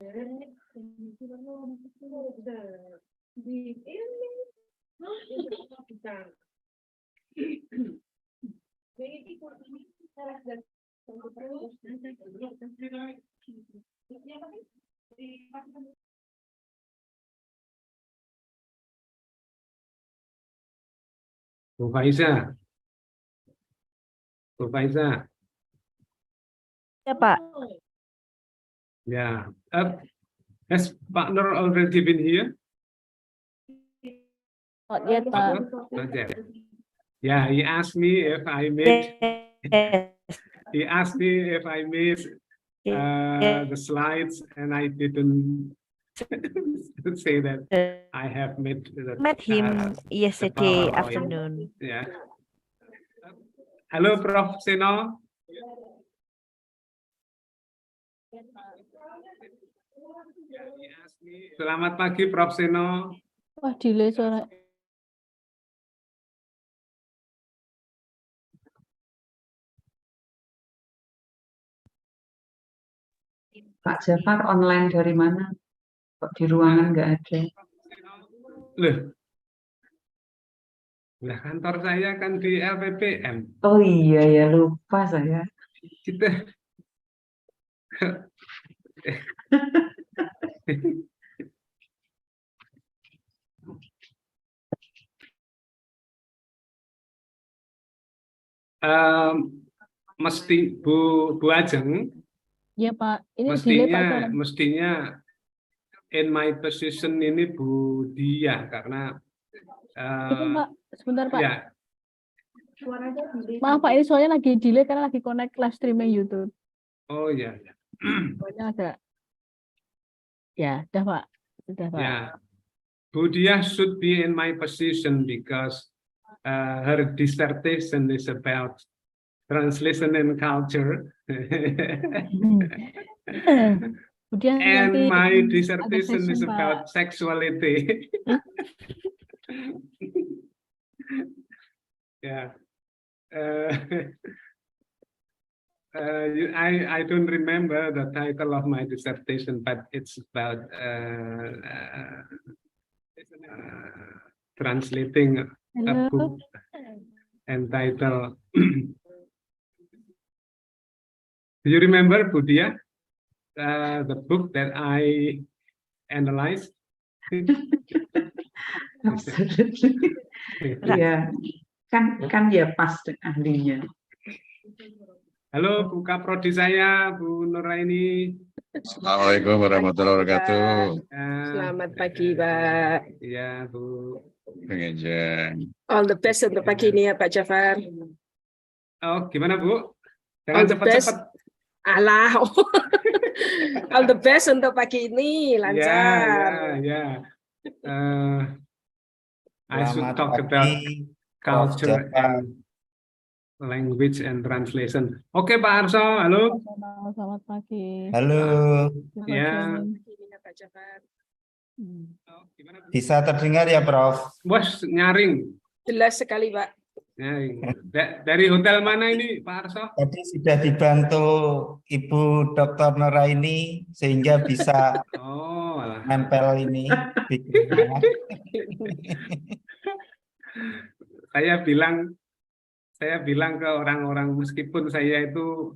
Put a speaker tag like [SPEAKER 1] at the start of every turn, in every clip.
[SPEAKER 1] Bu Faiza, Bu Faiza,
[SPEAKER 2] Ya, Pak.
[SPEAKER 1] yeah. Has partner already been here?
[SPEAKER 2] Not yet, Pak.
[SPEAKER 1] Not yet. Yeah, he asked me if I made.
[SPEAKER 2] Yes.
[SPEAKER 1] He asked me if I made the slides, and I didn't say that I have made.
[SPEAKER 2] Met him yesterday
[SPEAKER 1] PowerPoint.
[SPEAKER 2] afternoon.
[SPEAKER 1] Yeah. Halo, Prof. Seno. Selamat pagi, Prof. Seno.
[SPEAKER 2] Wah, delay suara.
[SPEAKER 3] Pak Jafar online dari mana? Kok di ruangan nggak ada?
[SPEAKER 1] Loh, lah kantor saya kan di LPPM.
[SPEAKER 3] Oh iya ya, lupa saya.
[SPEAKER 1] Kita mesti Bu Ajeng,
[SPEAKER 2] Ya, Pak. Ini delay, Pak.
[SPEAKER 1] mestinya in my position ini Bu Dia, karena
[SPEAKER 2] Pak, sebentar, Pak.
[SPEAKER 1] ya.
[SPEAKER 2] Maaf, Pak, ini soalnya lagi delay karena lagi connect live streaming YouTube.
[SPEAKER 1] Oh ya.
[SPEAKER 2] Soalnya agak. Ya, sudah, Pak. Sudah, Pak.
[SPEAKER 1] Ya, Bu Dia should be in my position because her dissertation is about translation and culture.
[SPEAKER 2] Kemudian
[SPEAKER 1] And
[SPEAKER 2] nanti
[SPEAKER 1] my
[SPEAKER 2] ada
[SPEAKER 1] dissertation is
[SPEAKER 2] session, Pak.
[SPEAKER 1] about sexuality. Yeah. I don't remember the title of my dissertation, but it's about translating a
[SPEAKER 2] Halo.
[SPEAKER 1] book entitled. Do you remember, Budia, the book that I analyzed?
[SPEAKER 3] Absolutely. Iya, kan ya pas ahlinya.
[SPEAKER 1] Halo, Bu Kaprodi saya, Bu Nuraini.
[SPEAKER 4] Assalamualaikum warahmatullahi wabarakatuh.
[SPEAKER 5] Selamat pagi, Pak.
[SPEAKER 1] Iya, Bu.
[SPEAKER 4] Pengejeng.
[SPEAKER 5] All the best untuk pagi ini ya, Pak Jafar.
[SPEAKER 1] Oh, gimana, Bu?
[SPEAKER 5] All
[SPEAKER 1] Jangan
[SPEAKER 5] the best.
[SPEAKER 1] cepat-cepat.
[SPEAKER 5] Alah. All the best untuk pagi ini, lancar.
[SPEAKER 1] Ya. I should
[SPEAKER 6] Selamat
[SPEAKER 1] talk
[SPEAKER 6] pagi,
[SPEAKER 1] about
[SPEAKER 6] Prof.
[SPEAKER 1] culture
[SPEAKER 6] Jafar.
[SPEAKER 1] and language and translation. Oke, Pak Arso, halo.
[SPEAKER 2] Selamat pagi.
[SPEAKER 6] Halo,
[SPEAKER 1] Ya.
[SPEAKER 5] Pak Jafar.
[SPEAKER 6] bisa terdengar ya, Prof?
[SPEAKER 1] Bos, nyaring.
[SPEAKER 5] Jelas sekali, Pak.
[SPEAKER 1] Nyaring. Dari hotel mana ini, Pak Arso?
[SPEAKER 6] Tadi sudah dibantu Ibu Doktor Nuraini sehingga bisa
[SPEAKER 1] Oh, alah.
[SPEAKER 6] nempel ini.
[SPEAKER 1] Saya bilang ke orang-orang, meskipun saya itu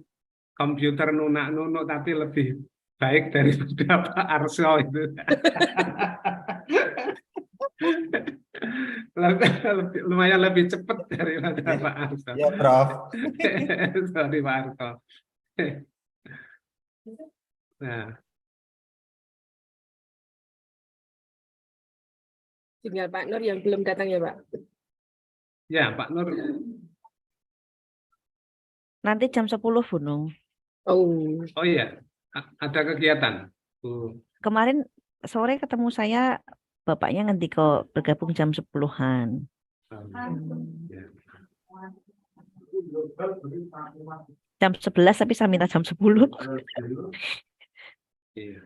[SPEAKER 1] komputer nunak-nunuk, tapi lebih baik daripada Pak Arso itu. Lumayan lebih cepat daripada Pak Arso.
[SPEAKER 6] Ya, Prof.
[SPEAKER 1] Sorry, Pak Arso. Nah,
[SPEAKER 5] Tinggal Pak Nur yang belum datang ya, Pak.
[SPEAKER 1] ya, Pak Nur.
[SPEAKER 2] Nanti jam 10, Bunung.
[SPEAKER 1] Oh iya, ada kegiatan, Bu.
[SPEAKER 2] Kemarin sore ketemu saya, bapaknya nanti kok bergabung jam 10-an.
[SPEAKER 1] Ya.
[SPEAKER 2] Jam 11 tapi saya minta jam 10.
[SPEAKER 1] Iya.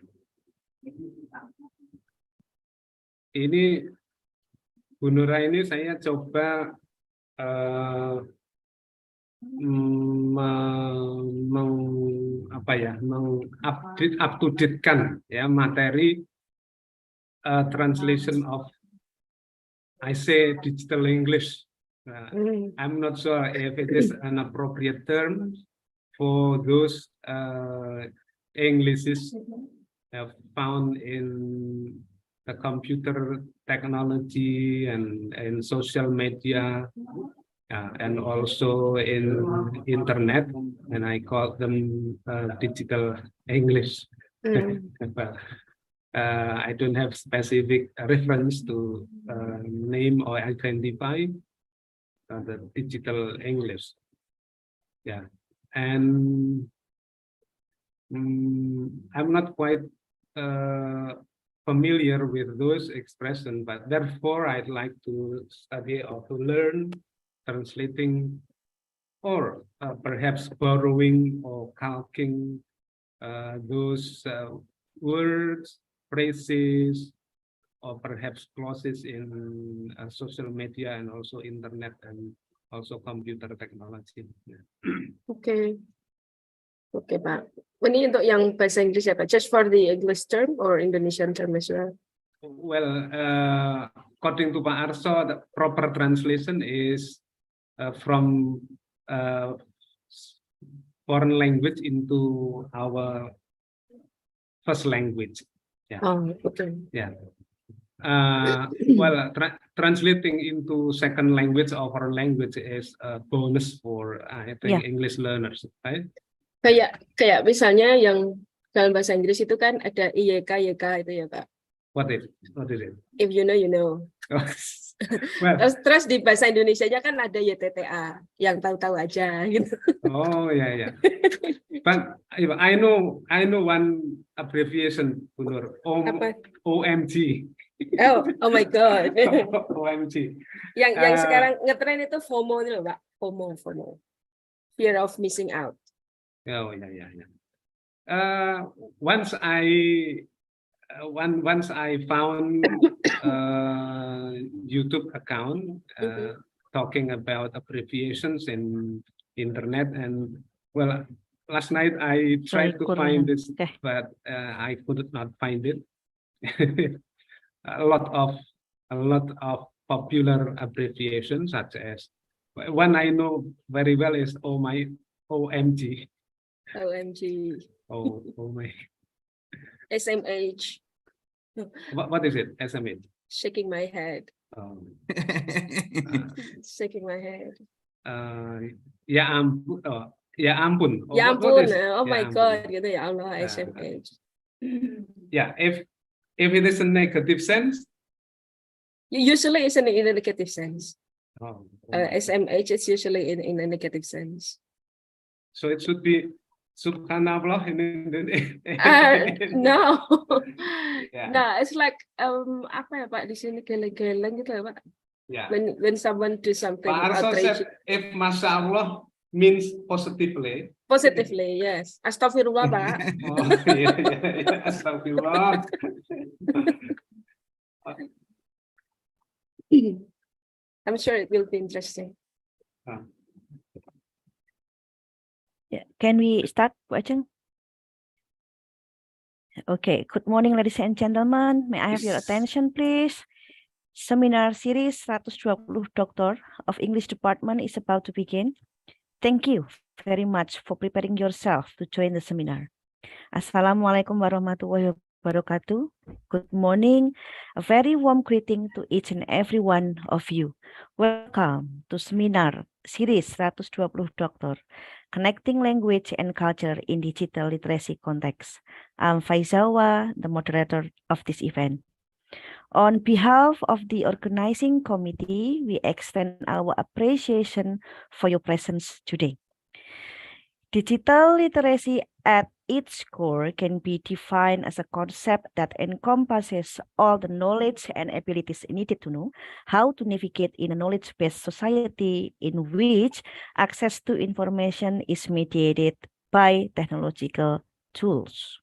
[SPEAKER 1] Ini Bu Nura ini saya coba up-to-date-kan ya materi translation of I say digital English. I'm not sure if it is an appropriate term for those Englishes found in the computer technology and social media and also in internet, and I call them digital English. Well, I don't have specific reference to name or identify the digital English. Yeah, and I'm not quite familiar with those expressions, but therefore I'd like to study or to learn translating or perhaps borrowing or calking those words, phrases, or perhaps clauses in social media and also internet and also computer technology.
[SPEAKER 5] Oke, oke Pak. Ini untuk yang bahasa Inggris ya Pak? Just for the English term or Indonesian term as well?
[SPEAKER 1] Well, according to Pak Arso, the proper translation is from foreign language into our first language. Yeah.
[SPEAKER 5] Oh, okay.
[SPEAKER 1] Yeah. Well, translating into second language or foreign language is a bonus for I think English learners, right?
[SPEAKER 5] Kayak misalnya yang dalam bahasa Inggris itu kan ada IYK, YK itu ya Pak.
[SPEAKER 1] What is it?
[SPEAKER 5] If you know, you know.
[SPEAKER 1] Well,
[SPEAKER 5] terus di bahasa Indonesianya kan ada YTTA, yang tahu-tahu aja gitu.
[SPEAKER 1] Oh yeah. But I know one abbreviation, Punur. OMG.
[SPEAKER 5] Oh my God.
[SPEAKER 1] OMG.
[SPEAKER 5] Yang sekarang ngetren itu FOMO nih loh Pak. FOMO. Fear of missing out.
[SPEAKER 1] Oh yeah. Once I found YouTube account talking about abbreviations in internet, and well, last night I tried to find this, but I could not find it. a lot of popular abbreviations, such as one I know very well is OMG. Oh my.
[SPEAKER 5] SMH.
[SPEAKER 1] What is it? SMH.
[SPEAKER 5] Shaking my head. Shaking my head.
[SPEAKER 1] Ya ampun. Ya ampun.
[SPEAKER 5] Ya ampun. Oh my God. Gitu ya Allah. SMH.
[SPEAKER 1] Yeah. If it is a negative sense.
[SPEAKER 5] Usually it's in a negative sense.
[SPEAKER 1] SMH
[SPEAKER 5] is usually in a negative sense.
[SPEAKER 1] So it should be Subhanallah in
[SPEAKER 5] no.
[SPEAKER 1] Yeah.
[SPEAKER 5] No, it's like apa ya Pak di sini geleng-geleng gitu ya Pak.
[SPEAKER 1] Yeah.
[SPEAKER 5] When someone do something
[SPEAKER 1] Pak Arso said if Masya Allah means positively.
[SPEAKER 5] Positively, yes. Astagfirullah Pak.
[SPEAKER 1] Oh yeah. Astagfirullah.
[SPEAKER 5] I'm sure it will be interesting.
[SPEAKER 2] Yeah. Can we start, Bu Ajeng? Okay. Good morning, ladies and gentlemen. May I have your attention, please? Seminar series 120 Doktor of English Department is about to begin. Thank you very much for preparing yourself to join the seminar. Assalamualaikum warahmatullahi wabarakatuh. Good morning. A very warm greeting to each and every one of you. Welcome to Seminar Series 120 Doktor, Connecting Language and Culture in Digital Literacy Context. I'm Faizawa, the moderator of this event. On behalf of the organizing committee, we extend our appreciation for your presence today. Digital literacy at its core can be defined as a concept that encompasses all the knowledge and abilities needed to know how to navigate in a knowledge-based society in which access to information is mediated by technological tools.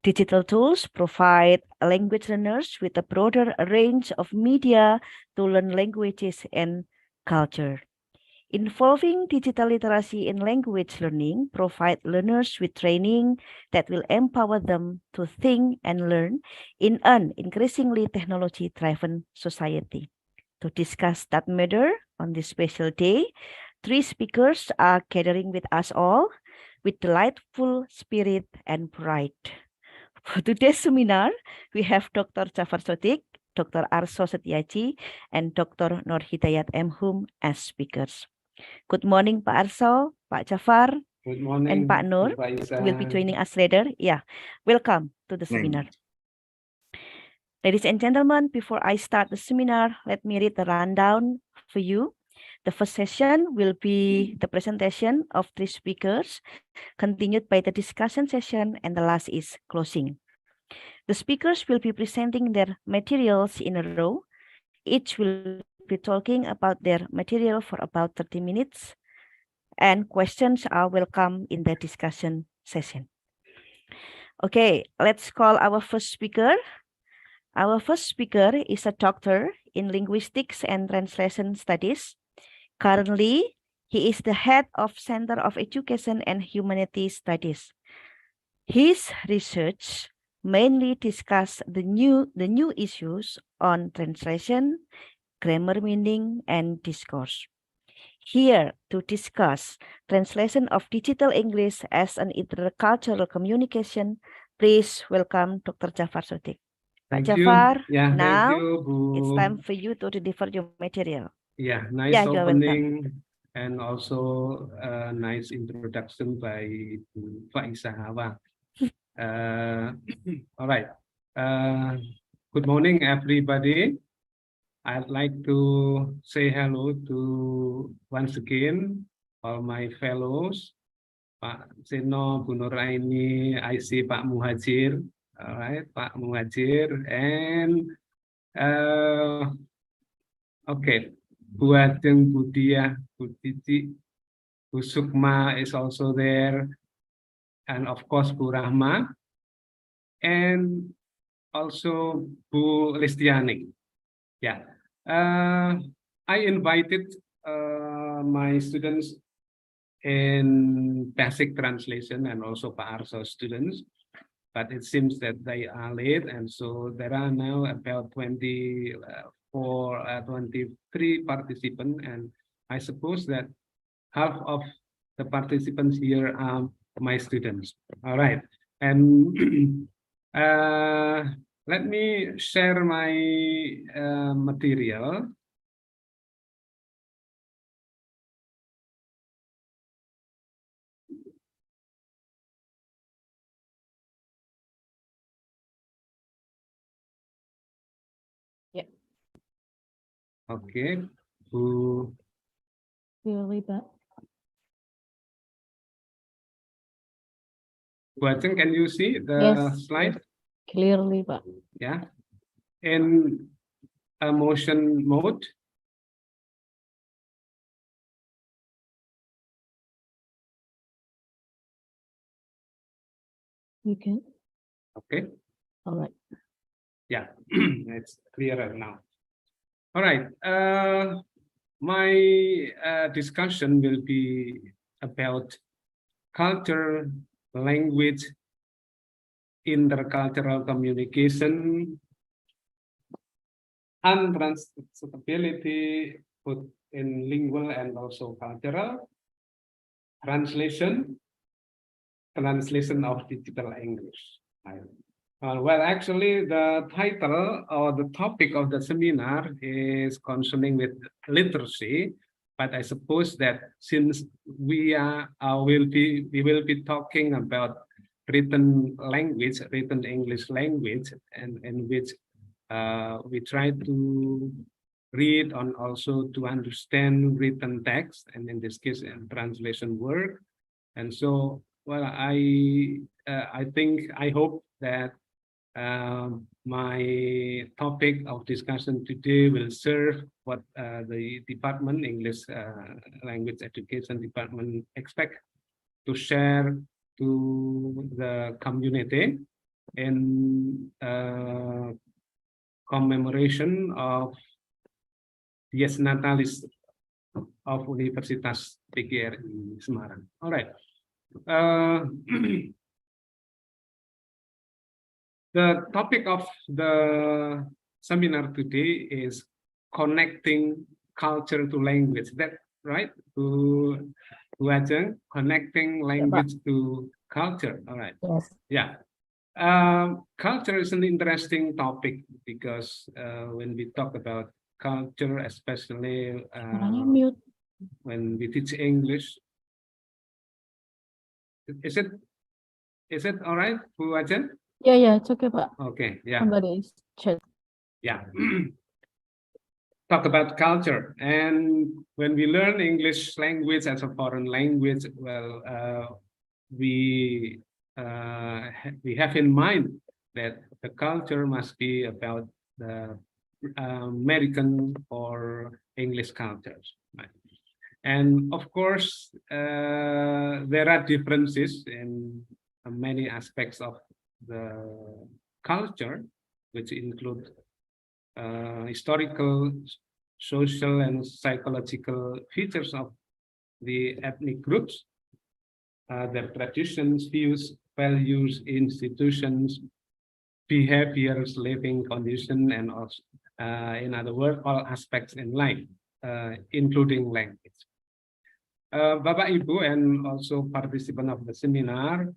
[SPEAKER 2] Digital tools provide language learners with a broader range of media to learn languages and culture. Involving digital literacy in language learning provide learners with training that will empower them to think and learn in an increasingly technology-driven society. To discuss that matter on this special day, 3 speakers are gathering with us all with delightful spirit and pride. For today's seminar, we have Dr. Jafar Sodik, Dr. Arso Setiaji, and Dr. Nur Hidayat M. Hum as speakers. Good morning, Pak Arso, Pak Jafar,
[SPEAKER 1] Good morning,
[SPEAKER 2] and Pak Nur
[SPEAKER 1] Pak Isa.
[SPEAKER 2] will be joining us later. Yeah, welcome to the seminar. Ladies and gentlemen, before I start the seminar, let me read the rundown for you. The first session will be the presentation of 3 speakers, continued by the discussion session, and the last is closing. The speakers will be presenting their materials in a row. Each will be talking about their material for about 30 minutes, and questions are welcome in the discussion session. Okay, let's call our first speaker. Our first speaker is a doctor in linguistics and translation studies. Currently, he is the head of Center of Education and Humanities Studies. His research mainly discuss the new issues on translation, grammar meaning, and discourse. Here to discuss translation of digital English as an intercultural communication, please welcome Dr. Jafar Sodik. Pak
[SPEAKER 1] Thank you.
[SPEAKER 2] Jafar,
[SPEAKER 1] Yeah,
[SPEAKER 2] now
[SPEAKER 1] thank you, Bu.
[SPEAKER 2] it's time for you to deliver your material.
[SPEAKER 1] Yeah, nice
[SPEAKER 2] Yeah, you're welcome.
[SPEAKER 1] opening and also a nice introduction by Bu Faiza Hawa. All right. Good morning, everybody. I'd like to say hello to once again all my fellows, Pak Seno, Bu Nuraini, I see Pak Muhajir, all right, Pak Muhajir, and okay, Bu Ajeng, Bu Diah, Bu Titi, Bu Sukma is also there, and of course Bu Rahma, and also Bu Listiani. Yeah, I invited my students in basic translation and also Pak Arso students, but it seems that they are late, and so there are now about 23 participants, and I suppose that half of the participants here are my students. All right, and let me share my material.
[SPEAKER 5] Yeah.
[SPEAKER 1] Okay. Bu Ajeng, can you see the slide?
[SPEAKER 5] Clearly, Pak.
[SPEAKER 1] Yeah. In a motion mode.
[SPEAKER 5] You can.
[SPEAKER 1] Okay.
[SPEAKER 5] All right.
[SPEAKER 1] Yeah, it's clearer now. All right. My discussion will be about culture, language, intercultural communication, untranslatability, both in lingual and also cultural, translation of digital English. Well, actually, the title or the topic of the seminar is concerning with literacy, but I suppose that since we will be talking about written language, written English language, and in which we try to read and also to understand written text, and in this case, translation work. And so, well, I hope that my topic of discussion today will serve what the department, English Language Education Department, expect to share to the community in commemoration of Dies Natalis of Universitas PGRI Semarang. All right. The topic of the seminar today is connecting culture to language. That right? To Ajeng, connecting language to culture. All right.
[SPEAKER 7] Yes.
[SPEAKER 1] Yeah. Culture is an interesting topic because when we talk about culture, especially
[SPEAKER 7] Suaranya mute.
[SPEAKER 1] when we teach English, is it all right, Bu Ajeng?
[SPEAKER 7] Yeah, it's okay, Pak.
[SPEAKER 1] Okay, yeah,
[SPEAKER 7] Somebody is chat.
[SPEAKER 1] yeah. Talk about culture, and when we learn English language as a foreign language, well, we have in mind that the culture must be about the American or English cultures, right? And of course, there are differences in many aspects of the culture, which include historical, social, and psychological features of the ethnic groups, their traditions, views, values, institutions, behaviors, living condition, and also, in other words, all aspects in life, including language. Bapak, Ibu, and also participant of the seminar,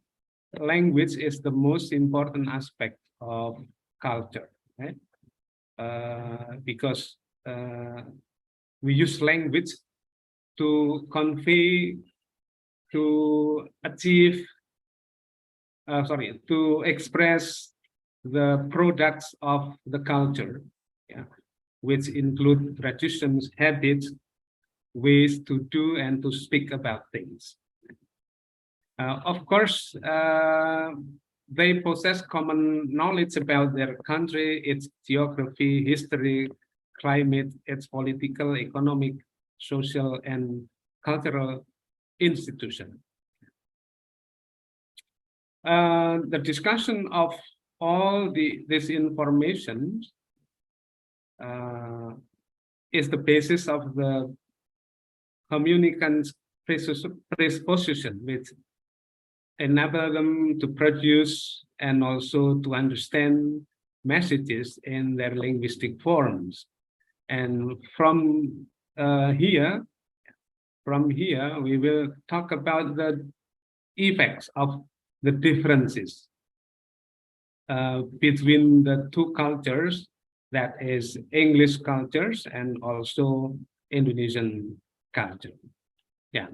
[SPEAKER 1] language is the most important aspect of culture, right? Because we use language to convey, to achieve, to express the products of the culture, yeah, which include traditions, habits, ways to do and to speak about things. Of course, they possess common knowledge about their country, its geography, history, climate, its political, economic, social, and cultural institution. The discussion of all this information is the basis of the communicants' predisposition, which enable them to produce and also to understand messages in their linguistic forms. And from here, we will talk about the effects of the differences between the two cultures, that is English cultures and also Indonesian culture. Yeah.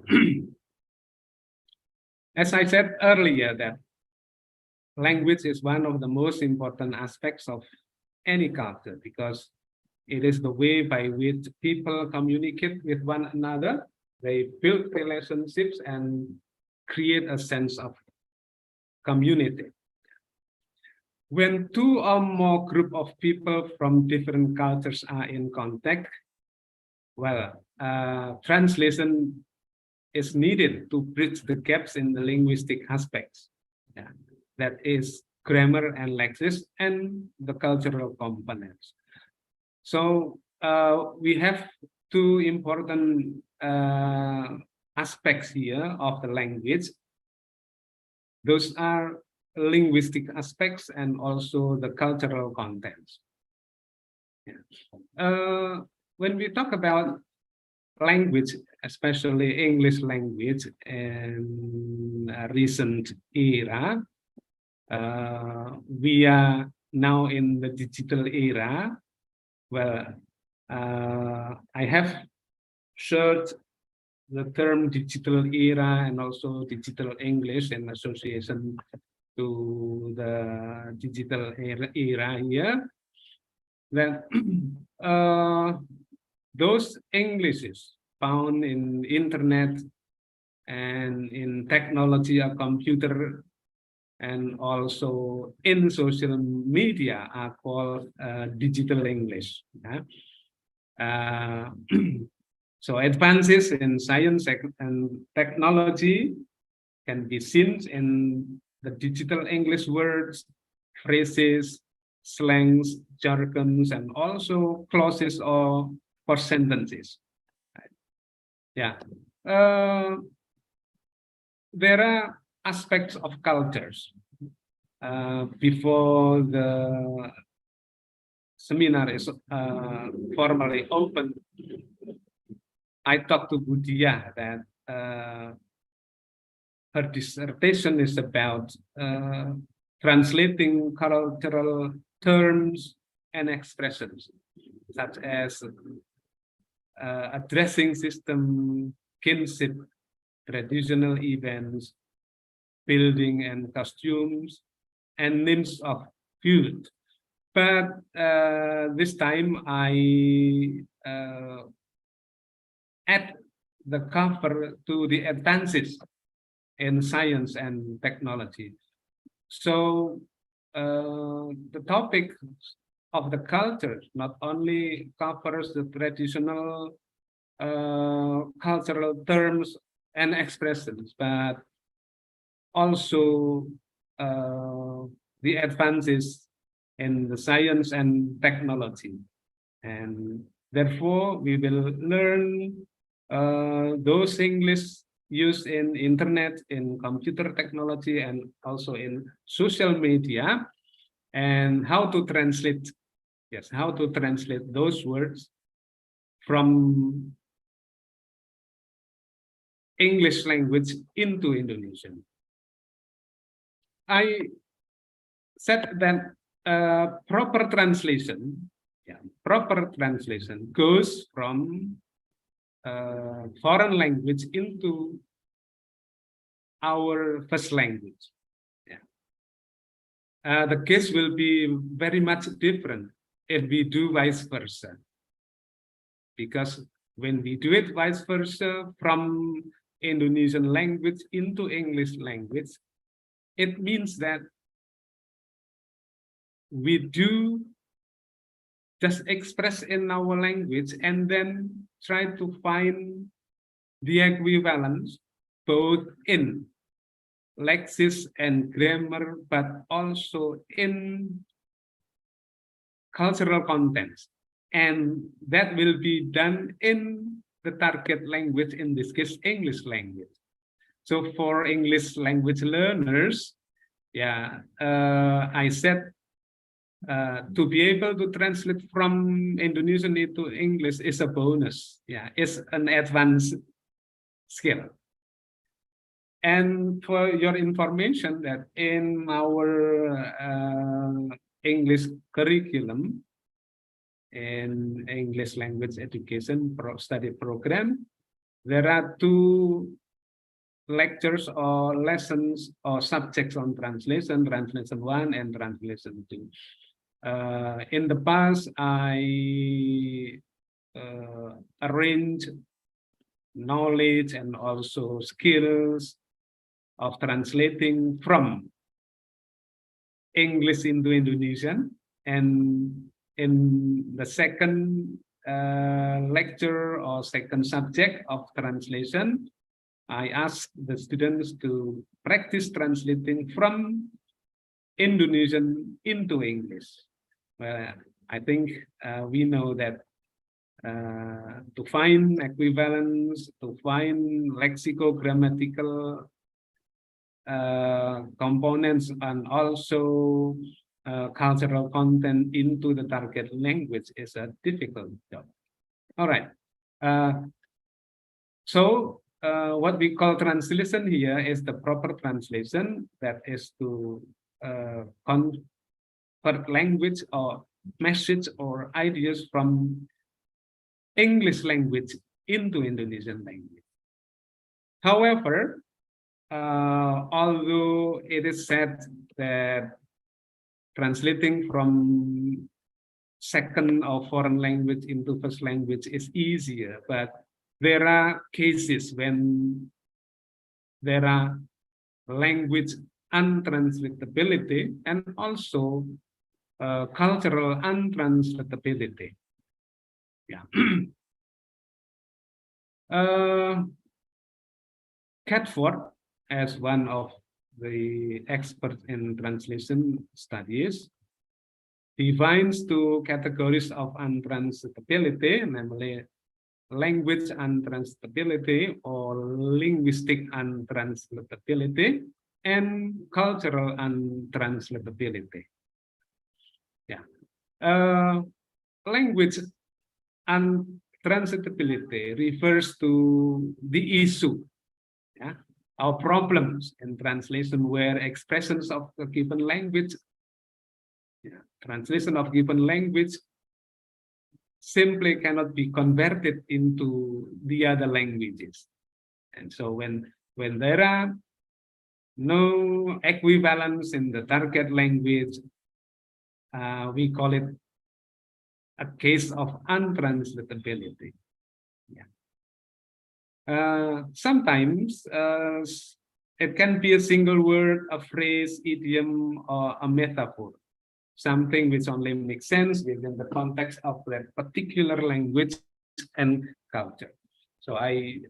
[SPEAKER 1] As I said earlier, that language is one of the most important aspects of any culture because it is the way by which people communicate with one another. They build relationships and create a sense of community. When two or more group of people from different cultures are in contact, well, translation is needed to bridge the gaps in the linguistic aspects. Yeah. That is grammar and lexis and the cultural components. So we have two important aspects here of the language. Those are linguistic aspects and also the cultural contents. Yeah. When we talk about language, especially English language in a recent era, we are now in the digital era. Well, I have shared the term digital era and also digital English in association to the digital era here. That those Englishes found in internet and in technology or computer and also in social media are called digital English. Yeah? So advances in science and technology can be seen in the digital English words, phrases, slangs, jargons, and also clauses or for sentences. Yeah. There are aspects of cultures. Before the seminar is formally open, I talked to Budia that her dissertation is about translating cultural terms and expressions, such as addressing system, kinship, traditional events, building and costumes, and names of food. But this time I add the cover to the advances in science and technology. So the topic of the culture not only covers the traditional cultural terms and expressions, but also the advances in the science and technology. And therefore, we will learn those English used in internet, in computer technology, and also in social media, and how to translate, yes, how to translate those words from English language into Indonesian. I said that proper translation goes from foreign language into our first language. Yeah. The case will be very much different if we do vice versa, because when we do it vice versa from Indonesian language into English language, it means that we do just express in our language and then try to find the equivalence both in lexis and grammar, but also in cultural contents. And that will be done in the target language, in this case, English language. So for English language learners, yeah, I said to be able to translate from Indonesian into English is a bonus. Yeah, it's an advanced skill. And for your information, that in our English curriculum, in English language education study program, there are 2 lectures or lessons or subjects on translation, translation 1 and translation 2. In the past, I arranged knowledge and also skills of translating from English into Indonesian, and in the second lecture or second subject of translation, I asked the students to practice translating from Indonesian into English. I think we know that to find equivalence, to find lexicogrammatical components, and also cultural content into the target language is a difficult job. All right. So what we call translation here is the proper translation, that is to convert language or message or ideas from English language into Indonesian language. However, although it is said that translating from second or foreign language into first language is easier, but there are cases when there are language untranslatability and also cultural untranslatability. Yeah. Catford, as one of the experts in translation studies, defines 2 categories of untranslatability, namely language untranslatability or linguistic untranslatability and cultural untranslatability. Yeah. Language untranslatability refers to the issue, yeah, or problems in translation where expressions of a given language, translation of given language simply cannot be converted into the other languages. And so when there are no equivalence in the target language, we call it a case of untranslatability. Yeah. Sometimes it can be a single word, a phrase, idiom, or a metaphor, something which only makes sense within the context of that particular language and culture. So I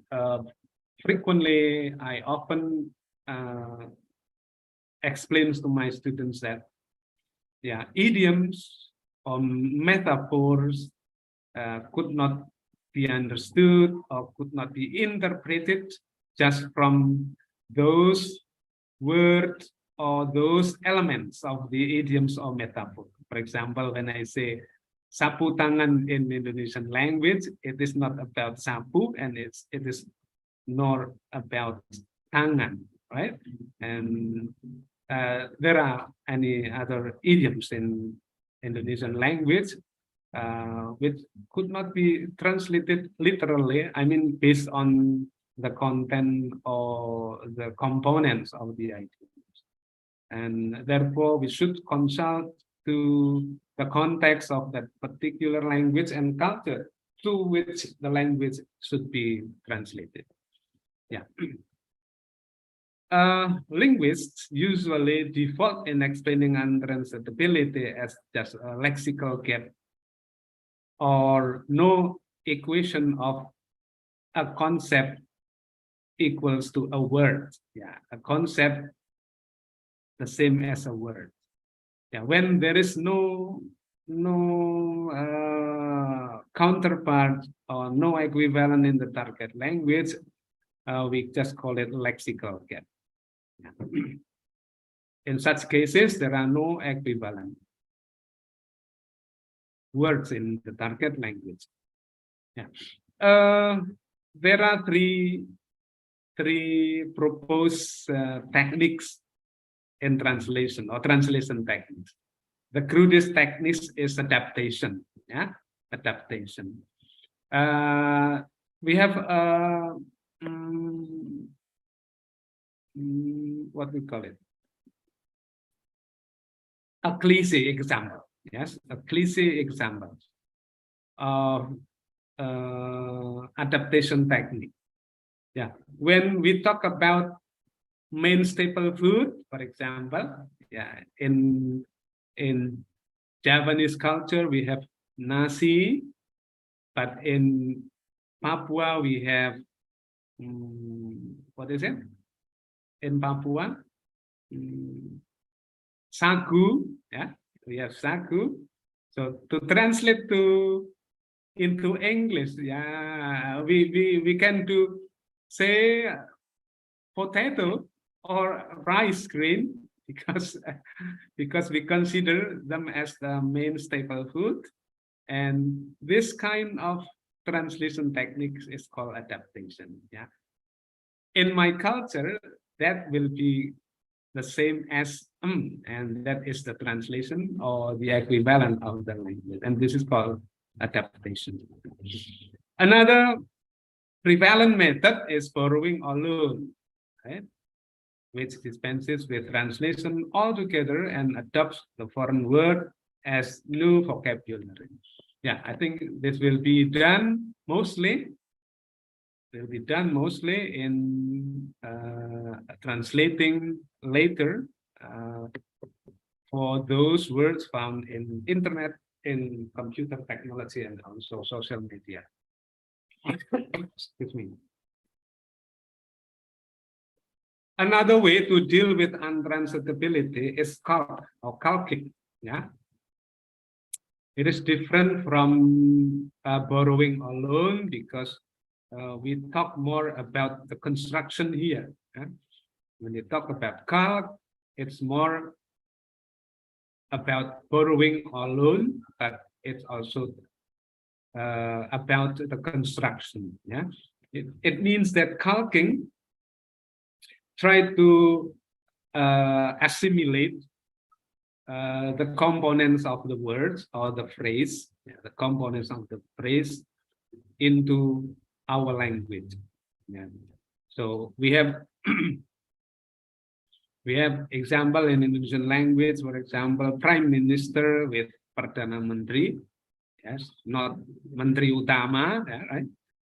[SPEAKER 1] often explains to my students that, yeah, idioms or metaphors could not be understood or could not be interpreted just from those words or those elements of the idioms or metaphor. For example, when I say sapu tangan in Indonesian language, it is not about sapu and it is nor about tangan, right? And there are any other idioms in Indonesian language which could not be translated literally, I mean, based on the content or the components of the idioms. And therefore, we should consult to the context of that particular language and culture to which the language should be translated. Yeah. Linguists usually default in explaining untranslatability as just a lexical gap or no equation of a concept equals to a word. Yeah, a concept the same as a word. Yeah, when there is no counterpart or no equivalent in the target language, we just call it lexical gap. Yeah. In such cases, there are no equivalent words in the target language. Yeah. There are three proposed techniques in translation or translation techniques. The crudest technique is adaptation. Yeah, adaptation. We have what we call it, a cliche example. Yes, a cliche example of adaptation technique. Yeah, when we talk about main staple food, for example, yeah, in Javanese culture we have nasi, but in Papua we have what is it? In Papua, sagu. Yeah, we have sagu. So to translate into English, yeah, we can do say potato or rice grain because we consider them as the main staple food, and this kind of translation techniques is called adaptation. Yeah, in my culture that will be the same as and that is the translation or the equivalent of the language, and this is called adaptation. Another prevalent method is borrowing or loan, right, which dispenses with translation altogether and adopts the foreign word as new vocabulary. Yeah, I think this will be done mostly. Will be done mostly in translating later for those words found in internet, in computer technology, and also social media. Excuse me. Another way to deal with untranslatability is calc or calking. Yeah. It is different from borrowing alone because we talk more about the construction here. When you talk about calc, it's more about borrowing alone, but it's also about the construction. Yeah, it means that calking try to assimilate the components of the words or the phrase, the components of the phrase into our language. Yeah. So we have we have example in Indonesian language, for example, Prime Minister with Perdana Menteri, yes, not Menteri Utama, yeah, right?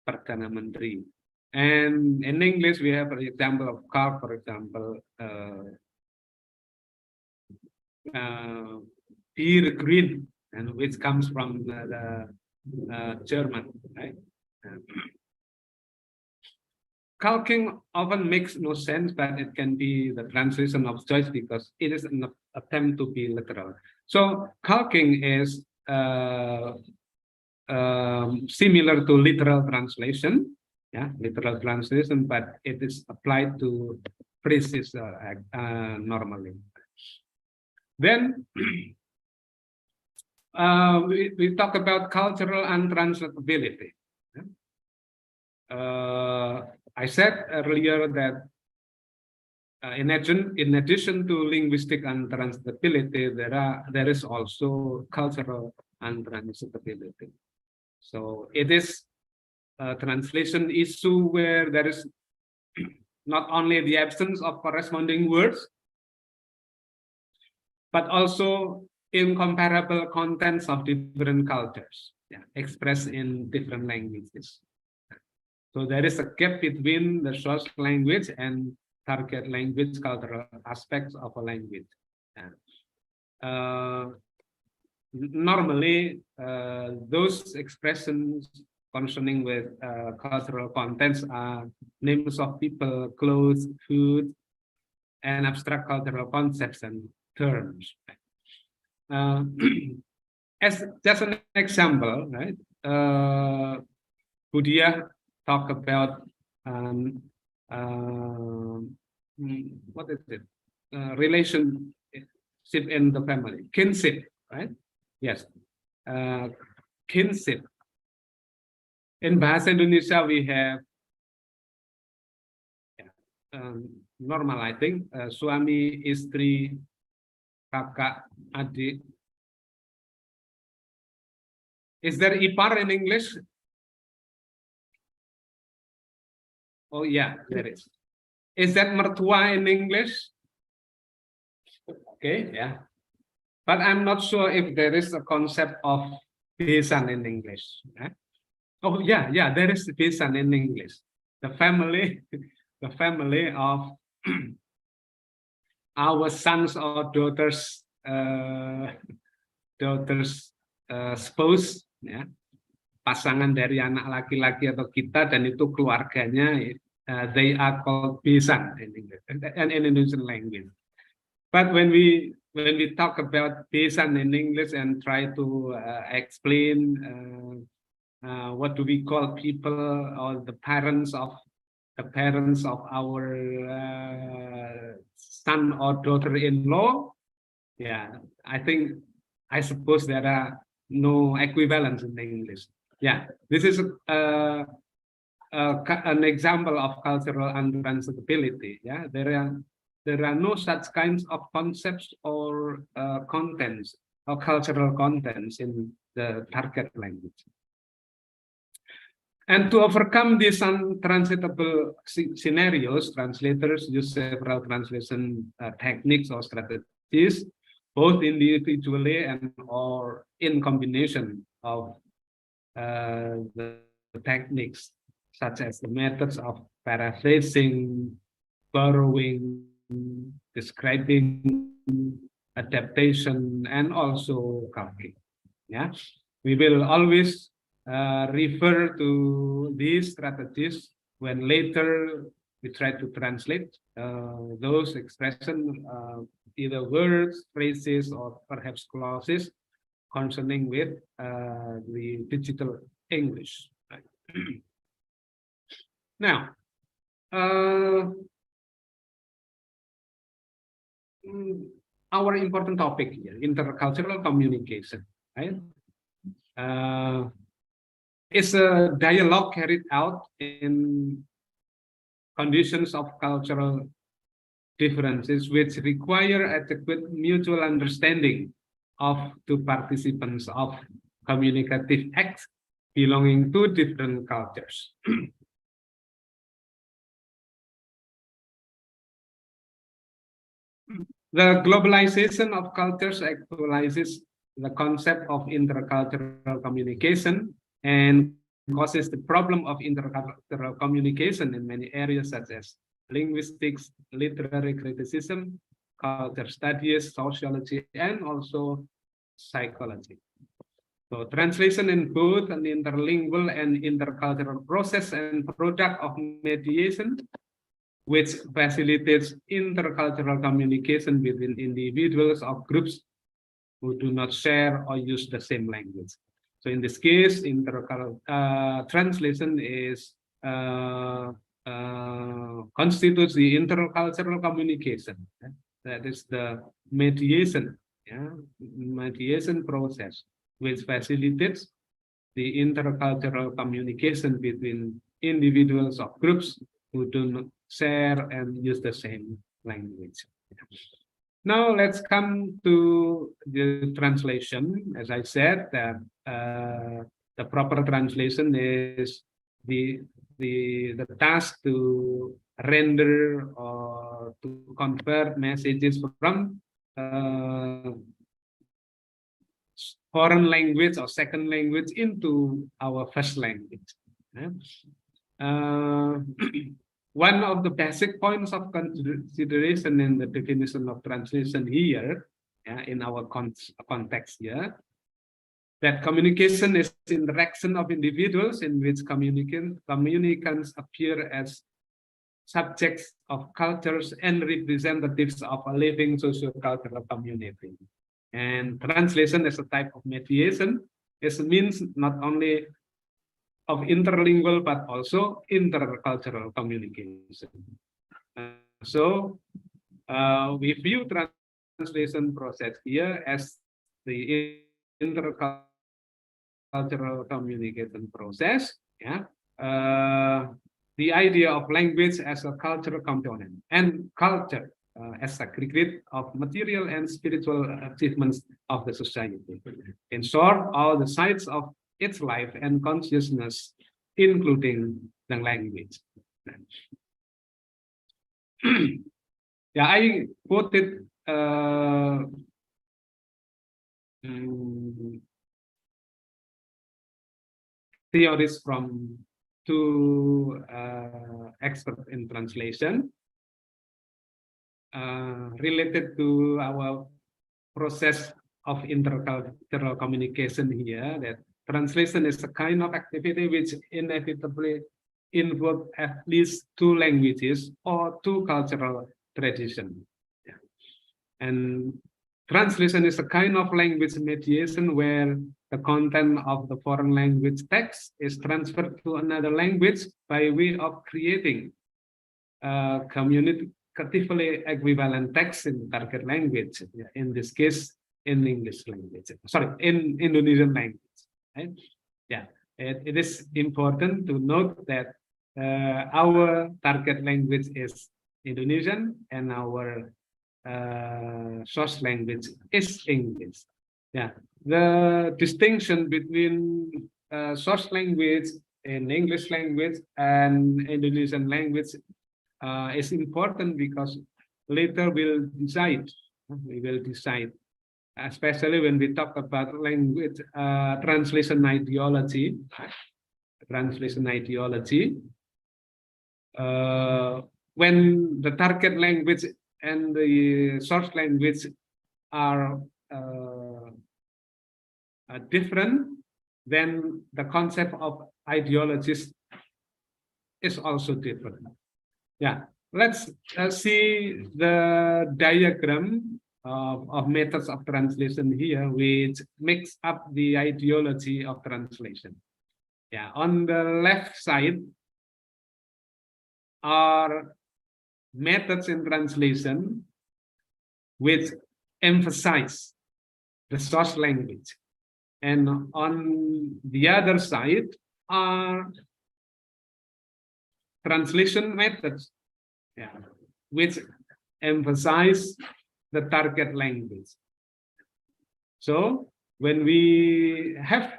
[SPEAKER 1] Perdana Menteri. And in English, we have an example of car, for example, beer green, and which comes from the German, right? Calking often makes no sense, but it can be the translation of choice because it is an attempt to be literal. So calking is similar to literal translation, yeah, literal translation, but it is applied to phrases normally. Then we talk about cultural untranslatability. I said earlier that in addition to linguistic untranslatability, there is also cultural untranslatability. So it is a translation issue where there is not only the absence of corresponding words, but also incomparable contents of different cultures, yeah, expressed in different languages. So there is a gap between the source language and target language cultural aspects of a language. Normally, those expressions concerning with cultural contents are names of people, clothes, food, and abstract cultural concepts and terms. As just an example, right? Budia talk about what is it? Relationship in the family, kinship, right? Yes, kinship. In Bahasa Indonesia, we have normal, I think, suami, istri, kakak, adik. Is there ipar in English? Oh yeah, there is. Is that mertua in English? Okay, yeah. But I'm not sure if there is a concept of besan in English. Eh? Oh yeah, yeah, there is besan in English. The family of our sons or daughters, spouse, ya, pasangan dari anak laki-laki atau kita, dan itu keluarganya, they are called besan in English and in Indonesian language. But when we talk about besan in English and try to explain what do we call people or the parents of our son or daughter-in-law, yeah, I suppose there are no equivalents in English. Yeah, this is an example of cultural untranslatability. Yeah, there are no such kinds of concepts or contents or cultural contents in the target language. And to overcome these untranslatable scenarios, translators use several translation techniques or strategies, both individually and or in combination of the techniques, such as the methods of paraphrasing, borrowing, describing, adaptation, and also calking. Yeah, we will always refer to these strategies when later we try to translate those expressions, either words, phrases, or perhaps clauses concerning with the digital English. Right? Now, our important topic here, intercultural communication, right? It's a dialogue carried out in conditions of cultural differences which require adequate mutual understanding of two participants of communicative acts belonging to different cultures. The globalization of cultures actualizes the concept of intercultural communication and causes the problem of intercultural communication in many areas such as linguistics, literary criticism, culture studies, sociology, and also psychology. So translation in both an interlingual and intercultural process and product of mediation, which facilitates intercultural communication between individuals or groups who do not share or use the same language. So in this case, translation is constitutes the intercultural communication. That is the mediation, mediation process, which facilitates the intercultural communication between individuals or groups who do not share and use the same language. Now let's come to the translation. As I said, that the proper translation is the task to render or to convert messages from foreign language or second language into our first language. One of the basic points of consideration in the definition of translation here, in our context here, that communication is interaction of individuals in which communicants appear as subjects of cultures and representatives of a living socio-cultural community. And translation as a type of mediation is a means not only of interlingual but also intercultural communication. So we view translation process here as the intercultural communication process. The idea of language as a cultural component and culture as aggregate of material and spiritual achievements of the society. In short, all the sides of its life and consciousness, including the language. I quoted theories from two experts in translation related to our process of intercultural communication here, that translation is a kind of activity which inevitably involves at least two languages or two cultural traditions. And translation is a kind of language mediation where the content of the foreign language text is transferred to another language by way of creating communicatively equivalent text in the target language. In this case, in English language. Sorry, in Indonesian language. Right? It is important to note that our target language is Indonesian and our source language is English. The distinction between source language in English language and Indonesian language is important because later we will decide, especially when we talk about language translation ideology. When the target language and the source language are different, then the concept of ideologies is also different. Let's see the diagram of methods of translation here, which makes up the ideology of translation. Yeah, on the left side are methods in translation which emphasize the source language. And on the other side are translation methods, yeah, which emphasize the target language. So when we have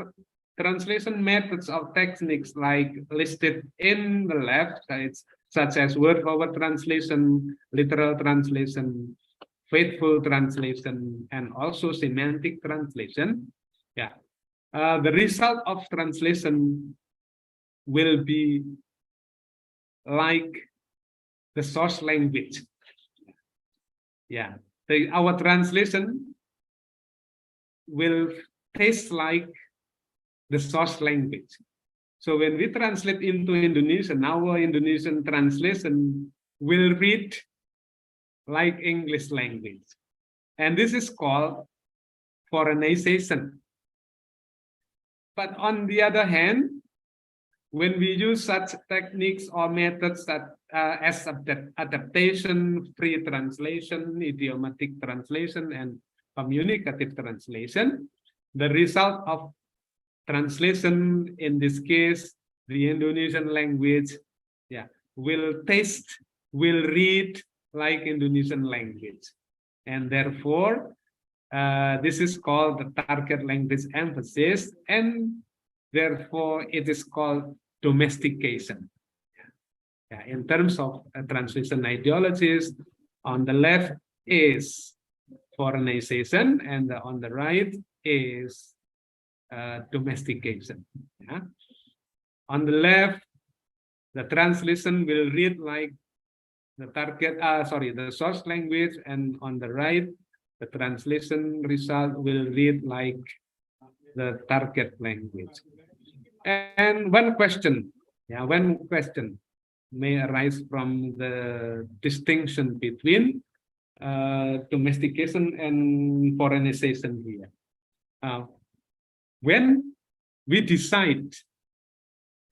[SPEAKER 1] translation methods of techniques like listed in the left sides, such as word-for-word translation, literal translation, faithful translation, and also semantic translation, yeah, the result of translation will be like the source language. Yeah, our translation will taste like the source language. So when we translate into Indonesian, our Indonesian translation will read like English language. And this is called foreignization. But on the other hand, when we use such techniques or methods that as adaptation, free translation, idiomatic translation, and communicative translation, the result of translation, in this case, the Indonesian language, yeah, will read like Indonesian language. And therefore, this is called the target language emphasis, and therefore it is called domestication. Yeah, in terms of translation ideologies, on the left is foreignization, and on the right is domestication. Yeah. On the left, the translation will read like the the source language, and on the right, the translation result will read like the target language. And one question may arise from the distinction between domestication and foreignization here. When we decide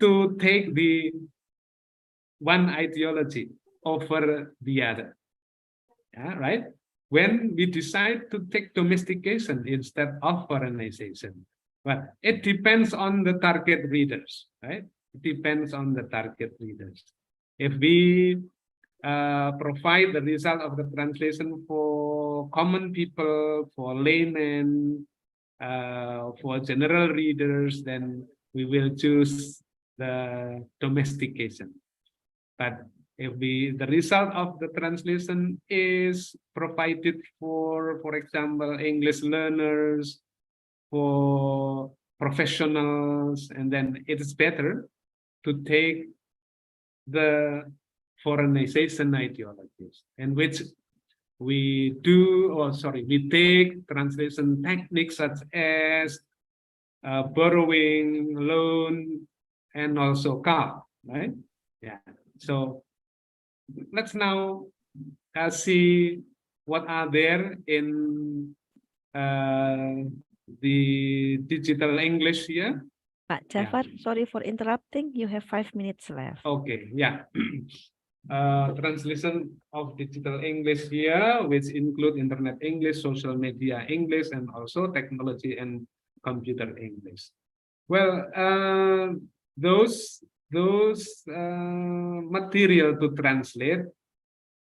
[SPEAKER 1] to take the one ideology over the other, yeah, right? When we decide to take domestication instead of foreignization, well, it depends on the target readers, right? It depends on the target readers. If we provide the result of the translation for common people, for laymen, for general readers, then we will choose the domestication. But if the result of the translation is provided for example, English learners, for professionals, and then it is better to take the foreignization ideologies, in which we take translation techniques such as borrowing, loan, and also call, right? Yeah. So let's now see what are there in the digital English here.
[SPEAKER 2] Pak Jafar, sorry for interrupting. You have 5 minutes left.
[SPEAKER 1] Okay, yeah. Translation of digital English here, which include internet English, social media English, and also technology and computer English. Well, those material to translate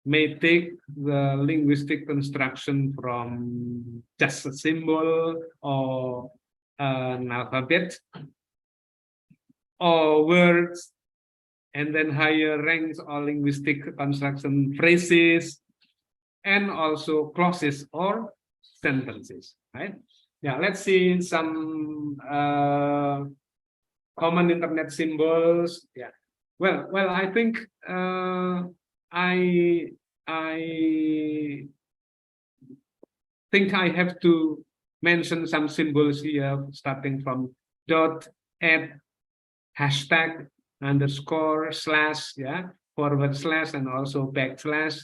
[SPEAKER 1] may take the linguistic construction from just a symbol or an alphabet or words, and then higher ranks or linguistic construction phrases, and also clauses or sentences, right? Yeah, let's see some common internet symbols. Yeah, well, I think I think I have to mention some symbols here, starting from dot, at, hashtag, underscore, slash, yeah, forward slash, and also backslash,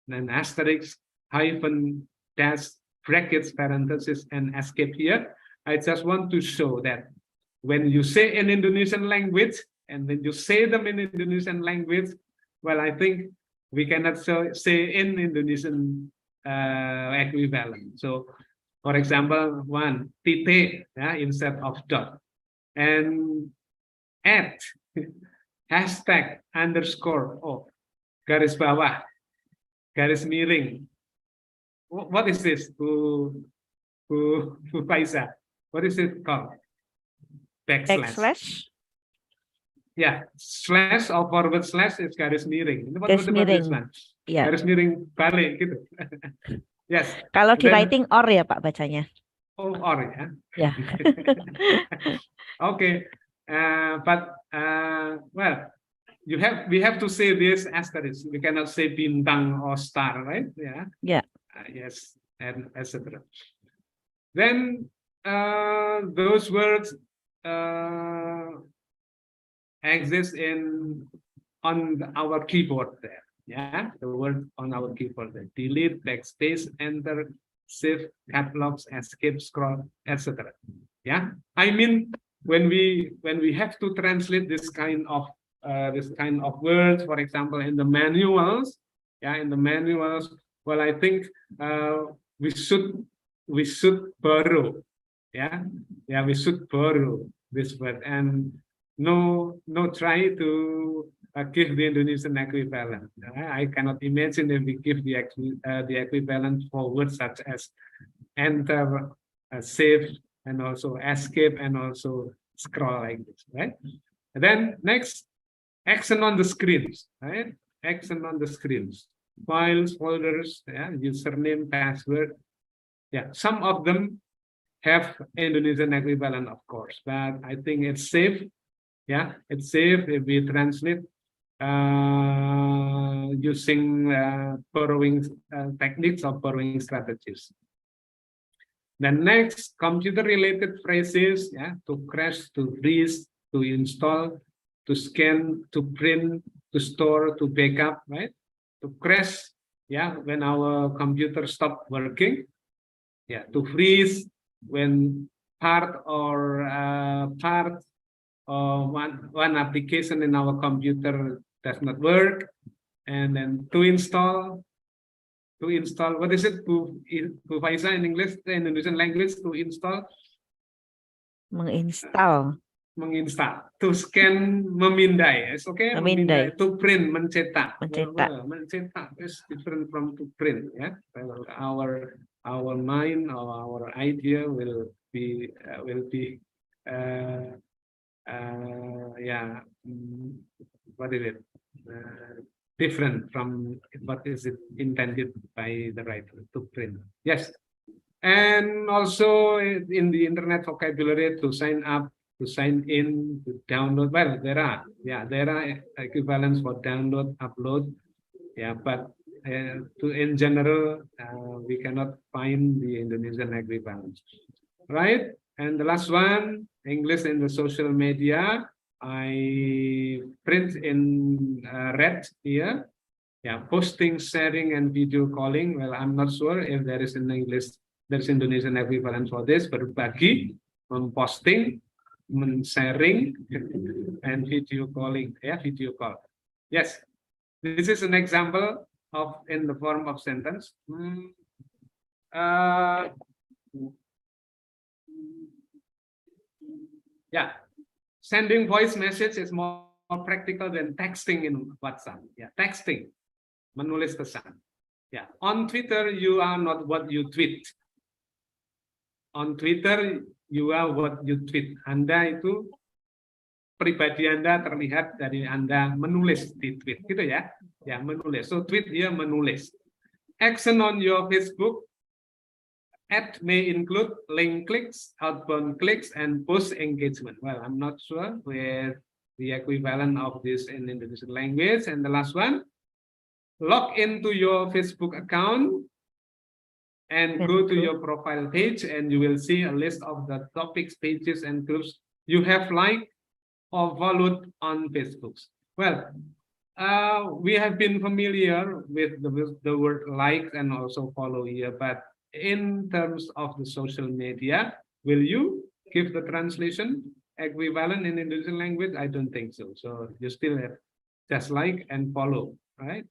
[SPEAKER 1] then asterisk, hyphen, dash brackets, parenthesis, and escape here. I just want to show that when you say in Indonesian language and when you say them in Indonesian language, well, I think we cannot say in Indonesian equivalent. So, for example, one titik instead of dot, and at hashtag underscore garis bawah, garis miring. What is this? Who Faisa? What is it called?
[SPEAKER 2] Backslash.
[SPEAKER 1] Yeah, slash or forward slash is garis miring. What
[SPEAKER 2] Garis
[SPEAKER 1] about this
[SPEAKER 2] miring.
[SPEAKER 1] one?
[SPEAKER 2] Ya.
[SPEAKER 1] Garis miring balik gitu. Yes.
[SPEAKER 2] Kalau di
[SPEAKER 1] Then-
[SPEAKER 2] writing or ya Pak bacanya.
[SPEAKER 1] Oh, or ya.
[SPEAKER 2] Ya.
[SPEAKER 1] Okay. But well, we have to say this asterisk. We cannot say bintang or star, right? Yeah.
[SPEAKER 2] Yeah.
[SPEAKER 1] Yes, and etc. Then those words exist on our keyboard there. Yeah, the word on our keyboard there. Delete, backspace, enter, save, catalogs, escape, scroll, etc. Yeah, I mean when we have to translate this kind of words, for example, in the manuals, well, I think we should borrow, we should borrow this word and no try to give the Indonesian equivalent. I cannot imagine if we give the equivalent for words such as enter, save, and also escape, and also scroll like this, right? And then next, action on the screens, right? Action on the screens, files, folders, username, password. Yeah, some of them have Indonesian equivalent, of course, but I think it's safe. Yeah, it's safe if we translate using borrowing techniques or borrowing strategies. Then next, computer-related phrases, to crash, to freeze, to install, to scan, to print, to store, to backup, right? To crash, when our computer stopped working. To freeze when part or one application in our computer does not work, and then to install. What is it? To Faisa in English, the Indonesian language, to install.
[SPEAKER 2] Menginstal.
[SPEAKER 1] Menginstal. To scan, memindai. It's okay.
[SPEAKER 2] Memindai.
[SPEAKER 1] To print, mencetak.
[SPEAKER 2] Mencetak.
[SPEAKER 1] Mencetak is different from to print. Yeah. Our mind or our idea will be what is it? Different from what is it intended by the writer to print. Yes. And also in the internet vocabulary, to sign up, to sign in, to download. Well, there are equivalents for download, upload. Yeah, but in general, we cannot find the Indonesian equivalents, right? And the last one, English in the social media. I print in red here. Yeah, posting, sharing, and video calling. Well, I'm not sure if there is in English, there's Indonesian equivalent for this. Berbagi, memposting, sharing, and video calling. Yeah, video call. Yes, this is an example of in the form of sentence. Yeah, sending voice message is more practical than texting in WhatsApp. Yeah, texting, menulis pesan. Yeah, on Twitter you are not what you tweet. On Twitter you are what you tweet. Anda itu pribadi Anda terlihat dari Anda menulis di tweet, gitu ya? Ya, menulis. So tweet dia menulis. Action on your Facebook. Ad may include link clicks, outbound clicks, and post engagement. Well, I'm not sure where the equivalent of this in Indonesian language. And the last one, log into your Facebook account and go to your profile page, and you will see a list of the topics, pages, and groups you have liked or followed on Facebook. Well, we have been familiar with the word like and also follow here, but in terms of the social media, will you give the translation equivalent in Indonesian language? I don't think so. So you still have just like and follow, right?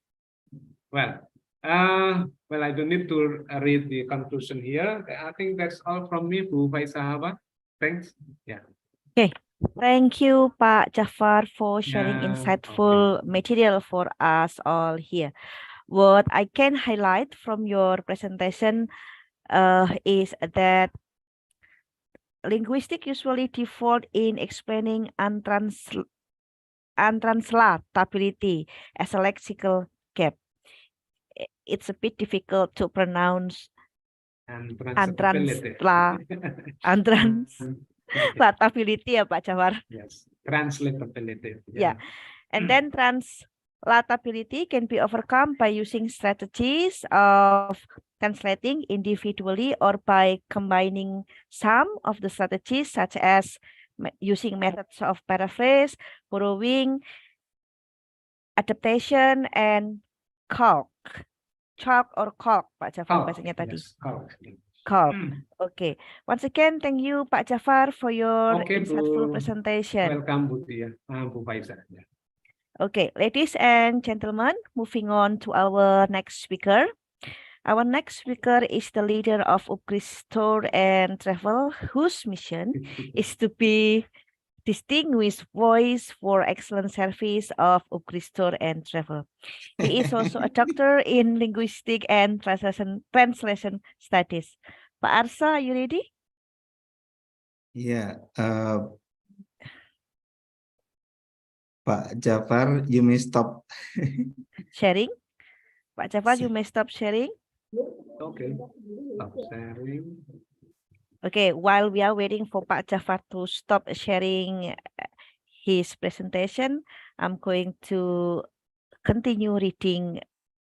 [SPEAKER 1] Well, I don't need to read the conclusion here. I think that's all from me, Bu Faisahawa. Thanks. Yeah.
[SPEAKER 2] Thank you, Pak Jafar, for sharing
[SPEAKER 1] Yeah,
[SPEAKER 2] insightful material for us all here. What I can highlight from your presentation is that linguistic usually default in explaining untranslatability as a lexical gap. It's a bit difficult to pronounce
[SPEAKER 1] And
[SPEAKER 2] untranslatability ya Pak Jafar.
[SPEAKER 1] Yes, translatability.
[SPEAKER 2] Yeah. And then translatability can be overcome by using strategies of translating individually or by combining some of the strategies such as using methods of paraphrase, borrowing, adaptation, and chalk or calc, Pak Jafar bahasanya tadi.
[SPEAKER 1] Yes, calc.
[SPEAKER 2] Calc. Okay. Once again, thank you, Pak Jafar, for your
[SPEAKER 1] Okay,
[SPEAKER 2] insightful
[SPEAKER 1] Bu.
[SPEAKER 2] presentation.
[SPEAKER 1] Welcome, Bu Tia. Bu Faisal. Yeah.
[SPEAKER 2] Okay, ladies and gentlemen, moving on to our next speaker. Our next speaker is the leader of Upgris Tour and Travel, whose mission is to be distinguished voice for excellent service of Upgris Tour and Travel. He is also a doctor in linguistic and translation studies. Pak Arsa, are you ready?
[SPEAKER 6] Yeah, Pak Jafar, you may stop.
[SPEAKER 2] Sharing. Pak Jafar, you may stop sharing.
[SPEAKER 1] Okay. Stop sharing.
[SPEAKER 2] Okay, while we are waiting for Pak Jafar to stop sharing his presentation, I'm going to continue reading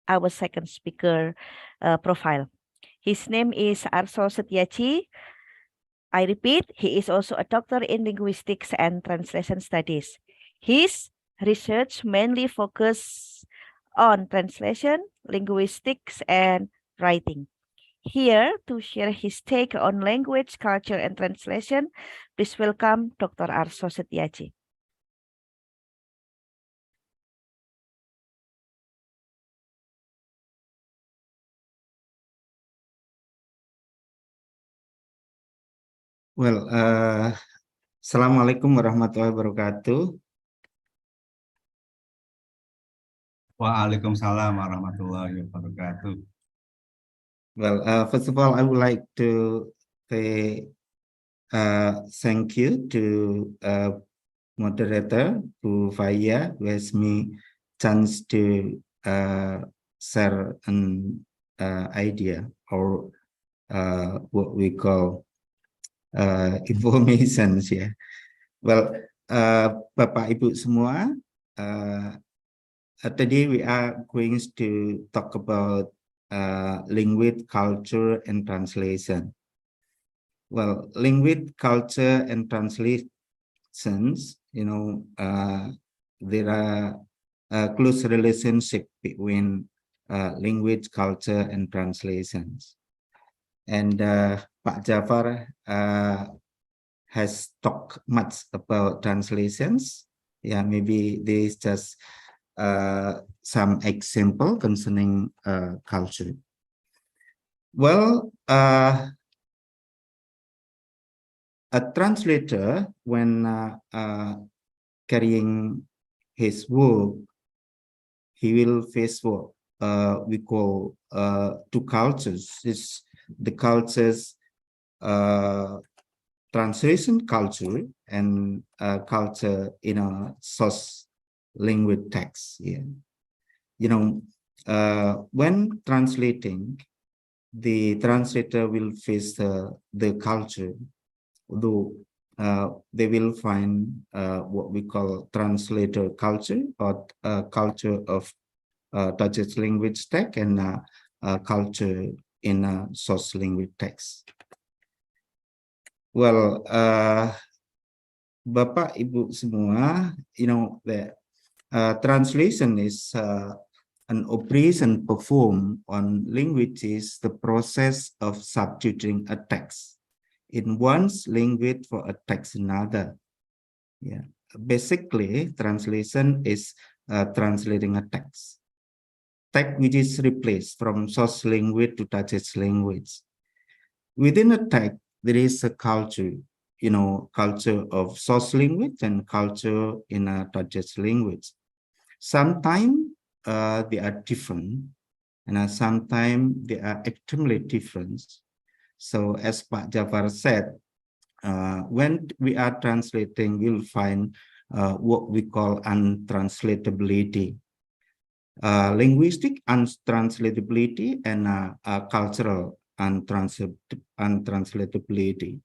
[SPEAKER 2] our second speaker profile. His name is Arso Setiaji. I repeat, he is also a doctor in linguistics and translation studies. His research mainly focuses on translation, linguistics, and writing. Here to share his take on language, culture, and translation, please welcome Dr. Arso Setiaji.
[SPEAKER 6] Well, Assalamualaikum warahmatullahi wabarakatuh.
[SPEAKER 4] Waalaikumsalam warahmatullahi wabarakatuh.
[SPEAKER 6] Well, first of all, I would like to say thank you to moderator Bu Faya who has me chance to share an idea or what we call informations. Yeah. Well, Bapak Ibu semua, today we are going to talk about language, culture, and translation. Well, language, culture, and translations, there are a close relationship between language, culture, and translations. And Pak Jafar has talked much about translations. Yeah, maybe there is just some example concerning culture. Well, a translator, when carrying his work, he will face what we call two cultures. It's the cultures, translation culture and culture in a source language text. Yeah, when translating, the translator will face the culture, although they will find what we call translator culture or culture of Dutch language text and culture in source language text. Well, Bapak Ibu semua, that translation is An operation performed on language is the process of substituting a text in one's language for a text in another. Yeah, basically, translation is translating a text. Text which is replaced from source language to target language. Within a text, there is a culture, culture of source language and culture in a target language. Sometimes they are different, and sometimes they are extremely different. So as Pak Jafar said, when we are translating, we'll find what we call untranslatability, linguistic untranslatability, and cultural untranslatability.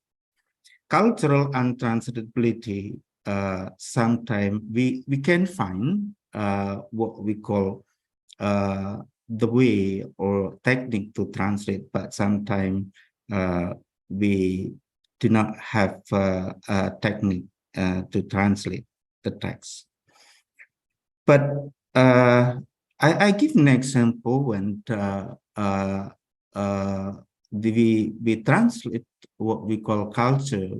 [SPEAKER 6] Cultural untranslatability, sometimes we can find what we call the way or technique to translate, but sometimes we do not have a technique to translate the text. But I give an example when we translate what we call culture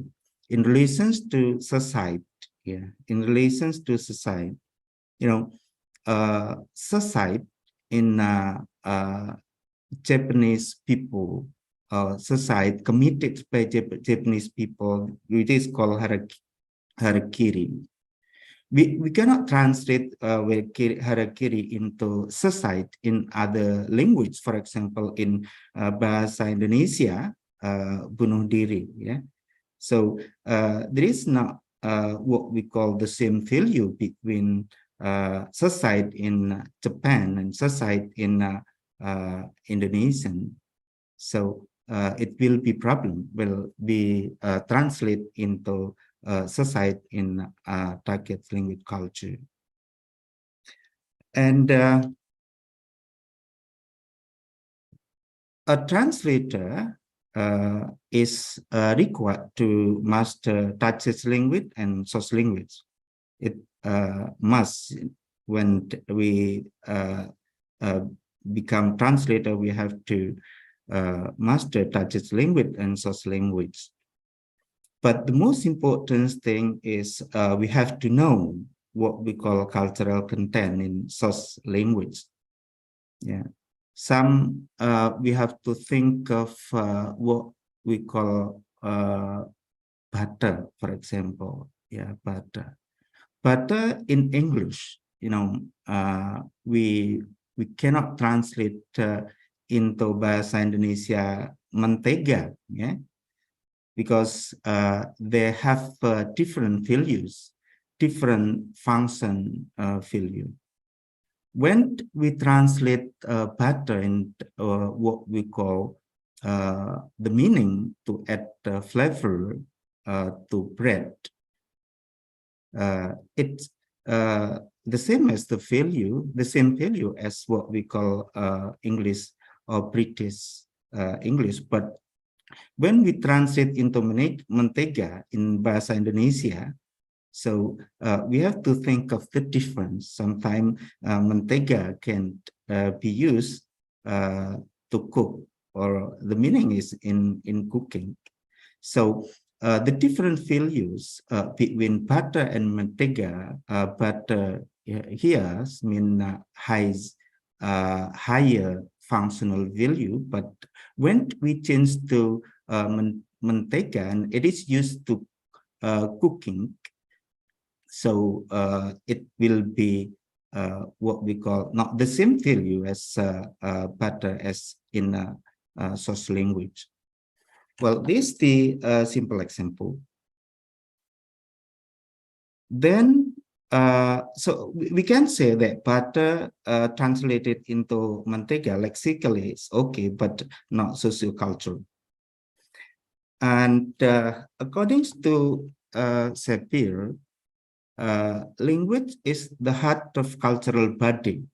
[SPEAKER 6] in relations to society. Yeah, in relations to society, society in Japanese people, society committed by Japanese people, it is called harakiri. We cannot translate harakiri into society in other language. For example, in bahasa Indonesia, bunuh diri. Yeah, so there is not what we call the same value between society in Japan and society in Indonesian. So it will be problem will be translate into society in target language culture. And a translator is required to master target language and source language. It must, when we become translator, we have to master target language and source language. But the most important thing is we have to know what we call cultural content in source language. Yeah, some we have to think of what we call butter, for example. Yeah, butter. Butter in English, we cannot translate into bahasa Indonesia mentega, yeah, because they have different values, different function value. When we translate butter in what we call the meaning to add flavor to bread, it's the same as the same value as what we call English or British English. But when we translate into mentega in bahasa Indonesia, so we have to think of the difference. Sometimes mentega can be used to cook, or the meaning is in cooking. So the different values between butter and mentega, butter here mean higher functional value, but when we change to mentega, and it is used to cooking, so it will be what we call not the same value as butter as in source language. Well, this is the simple example. Then, so we can say that butter translated into mentega lexically is okay, but not sociocultural. And according to Sapir, language is the heart of cultural body.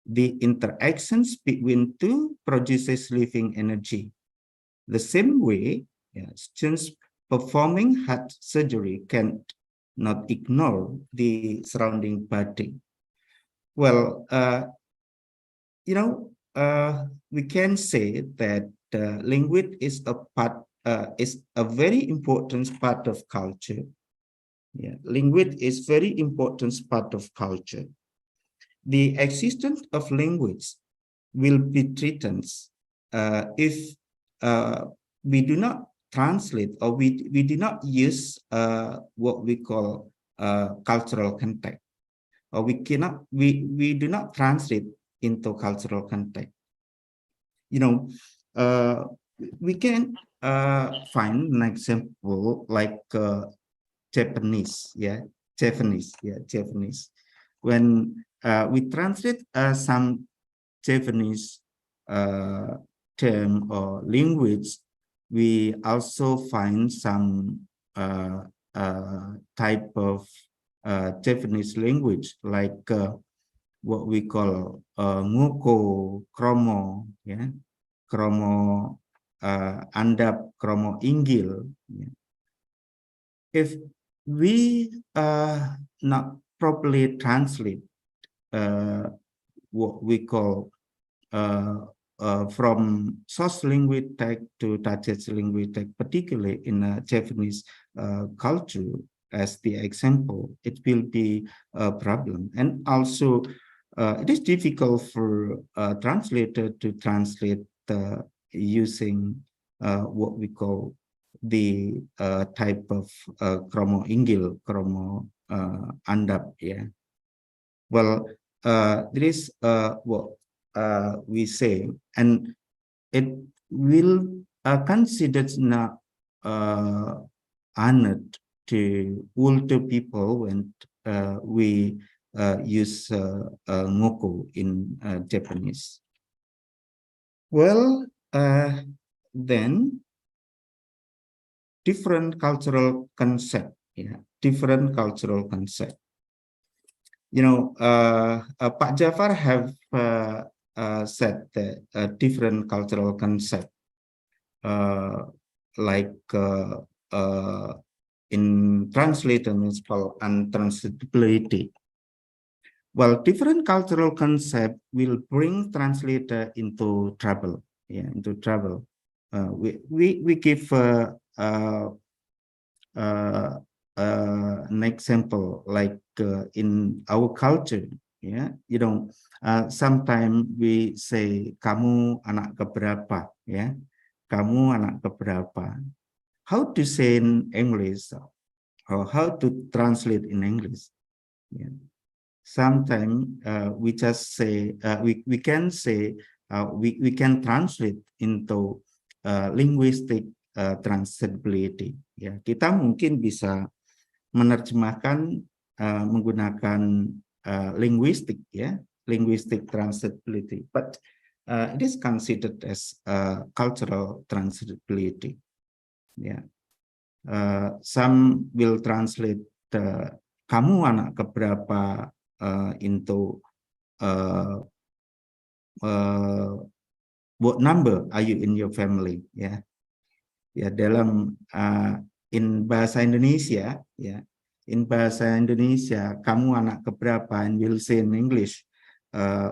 [SPEAKER 6] The interactions between two produces living energy. The same way, students performing heart surgery can not ignore the surrounding body. Well, you know, we can say that language is a very important part of culture. Yeah, language is very important part of culture. The existence of language will be threatened if we do not translate, or we do not use what we call cultural context, or we do not translate into cultural context. You know, we can find an example like Japanese. When we translate some Japanese term or language, we also find some type of Japanese language like what we call ngoko, kromo, kromo andap, kromo inggil. If we not properly translate what we call from source language text to target language text, particularly in a Japanese culture, as the example, it will be a problem. And also, it is difficult for a translator to translate using what we call the type of kromo inggil, kromo andap. Well, there is what we say, and it will considered not honored to older people when we use ngoko in Japanese. Well, then different cultural concept, different cultural concept. You know, Pak Jafar have said that different cultural concept, like in translation is called untranslatability. Well, different cultural concept will bring translator into trouble. Into trouble. We give an example like in our culture. You know, sometimes we say kamu anak keberapa, kamu anak keberapa. How to say in English, or how to translate in English? Sometimes we just say we can say we can translate into linguistic translatability. Kita mungkin bisa menerjemahkan menggunakan linguistic, linguistic translatability, but it is considered as cultural translatability. Some will translate kamu anak keberapa into what number are you in your family? Dalam in bahasa Indonesia, in bahasa Indonesia, kamu anak keberapa, and we'll say in English,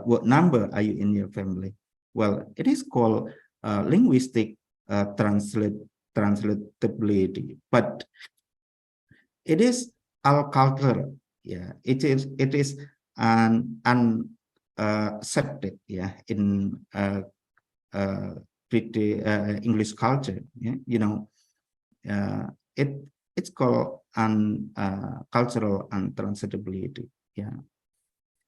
[SPEAKER 6] what number are you in your family? Well, it is called linguistic translatability, but it is all cultural. It is an accepted, in pretty English culture. You know, it's called an cultural untranslatability.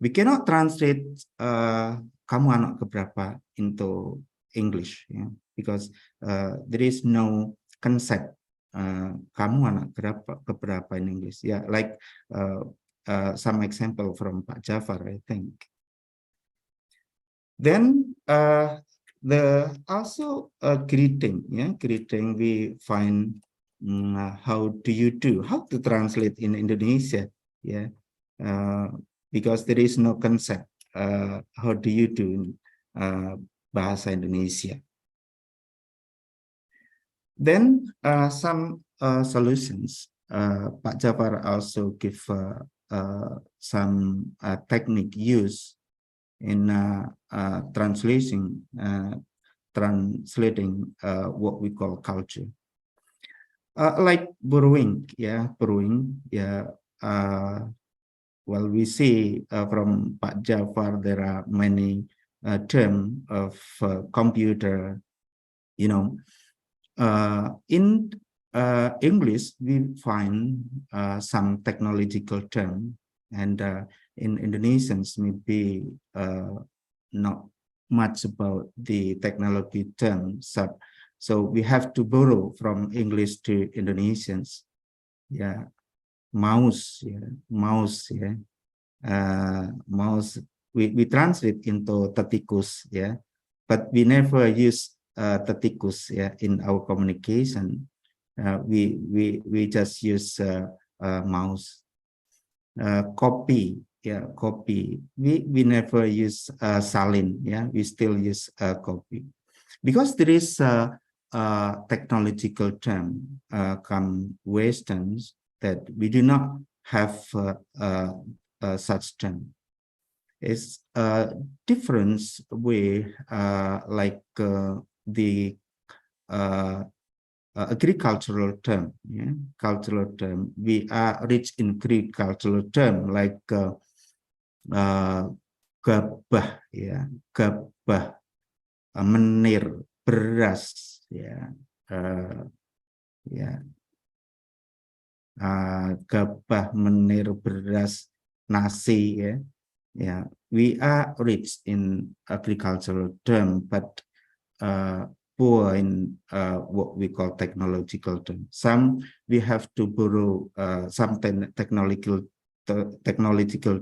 [SPEAKER 6] We cannot translate kamu anak keberapa into English, because there is no concept kamu anak keberapa in English. Like some example from Pak Jafar, I think. Then the also greeting, greeting we find how do you do, how to translate in Indonesia, because there is no concept how do you do in bahasa Indonesia. Then some solutions. Pak Jafar also give some technique used in translating what we call culture. Like borrowing, borrowing, well, we see from Pak Jafar, there are many terms of computer, in English, we find some technological term, and in Indonesians, maybe not much about the technology terms. So we have to borrow from English to Indonesians. Mouse, mouse, mouse. We translate into tetikus, but we never use tetikus, in our communication. We just use mouse. Copy, copy. We never use salin, we still use copy, because there is a technological term come Westerns that we do not have such term. It's a different way, like the agricultural term, cultural term. We are rich in agricultural term, like gabah, gabah, menir, beras, gabah, menir, beras, nasi, we are rich in agricultural term, but poor in what we call technological term. Some we have to borrow some technological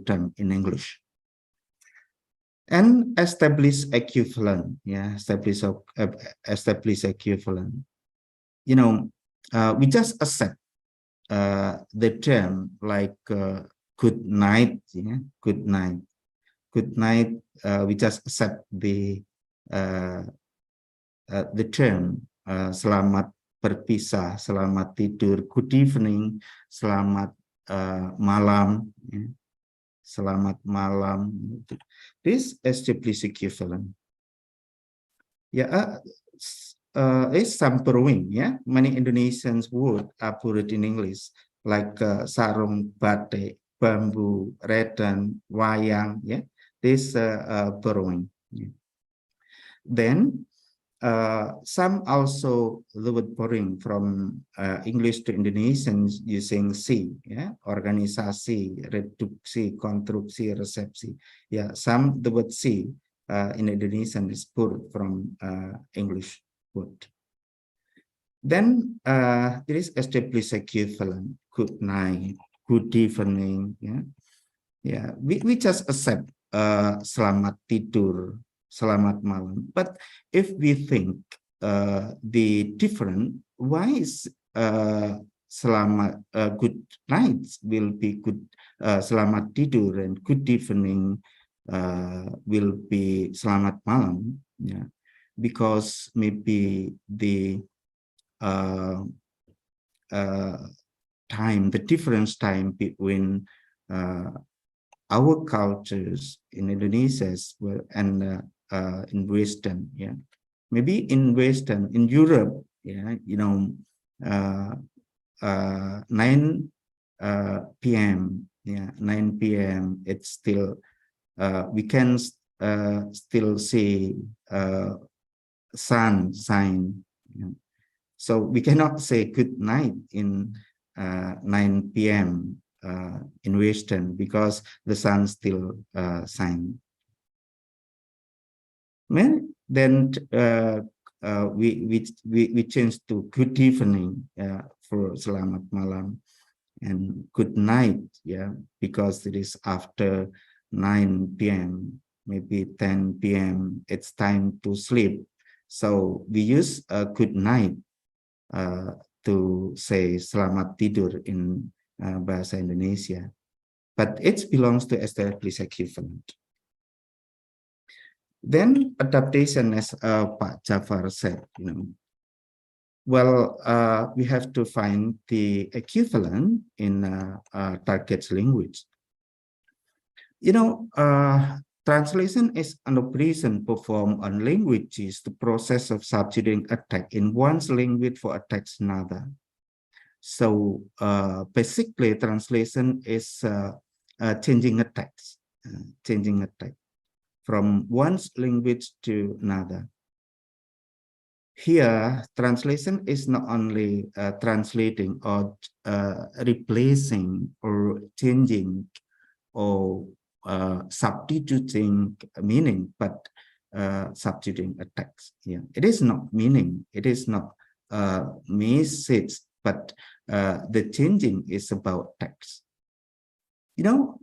[SPEAKER 6] term in English. And establish equivalent, establish equivalent. We just accept the term like good night, good night, good night. We just accept the term selamat berpisah, selamat tidur, good evening, selamat malam, selamat malam. This establish equivalent. It's some borrowing, Many Indonesians word are borrowed in English, like sarung, batik, bambu, redan, wayang, This borrowing. Then some also the word borrowing from English to Indonesian using si, organisasi, reduksi, konstruksi, resepsi. Some the word si in Indonesian is borrowed from English word. Then there is established equivalent, good night, good evening, we just accept selamat tidur, selamat malam. But if we think the different, why is selamat good night will be good, selamat tidur, and good evening will be selamat malam? Because maybe the time, the difference time between our cultures in Indonesia and in Western, maybe in Western, in Europe, 9 p.m. 9 p.m. It's still we can still see sun shine. So we cannot say good night in 9 p.m. In Western, because the sun still shines. Then we change to good evening for selamat malam, and good night, because it is after 9 p.m. maybe 10 p.m. it's time to sleep. So we use a good night to say selamat tidur in bahasa Indonesia, but it belongs to established equivalent. Then adaptation, as Pak Jafar said, well, we have to find the equivalent in target language. translation is an operation performed on languages, the process of substituting a text in one's language for a text in another. So basically, translation is changing a text from one's language to another. Here, translation is not only translating or replacing or changing or substituting meaning, but substituting a text. Yeah, it is not meaning. It is not message, but the changing is about text. You know,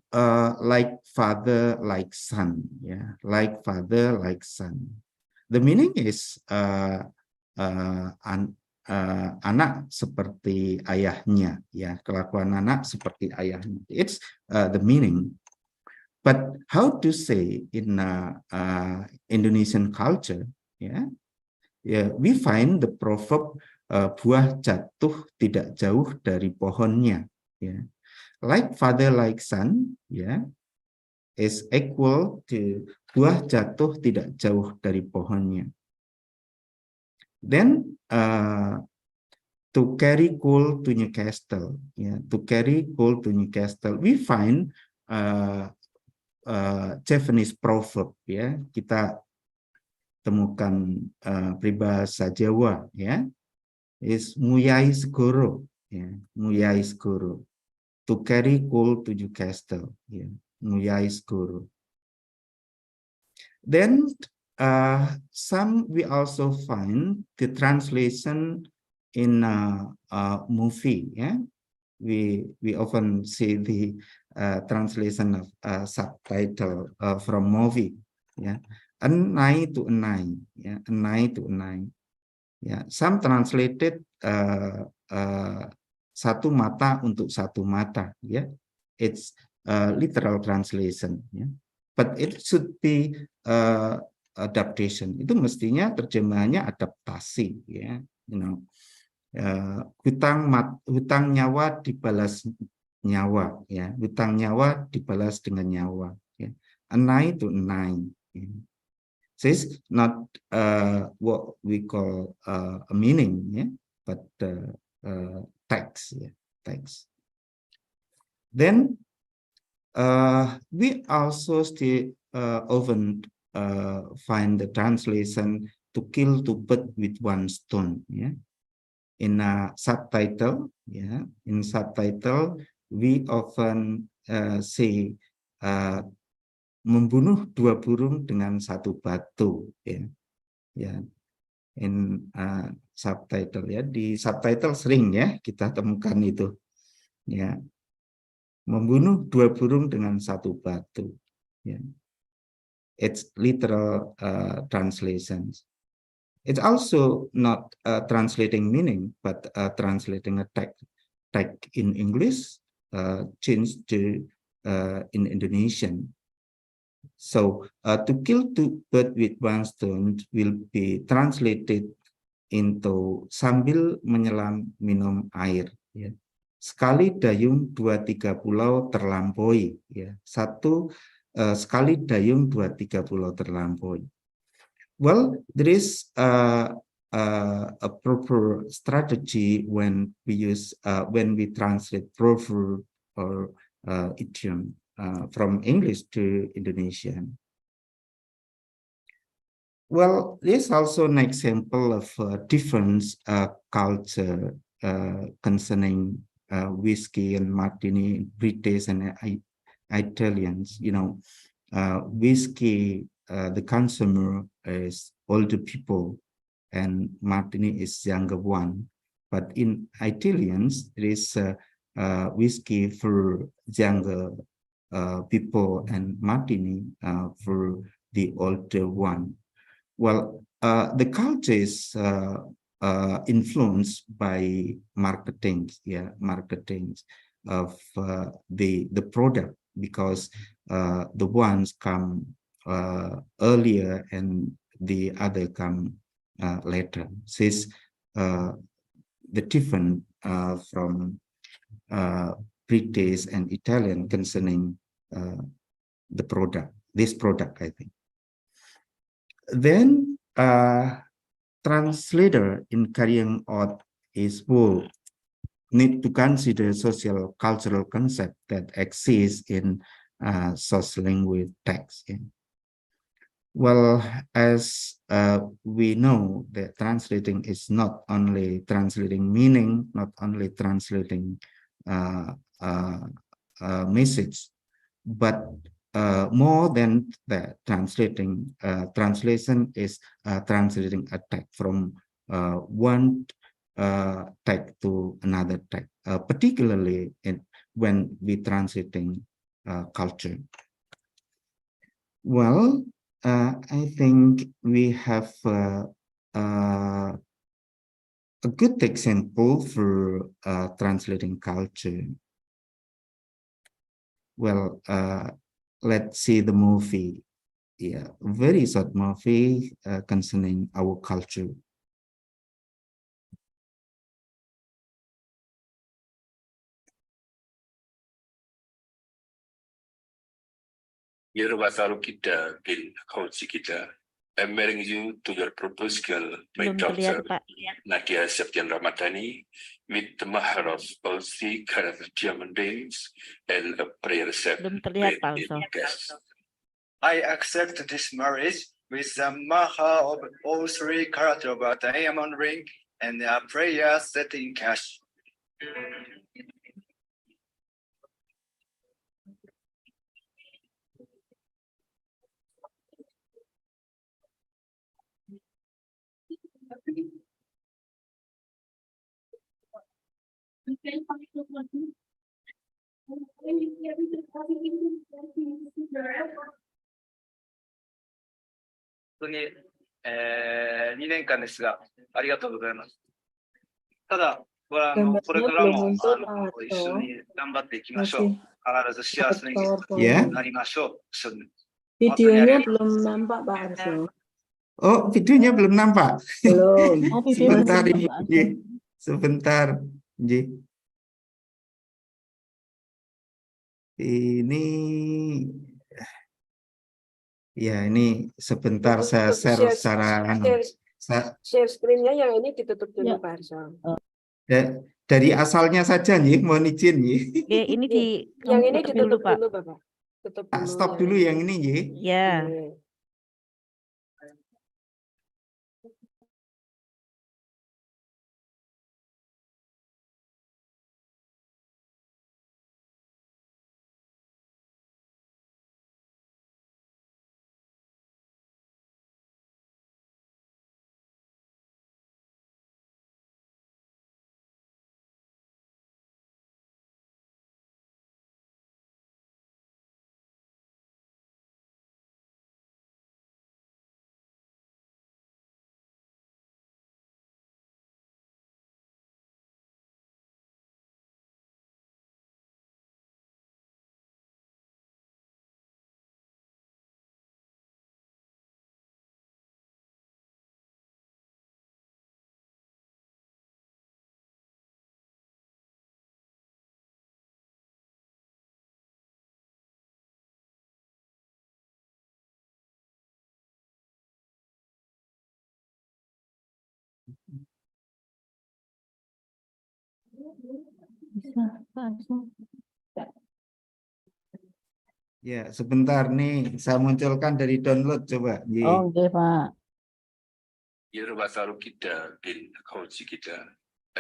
[SPEAKER 6] like father, like son. Yeah, like father, like son. The meaning is anak seperti ayahnya, ya, kelakuan anak seperti ayahnya. It's the meaning. But how to say in Indonesian culture, yeah, we find the proverb buah jatuh tidak jauh dari pohonnya, yeah. Like father, like son, yeah, is equal to buah jatuh tidak jauh dari pohonnya. Then to carry coal to Newcastle, yeah, to carry coal to Newcastle, we find Japanese proverb, ya, kita temukan peribahasa Jawa, ya, is nguyai segoro, ya, nguyai segoro, to carry coal to Newcastle, ya, nguyai segoro. Then some we also find the translation in movie, yeah. We often see the translation of subtitle from movie, yeah. Enai to enai, yeah, enai to enai, yeah. Some translated satu mata untuk satu mata, yeah. It's literal translation, yeah. But it should be adaptation. Itu mestinya terjemahannya adaptasi, ya, you know. Hutang nyawa dibalas nyawa, ya, hutang nyawa dibalas dengan nyawa, ya. Enai to enai, ya. So it's not what we call a meaning, ya, but text, ya, text. Then we also still often find the translation to kill two birds with one stone, yeah. In a subtitle, yeah, in subtitle we often say membunuh dua burung dengan satu batu, ya, yeah. In subtitle, ya, di subtitle sering, ya, kita temukan itu, ya. Membunuh dua burung dengan satu batu, yeah. It's literal translations. It's also not translating meaning, but translating a text. Text in English changed to in Indonesian. So to kill two birds with one stone will be translated into sambil menyelam minum air, ya. Sekali dayung dua tiga pulau terlampaui, ya. Sekali dayung dua tiga pulau terlampaui. Well, there is a proper strategy when we use when we translate proverb or idiom from English to Indonesian. Well, this is also an example of different culture concerning whiskey and martini, British and Italians. You know, whiskey, the consumer is older people, and martini is younger one. But in Italians, there is whiskey for younger people and martini for the older one. Well, the culture is influenced by marketing, yeah, marketing of the product, because the ones come earlier and the other come later. This is the different from British and Italian concerning the product, this product, I think. Then translator in carrying out his work need to consider social cultural concept that exists in source language text. Yeah. Well, as we know that translating is not only translating meaning, not only translating message, but more than that, translation is translating a text from one text to another text, particularly when we translating culture. Well, I think we have a good example for translating culture. Well, let's see the movie. Yeah, very short movie concerning our culture.
[SPEAKER 8] Yerwasalu kita bin coach kita, marrying you to your proposal, my
[SPEAKER 2] Belum terlihat,
[SPEAKER 8] daughter
[SPEAKER 2] Pak.
[SPEAKER 8] Nadia Septian Ramadhani, with the mahar of all three current German names and a prayer set
[SPEAKER 2] Belum terlihat, Pak
[SPEAKER 8] in
[SPEAKER 2] Also.
[SPEAKER 8] guest.
[SPEAKER 9] I accept this marriage with the mahar of all three characters of a diamond ring and a prayer set in cash.
[SPEAKER 6] Yeah.
[SPEAKER 10] Videonya belum nampak Pak Arso.
[SPEAKER 6] Oh, videonya belum nampak.
[SPEAKER 10] Belum.
[SPEAKER 7] Oh, video
[SPEAKER 6] Sebentar,
[SPEAKER 7] belum,
[SPEAKER 6] Ibu.
[SPEAKER 7] Pak Arso.
[SPEAKER 6] Ji. Sebentar, Ji. Ini, ya ini sebentar saya share secara
[SPEAKER 5] Share screen-nya yang ini ditutup dulu
[SPEAKER 7] Ya.
[SPEAKER 5] Pak Arso.
[SPEAKER 6] dari asalnya saja nih, mohon izin nih.
[SPEAKER 2] Oke, ini di
[SPEAKER 5] Yang ini
[SPEAKER 2] tutup
[SPEAKER 5] ditutup
[SPEAKER 2] Pak.
[SPEAKER 5] dulu Bapak. Tutup dulu.
[SPEAKER 6] Stop dulu yang ini, Ji.
[SPEAKER 2] Ya.
[SPEAKER 5] Oke.
[SPEAKER 7] Bisa, Pak Arso.
[SPEAKER 6] Ya, sebentar nih, saya munculkan dari download coba. Ji.
[SPEAKER 7] Oh, oke, Pak.
[SPEAKER 8] Yerwasalu kita bin coach kita,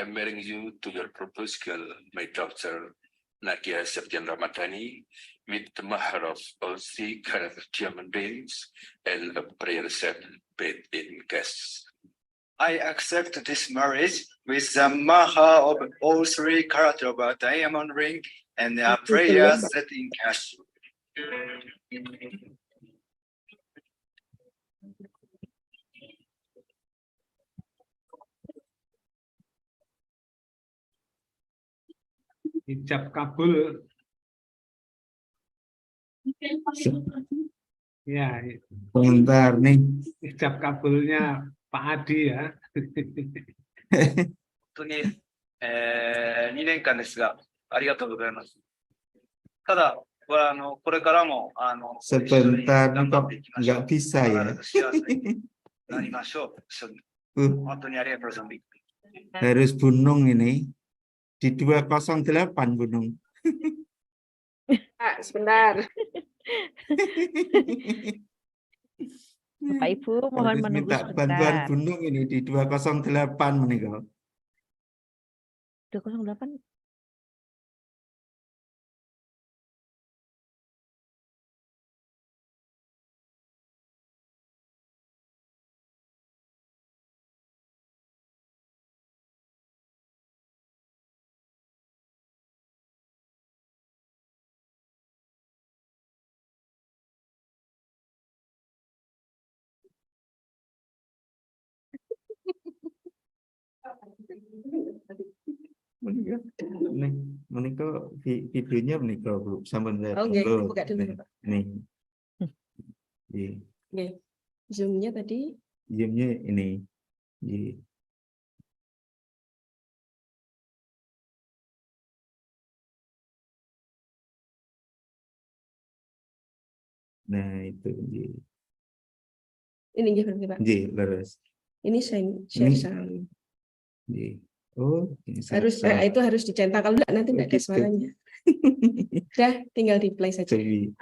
[SPEAKER 8] marrying you to your proposal, my daughter Nadia Septian Ramadhani, with the mahar of all three current German names and a prayer set paid in cash.
[SPEAKER 9] I accept this marriage with the mahar of all three characters of a diamond ring and a prayer set in cash.
[SPEAKER 1] Ijab kabul. Ya,
[SPEAKER 6] Sebentar nih.
[SPEAKER 1] ijab kabulnya Pak Adi ya.
[SPEAKER 9] 本当に、2年間ですが、ありがとうございます。ただ、これからも、一緒に
[SPEAKER 6] Sebentar
[SPEAKER 9] 頑張って
[SPEAKER 6] kok
[SPEAKER 9] いきましょう。
[SPEAKER 6] nggak bisa ya.
[SPEAKER 9] 必ず幸せになりましょう。一緒に 本当にありがとうございます。
[SPEAKER 6] Harus Bunung ini di 208 Bunung.
[SPEAKER 5] Pak, sebentar.
[SPEAKER 2] Bapak Ibu mohon
[SPEAKER 6] Harus
[SPEAKER 2] menunggu
[SPEAKER 6] minta bantuan
[SPEAKER 2] sebentar.
[SPEAKER 6] Bunung ini di 208 menikah.
[SPEAKER 2] 208.
[SPEAKER 6] Menikah videonya menikah Bu, sambil lihat
[SPEAKER 5] Oke,
[SPEAKER 6] dulu.
[SPEAKER 5] buka dulu, Pak.
[SPEAKER 6] Nih. Iya.
[SPEAKER 5] Oke. Zoom-nya tadi.
[SPEAKER 6] Zoom-nya ini. Iya. Nah itu. Iya.
[SPEAKER 5] Ini gimana, Pak?
[SPEAKER 6] Iya, terus.
[SPEAKER 5] Ini share
[SPEAKER 6] Ini.
[SPEAKER 5] sound.
[SPEAKER 6] Iya. Oh, ini
[SPEAKER 5] Harus itu harus dicentang, kalau enggak nanti enggak ada
[SPEAKER 6] Gitu.
[SPEAKER 5] suaranya. Udah, tinggal di play saja.
[SPEAKER 6] Jadi,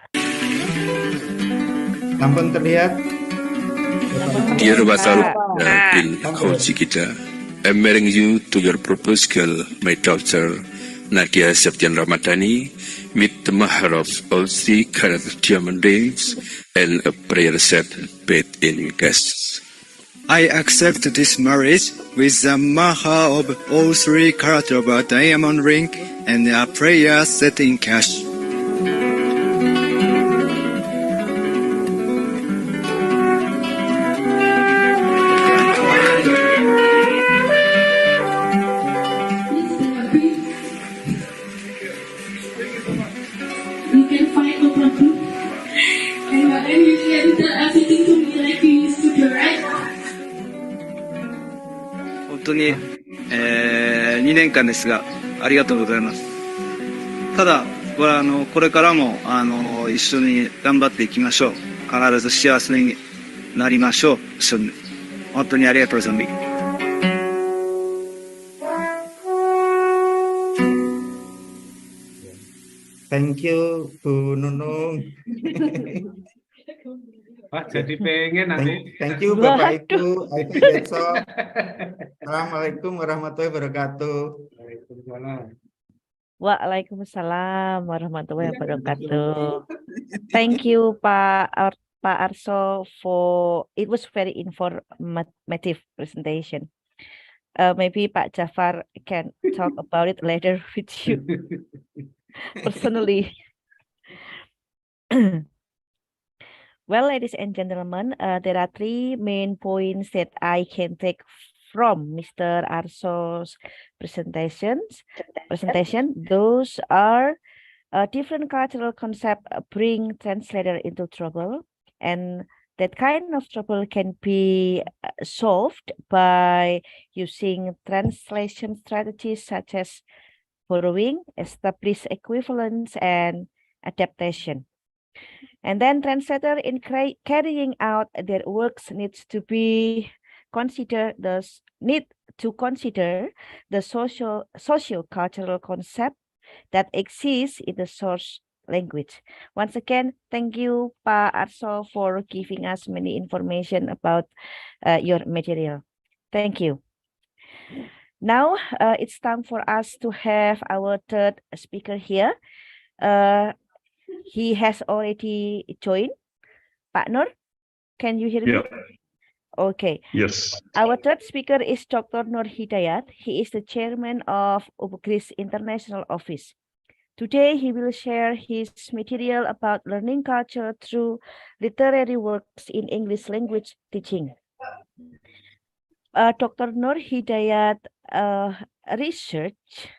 [SPEAKER 6] ampun terlihat.
[SPEAKER 8] Dear Bataruk bin Kauji kita, I'm marrying you to your proposal, my daughter Nadia Septian Ramadhani, with the mahar of all 3 karat diamond rings and a prayer set paid in cash.
[SPEAKER 9] I accept this marriage with the mahar of all 3 karat of a diamond ring and a prayer set in cash.
[SPEAKER 10] You can find no problem. And then you can tell everything to me like you used to do, right?
[SPEAKER 9] 本当に、2年間ですが、ありがとうございます。ただ、これからも、一緒に頑張っていきましょう。必ず幸せになりましょう。一緒に。本当にありがとうございます。
[SPEAKER 6] Thank you, Bu Nunung.
[SPEAKER 1] Wah, jadi pengen nanti.
[SPEAKER 6] Thank you, Bapak Ibu. I think that's all. Assalamualaikum warahmatullahi wabarakatuh.
[SPEAKER 1] Waalaikumsalam.
[SPEAKER 2] Waalaikumsalam warahmatullahi wabarakatuh. Thank you, Pak Arso, for it was very informative presentation. Maybe Pak Jafar can talk about it later with you personally. Well, ladies and gentlemen, there are 3 main points that I can take from Mr. Arso's presentation. Those are different cultural concepts bring translator into trouble, and that kind of trouble can be solved by using translation strategies such as borrowing, establish equivalence, and adaptation. And then translator in carrying out their works needs to consider the socio-cultural concept that exists in the source language. Once again, thank you, Pak Arso, for giving us many information about your material. Thank you. Now it's time for us to have our third speaker here. He has already joined. Pak Nur, can you hear me? Okay.
[SPEAKER 11] Yes.
[SPEAKER 2] Our third speaker is Dr. Nur Hidayat. He is the chairman of Upgris International Office. Today, he will share his material about learning culture through literary works in English language teaching. Dr. Nur Hidayat research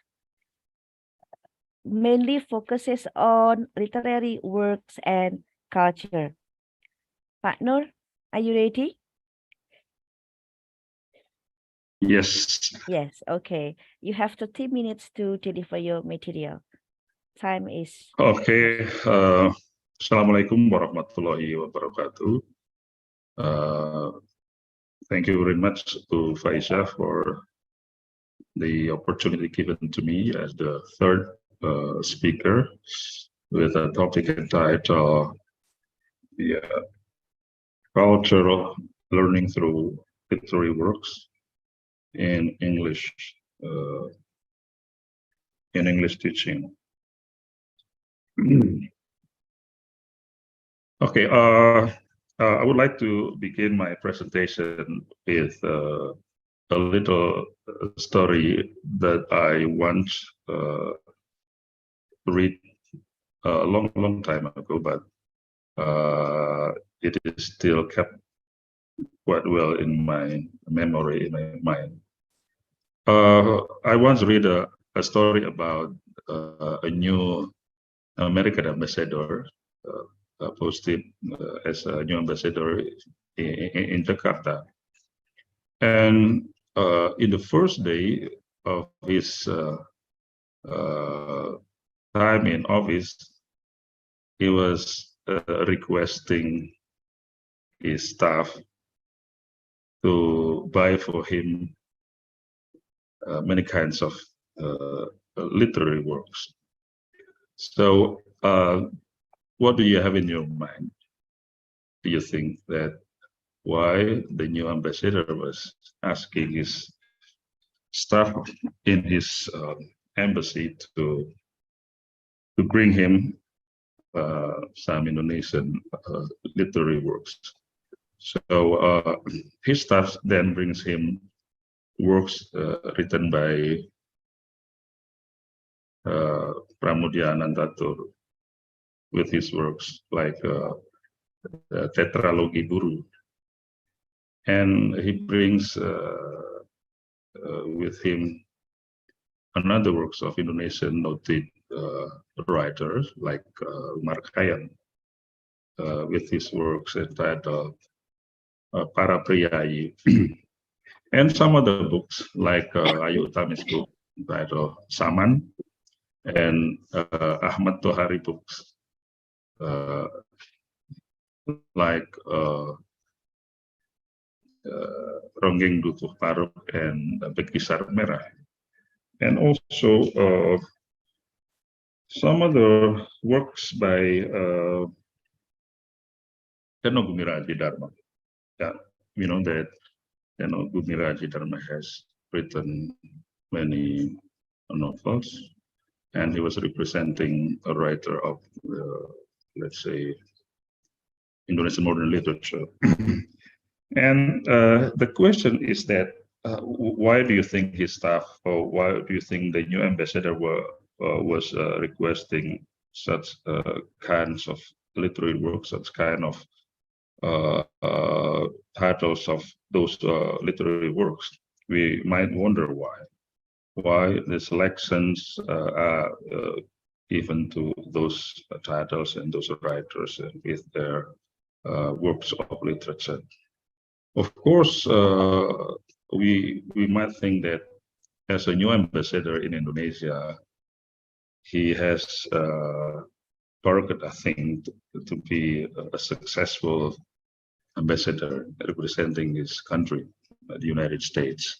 [SPEAKER 2] mainly focuses on literary works and culture. Pak Nur, are you ready?
[SPEAKER 11] Yes.
[SPEAKER 2] Yes, okay. You have 30 minutes to deliver your material. time is.
[SPEAKER 11] Okay. Assalamualaikum warahmatullahi wabarakatuh. Thank you very much to Faisha for the opportunity given to me as the third speaker with a topic entitled cultural learning through literary works in English teaching. Okay, I would like to begin my presentation with a little story that I once read a long time ago, but it is still kept quite well in my memory, in my mind. I once read a story about a new American ambassador posted as a new ambassador in Jakarta. And in the first day of his time in office, he was requesting his staff to buy for him many kinds of literary works. So what do you have in your mind? Do you think that why the new ambassador was asking his staff in his embassy to bring him some Indonesian literary works? So his staff then brings him works written by Pramudia Anantatur, with his works like Tetralogi Guru, and he brings with him another works of Indonesian noted writers like Mark Hayan, with his works entitled Para Priyayi, and some other books like Ayu Utami's book entitled Saman, and Ahmad Tohari books like Ronggeng Dutuh Paruk and Bekisar Merah, and also some other works by Teno Gumiraji Dharma. Yeah, we know that Teno Gumiraji Dharma has written many novels, and he was representing a writer of, let's say, Indonesian modern literature. And the question is that why do you think his staff, or why do you think the new ambassador was requesting such kinds of literary works, such kind of titles of those literary works? We might wonder why the selections are given to those titles and those writers with their works of literature. Of course, we might think that as a new ambassador in Indonesia, he has target, I think, to be a successful ambassador representing his country, the United States.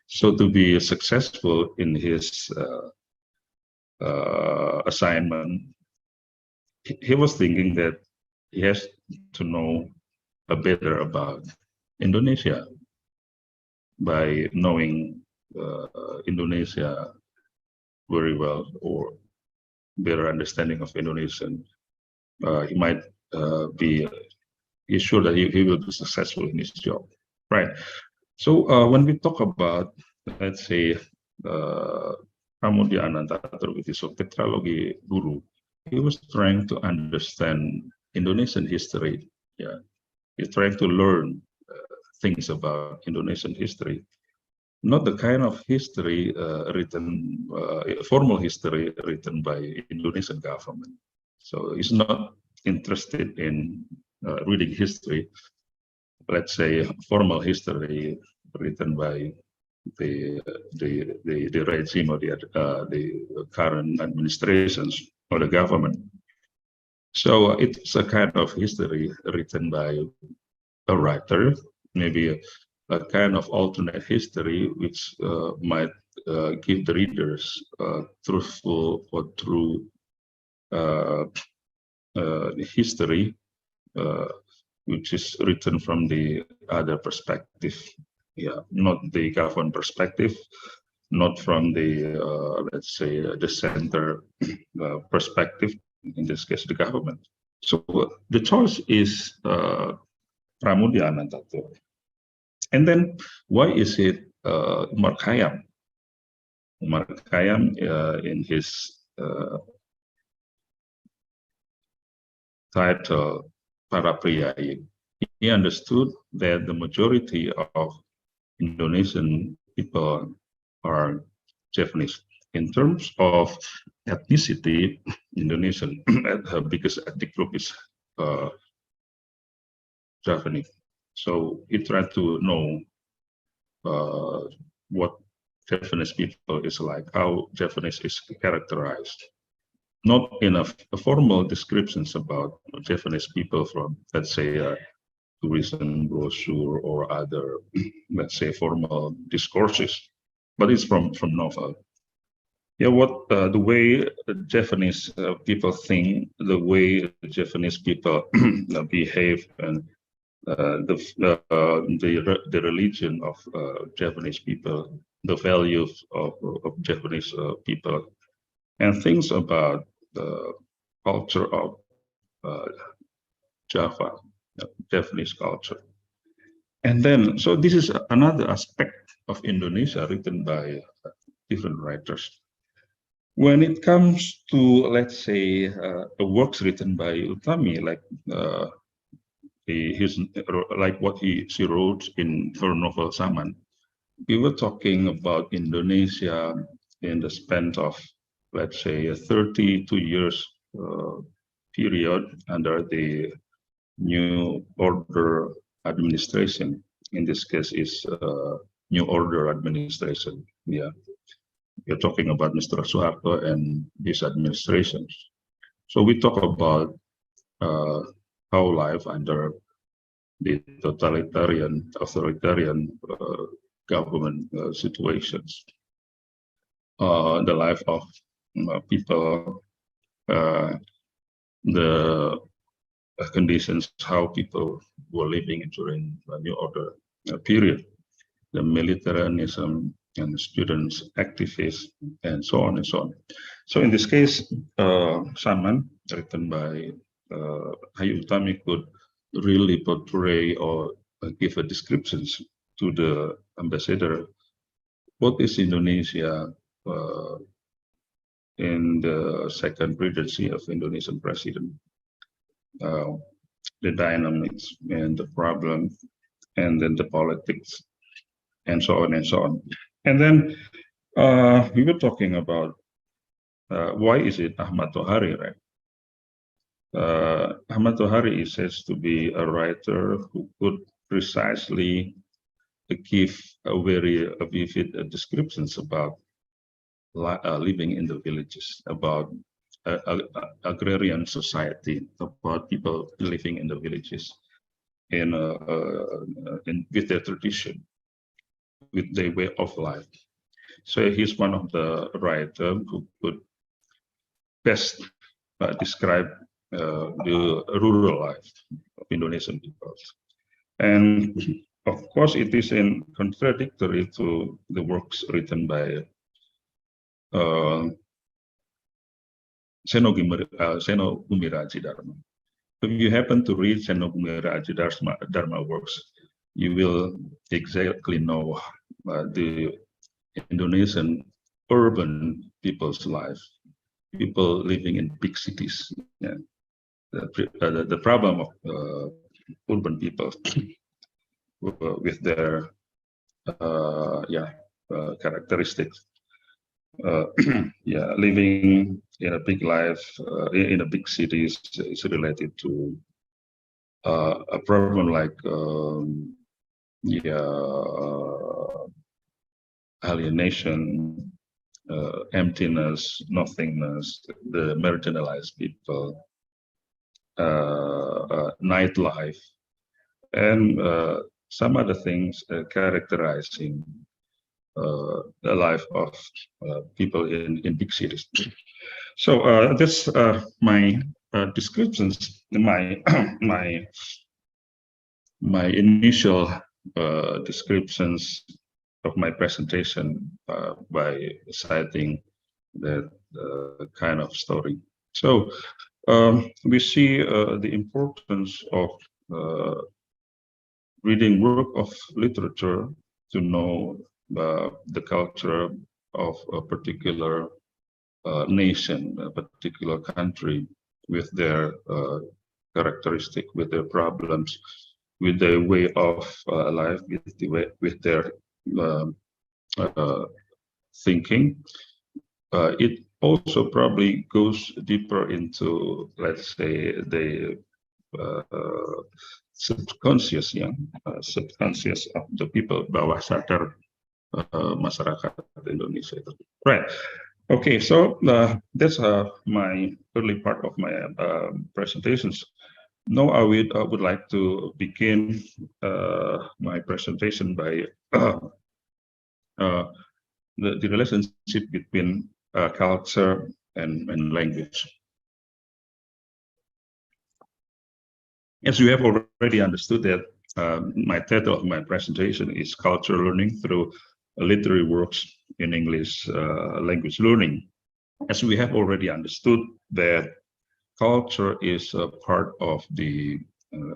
[SPEAKER 11] So to be successful in his assignment, he was thinking that he has to know better about Indonesia. By knowing Indonesia very well, or better understanding of Indonesian, he might be sure that he will be successful in his job, right? So when we talk about, let's say, Pramudia Anantatur with his Tetralogi Guru, he was trying to understand Indonesian history. Yeah, he's trying to learn things about Indonesian history, not the kind of history written, formal history written by Indonesian government. So he's not interested in reading history, let's say formal history written by the regime or the current administrations or the government. So it's a kind of history written by a writer, maybe a kind of alternate history which might give the readers truthful or true history, which is written from the other perspective. Yeah, not the government perspective, not from the let's say the center perspective. In this case, the government. So the choice is Pramudia Anantatur. And then why is it Mark Khayyam? Mark Khayyam in his title Para Priyayi, he understood that the majority of Indonesian people are Japanese. In terms of ethnicity, Indonesian biggest ethnic group is Japanese. So he tried to know what Japanese people is like, how Japanese is characterized. Not enough formal descriptions about Japanese people from, let's say, tourism brochure or other, let's say, formal discourses, but it's from novel. Yeah, what the way Japanese people think, the way Japanese people behave, and the religion of Japanese people, the values of Japanese people, and things about the culture of Java, Japanese culture. And then, so this is another aspect of Indonesia written by different writers. When it comes to, let's say, works written by Utami, like like what she wrote in her novel Saman, we were talking about Indonesia in the span of, let's say, a 32 years period under the New Order administration. In this case, is New Order administration. Yeah, we're talking about Mr. Suharto and his administration. So we talk about how life under the totalitarian, authoritarian government situations, the life of people, the conditions, how people were living during the New Order period, the militarism and students, activists, and so on and so on. So in this case, Saman, written by Hayu Utami, could really portray or give a descriptions to the ambassador what is Indonesia in the second presidency of Indonesian president, the dynamics and the problem, and then the politics, and so on and so on. And then we were talking about why is it Ahmad Tohari, right? Ahmad Tohari is said to be a writer who could precisely give a very vivid descriptions about living in the villages, about agrarian society, about people living in the villages, with their tradition, with their way of life. So he's one of the writers who could best describe the rural life of Indonesian people. And of course, it is in contradictory to the works written by Seno Gumira Aji-Dharma. If you happen to read Seno Gumira Aji-Dharma works, you will exactly know the Indonesian urban people's life, people living in big cities. Yeah. The problem of urban people with their characteristics. Yeah, living in a big life in a big cities is related to a problem like alienation, emptiness, nothingness, the marginalized people, nightlife, and some other things characterizing the life of people in big cities. So that's my descriptions, my my initial descriptions of my presentation by citing that kind of story. So we see the importance of reading work of literature to know the culture of a particular nation, a particular country, with their characteristic, with their problems, with their way of life, with their thinking. It also probably goes deeper into, let's say, the subconscious, subconscious of the people, bawah sadar masyarakat Indonesia. Right. Okay, so that's my early part of my presentations. Now I would like to begin my presentation by the relationship between culture and language. As you have already understood that my title of my presentation is Culture Learning Through Literary Works in English Language Learning. As we have already understood that culture is a part of the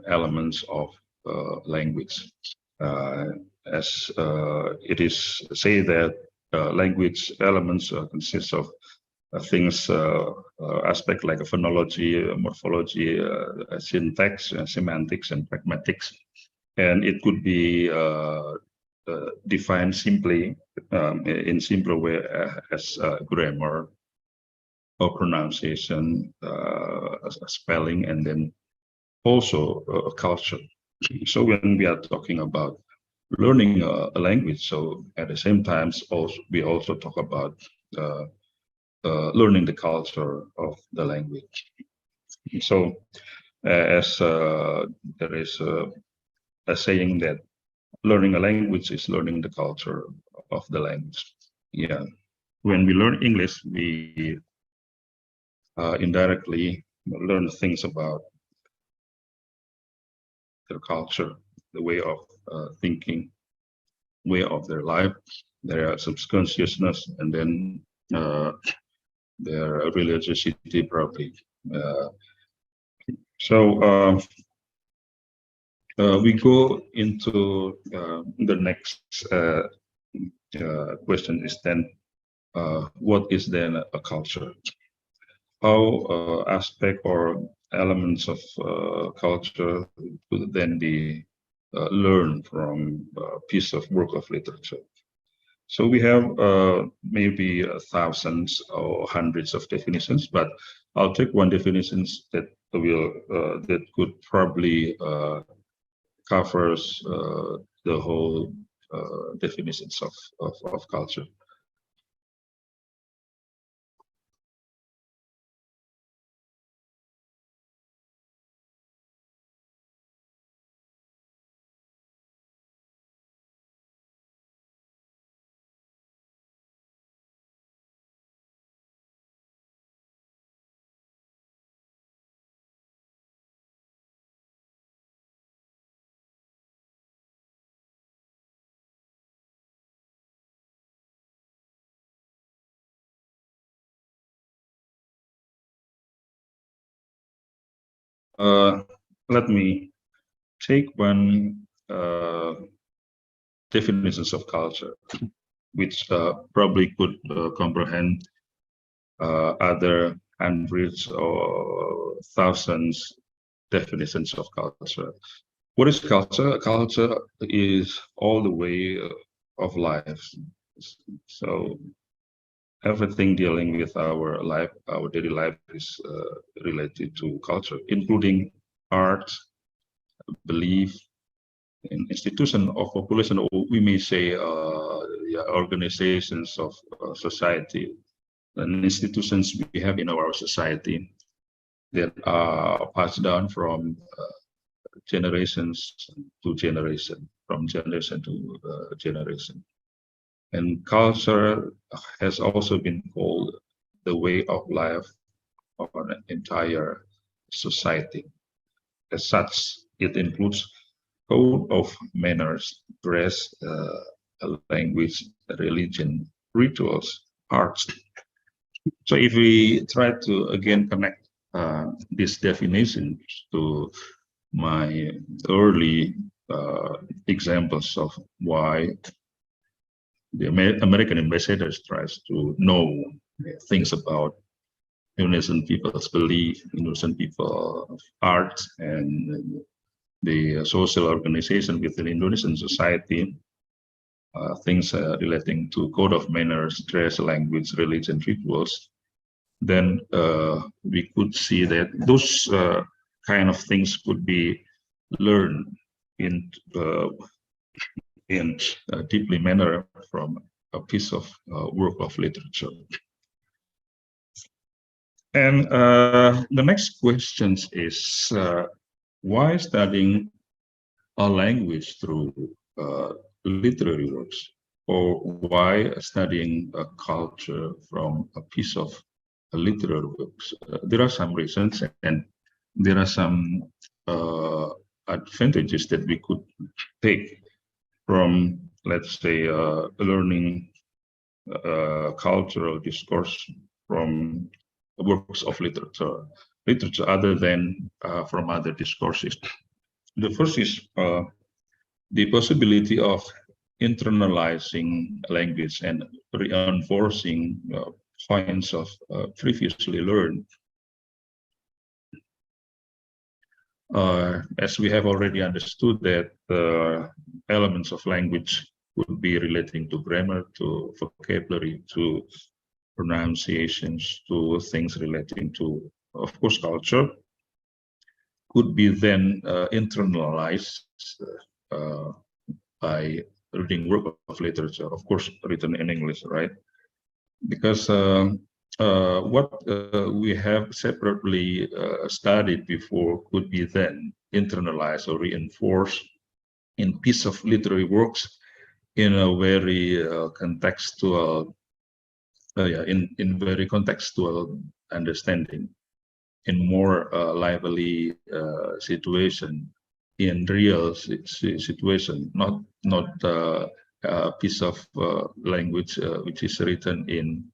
[SPEAKER 11] elements of language. As it is say that language elements consist of things, aspect like a phonology, morphology, syntax, semantics, and pragmatics. And it could be defined simply in simpler way as grammar or pronunciation, spelling, and then also culture. So when we are talking about learning a language, so at the same time, we also talk about learning the culture of the language. So as there is a saying that learning a language is learning the culture of the language. Yeah, when we learn English, we indirectly learn things about their culture, the way of thinking, way of their life, their subconsciousness, and then their religiosity probably. So we go into the next question is then, what is then a culture? How aspect or elements of culture could then be learned from a piece of work of literature? So we have maybe thousands or hundreds of definitions, but I'll take one definition that will that could probably covers the whole definitions of culture. Let me take one definitions of culture, which probably could comprehend other hundreds or thousands definitions of culture. What is culture? Culture is all the way of life. So everything dealing with our life, our daily life, is related to culture, including art, belief, institution of population, or we may say organizations of society and institutions we have in our society that are passed down from generations to generation, from generation to generation. And culture has also been called the way of life of an entire society. As such, it includes code of manners, dress, language, religion, rituals, arts. So if we try to again connect these definitions to my early examples of why the American ambassadors tries to know things about Indonesian people's belief, Indonesian people art, and the social organization within Indonesian society, things relating to code of manners, dress, language, religion, rituals, then we could see that those kind of things could be learned in a deeply manner from a piece of work of literature. And the next question is why studying a language through literary works, or why studying a culture from a piece of literary works? There are some reasons, and there are some advantages that we could take from, let's say, learning cultural discourse from works of literature other than from other discourses. The first is the possibility of internalizing language and reinforcing points of previously learned. As we have already understood that elements of language would be relating to grammar, to vocabulary, to pronunciations, to things relating to, of course, culture, could be then internalized by reading work of literature, of course, written in English, right? Because what we have separately studied before could be then internalized or reinforced in piece of literary works in a very contextual, in very contextual understanding, in more lively situation, in real situation, not a piece of language which is written in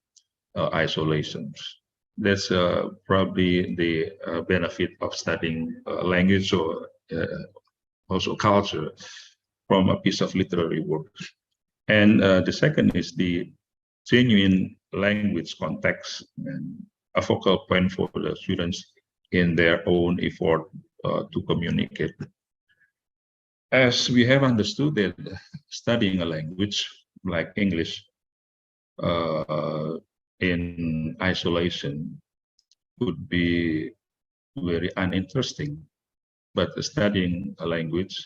[SPEAKER 11] isolations. That's probably the benefit of studying language or also culture from a piece of literary work. And the second is the genuine language context and a focal point for the students in their own effort to communicate. As we have understood that studying a language like English in isolation would be very uninteresting, but studying a language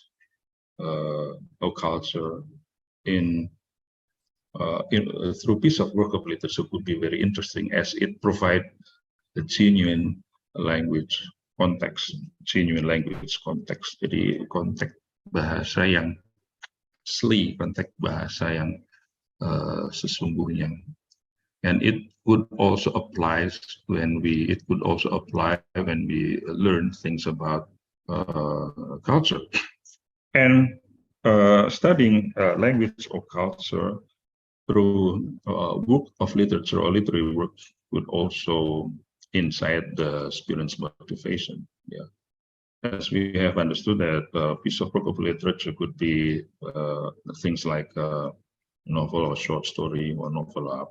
[SPEAKER 11] or culture through piece of work of literature could be very interesting, as it provides the genuine language context, Jadi konteks bahasa yang asli, konteks bahasa yang sesungguhnya. And it could also apply when we learn things about culture. And studying language or culture through work of literature or literary work would also insight the students' motivation. Yeah, as we have understood that a piece of work of literature could be things like a novel or short story or novella.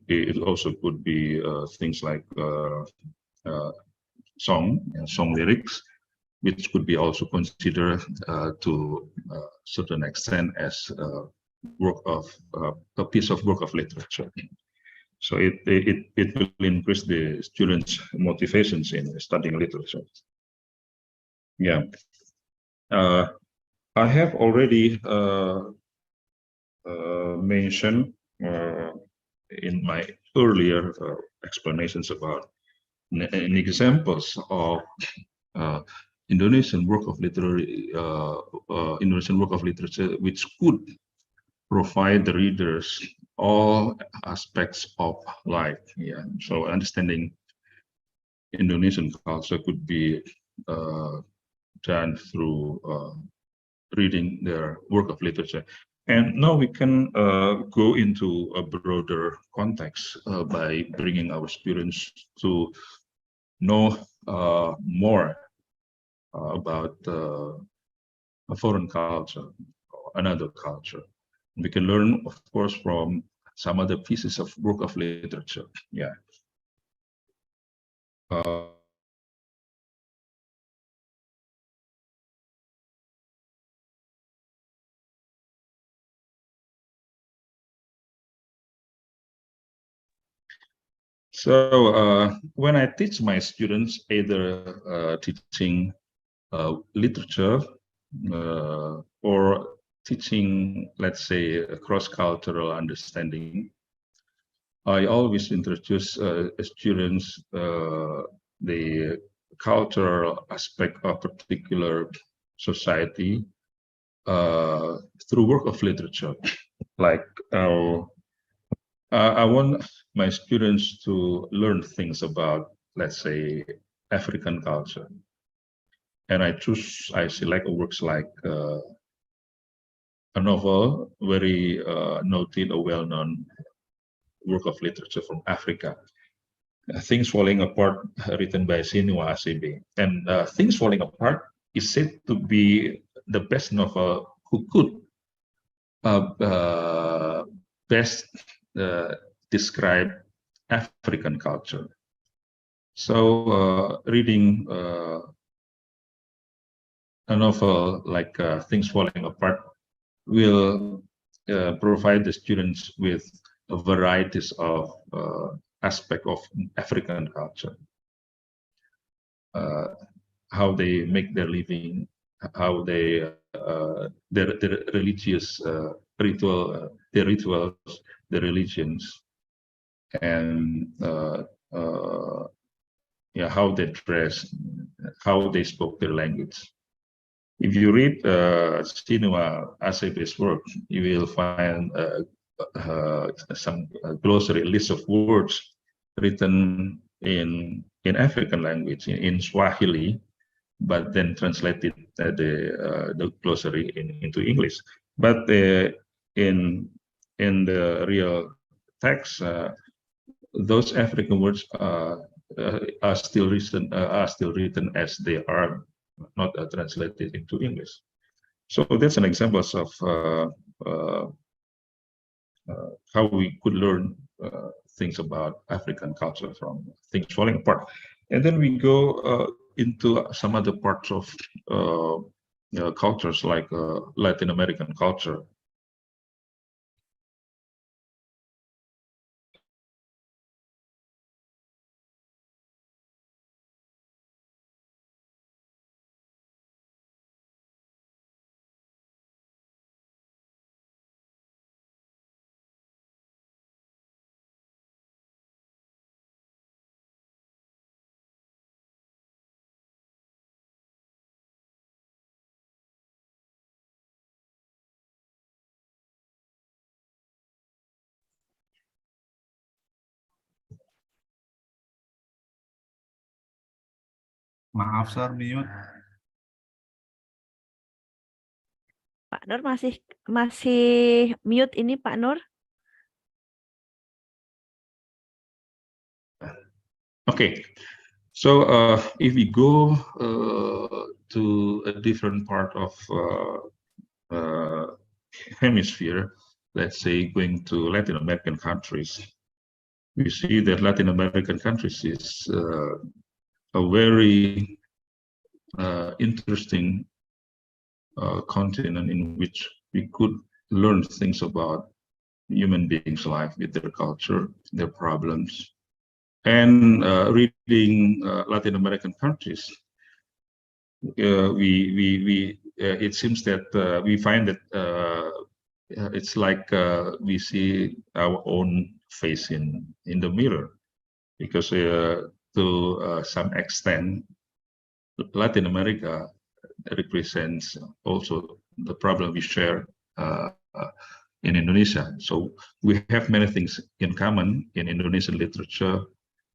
[SPEAKER 11] It also could be things like song lyrics, which could be also considered to a certain extent as a piece of work of literature. So it will increase the students' motivations in studying literature. Yeah. I have already mentioned in my earlier explanations about examples of Indonesian work of Indonesian work of literature, which could provide the readers all aspects of life. Yeah, so understanding Indonesian culture could be done through reading their work of literature. And now we can go into a broader context by bringing our students to know more about a foreign culture, another culture. We can learn, of course, from some other pieces of work of literature. Yeah. So when I teach my students, either teaching literature or teaching, let's say, cross-cultural understanding, I always introduce students the cultural aspect of particular society through work of literature. Like I want my students to learn things about, let's say, African culture. And I select works like a novel, very noted, a well-known work of literature from Africa. Things Falling Apart, written by Chinua Achebe. And Things Falling Apart is said to be the best novel who could best describe African culture. So reading a novel like Things Falling Apart will provide the students with a varieties of aspect of African culture, how they make their living, how they their religious their rituals, their religions, and yeah, how they dress, how they spoke their language. If you read Chinua Achebe's work, you will find some glossary list of words written in African language, in Swahili, but then translated the glossary into English. But in the real text, those African words are still written as they are, not translated into English. So that's an example of how we could learn things about African culture from Things Falling Apart. And then we go into some other parts of cultures like Latin American culture.
[SPEAKER 4] Maaf, Sir, mute.
[SPEAKER 2] Pak Nur masih mute ini Pak Nur.
[SPEAKER 11] Okay, so if we go to a different part of hemisphere, let's say going to Latin American countries, we see that Latin American countries is a very interesting continent in which we could learn things about human beings' life with their culture, their problems. And reading Latin American countries, we it seems that we find that it's like we see our own face in the mirror, because to some extent, Latin America represents also the problem we share in Indonesia. So we have many things in common in Indonesian literature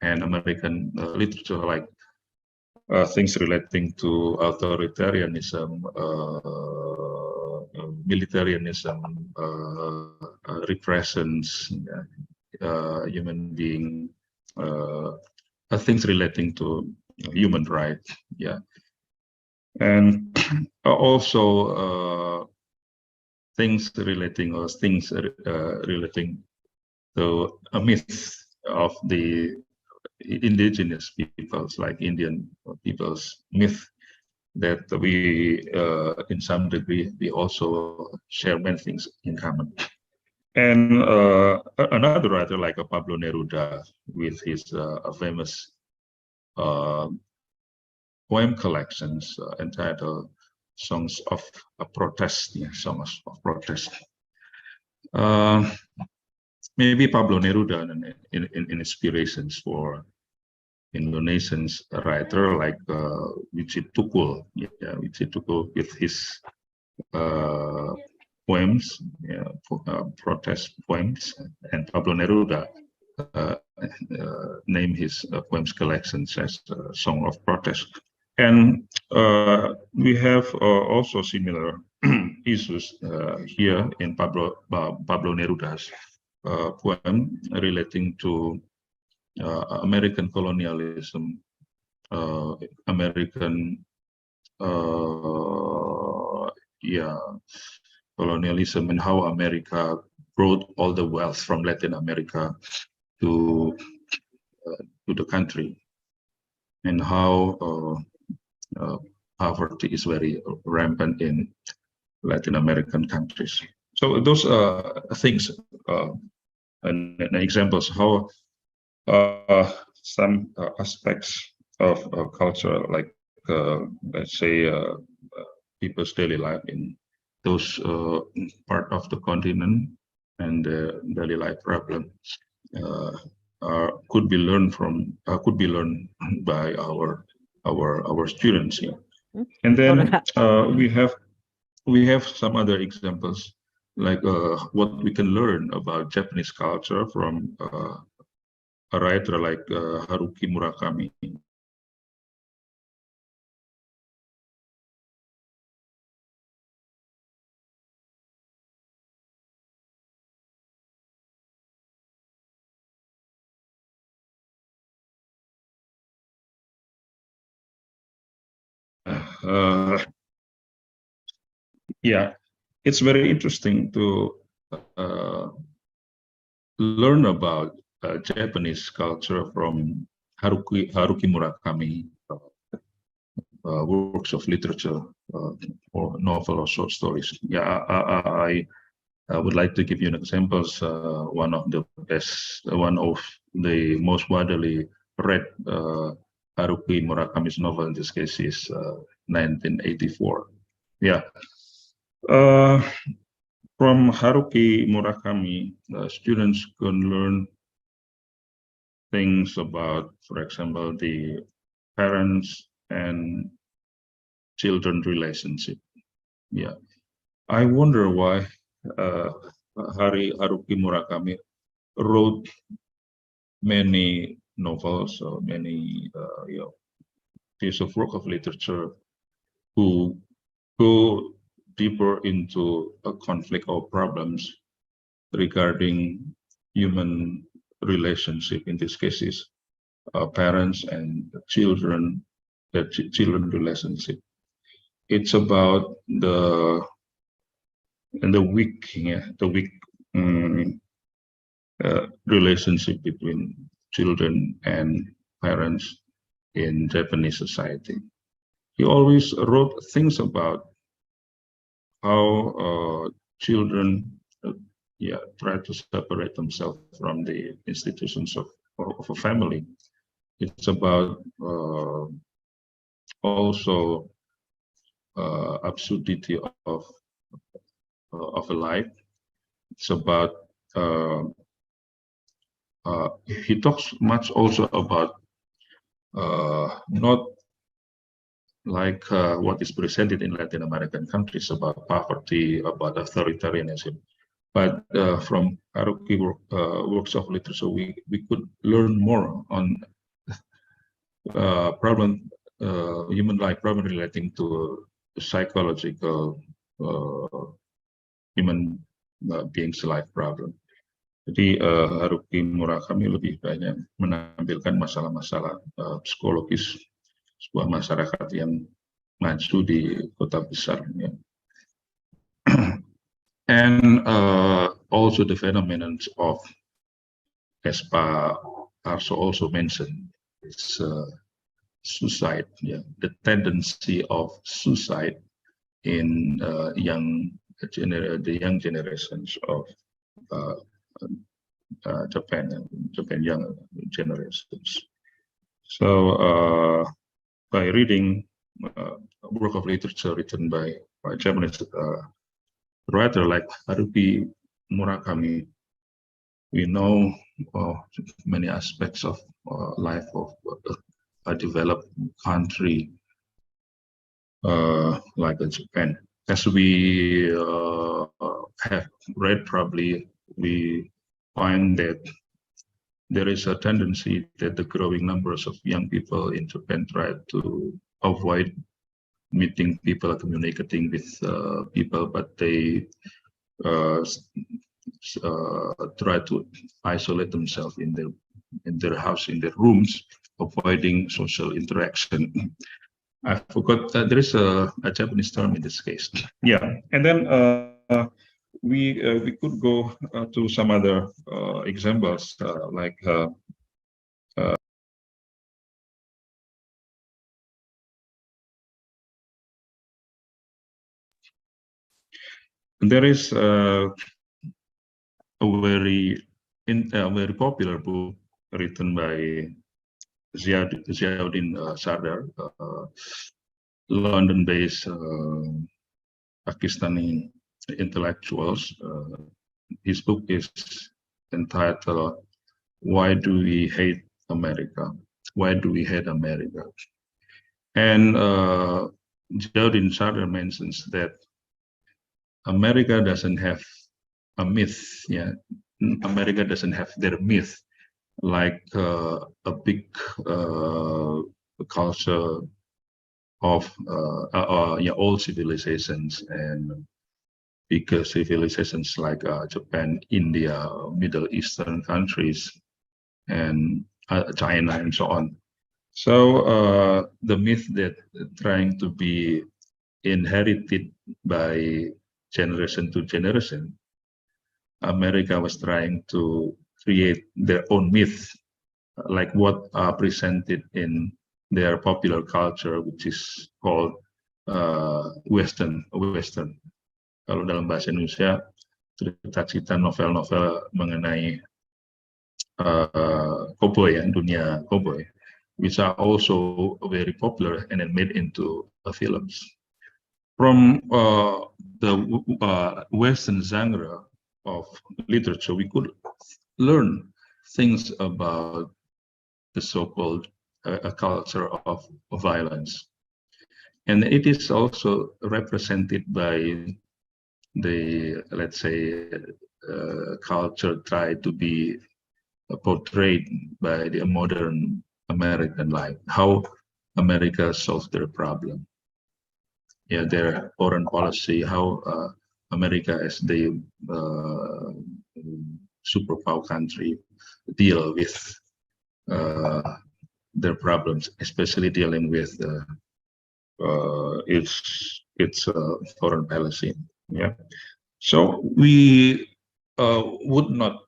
[SPEAKER 11] and American literature, like things relating to authoritarianism, militarism, repressions, human being, things relating to human rights, yeah, and also things relating relating to a myth of the indigenous peoples, like Indian peoples myth, that we in some degree we also share many things in common. And another writer like Pablo Neruda, with his famous poem collections entitled "Songs of Protest," songs of protest. Maybe Pablo Neruda in inspirations for Indonesian writer like Wicit Tukul, with his poems, protest poems, and Pablo Neruda named his poems collections as Song of Protest. And we have also similar issues here in Pablo Neruda's poem relating to American colonialism, American colonialism, and how America brought all the wealth from Latin America to the country, and how poverty is very rampant in Latin American countries. So those are things and examples how some aspects of culture, like let's say people's daily life in those part of the continent and the daily life problem could be learned by our students here. And then we have some other examples, like what we can learn about Japanese culture from a writer like Haruki Murakami. Yeah, it's very interesting to learn about Japanese culture from Haruki Murakami works of literature or novel or short stories. Yeah, I would like to give you an examples. One of the most widely read Haruki Murakami's novel in this case is 1984. Yeah. From Haruki Murakami, students can learn things about, for example, the parents and children relationship. Yeah, I wonder why Haruki Murakami wrote many novels or many pieces of work of literature who go deeper into a conflict or problems regarding human relationship, in this cases parents and children, children relationship. It's about the weak relationship between children and parents in Japanese society. He always wrote things about how children try to separate themselves from the institutions of a family. It's about also absurdity of a life. It's about he talks much also about not like what is presented in Latin American countries about poverty, about authoritarianism. But from Haruki works of literature, we could learn more on human life problem relating to psychological human beings life problem. Jadi Haruki Murakami lebih banyak menampilkan masalah-masalah psikologis sebuah masyarakat yang maju di kota besar. Ya. And also the phenomenon of, as Pa Arso also mentioned, it's suicide. Yeah, the tendency of suicide in the young generations of Japan young generations. So by reading a work of literature written by a Japanese writer like Haruki Murakami, we know many aspects of life of a developed country like Japan. As we have read, probably we find that there is a tendency that the growing numbers of young people in Japan try to avoid meeting people, communicating with people, but they try to isolate themselves in their house, in their rooms, avoiding social interaction. I forgot that there is a Japanese term in this case. Yeah, and then we could go to some other examples like there is a very popular book written by Ziauddin Sardar, London-based Pakistani intellectuals. His book is entitled "Why Do We Hate America?" Why do we hate America? And Ziauddin Sardar mentions that America doesn't have a myth. Yeah, America doesn't have their myth like a big culture of old civilizations and bigger civilizations like Japan, India, Middle Eastern countries, and China, and so on. So the myth that trying to be inherited by generation to generation, America was trying to create their own myth, like what are presented in their popular culture, which is called Western. Kalau dalam bahasa Indonesia, cerita-cerita novel-novel mengenai cowboy, dunia cowboy, which are also very popular and then made into films. From the Western genre of literature, we could learn things about the so-called culture of violence. And it is also represented by the, let's say, culture tried to be portrayed by the modern American life, how America solves their problem. Yeah, their foreign policy, how America as the superpower country deal with their problems, especially dealing with its foreign policy. Yeah, so we would not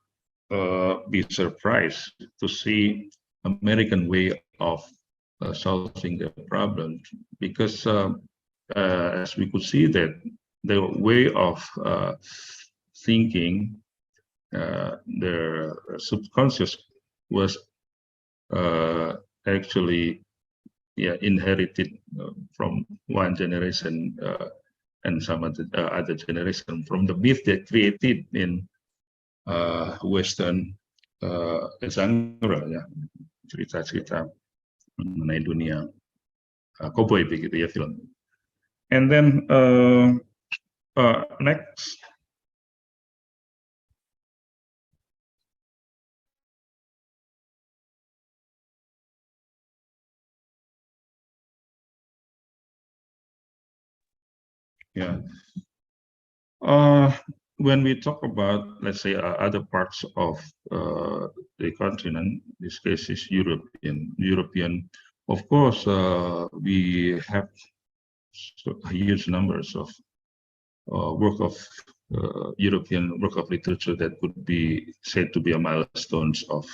[SPEAKER 11] be surprised to see American way of solving the problem, because as we could see that the way of thinking, their subconscious was actually inherited from one generation and some other generation from the myth they created in Western genre, ya, cerita-cerita mengenai dunia cowboy begitu ya, film. And then next. Yeah. When we talk about, let's say, other parts of the continent, this case is European. Of course, we have huge numbers of work of European work of literature that could be said to be a milestones of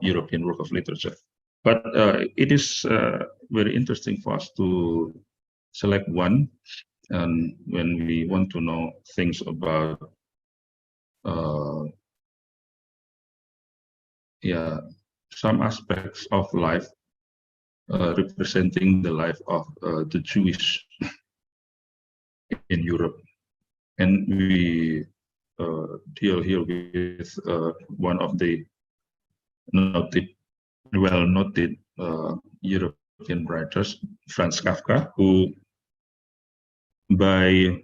[SPEAKER 11] European work of literature. But it is very interesting for us to select one. And when we want to know things about some aspects of life representing the life of the Jewish in Europe, and we deal here with one of the well-noted European writers, Franz Kafka, who by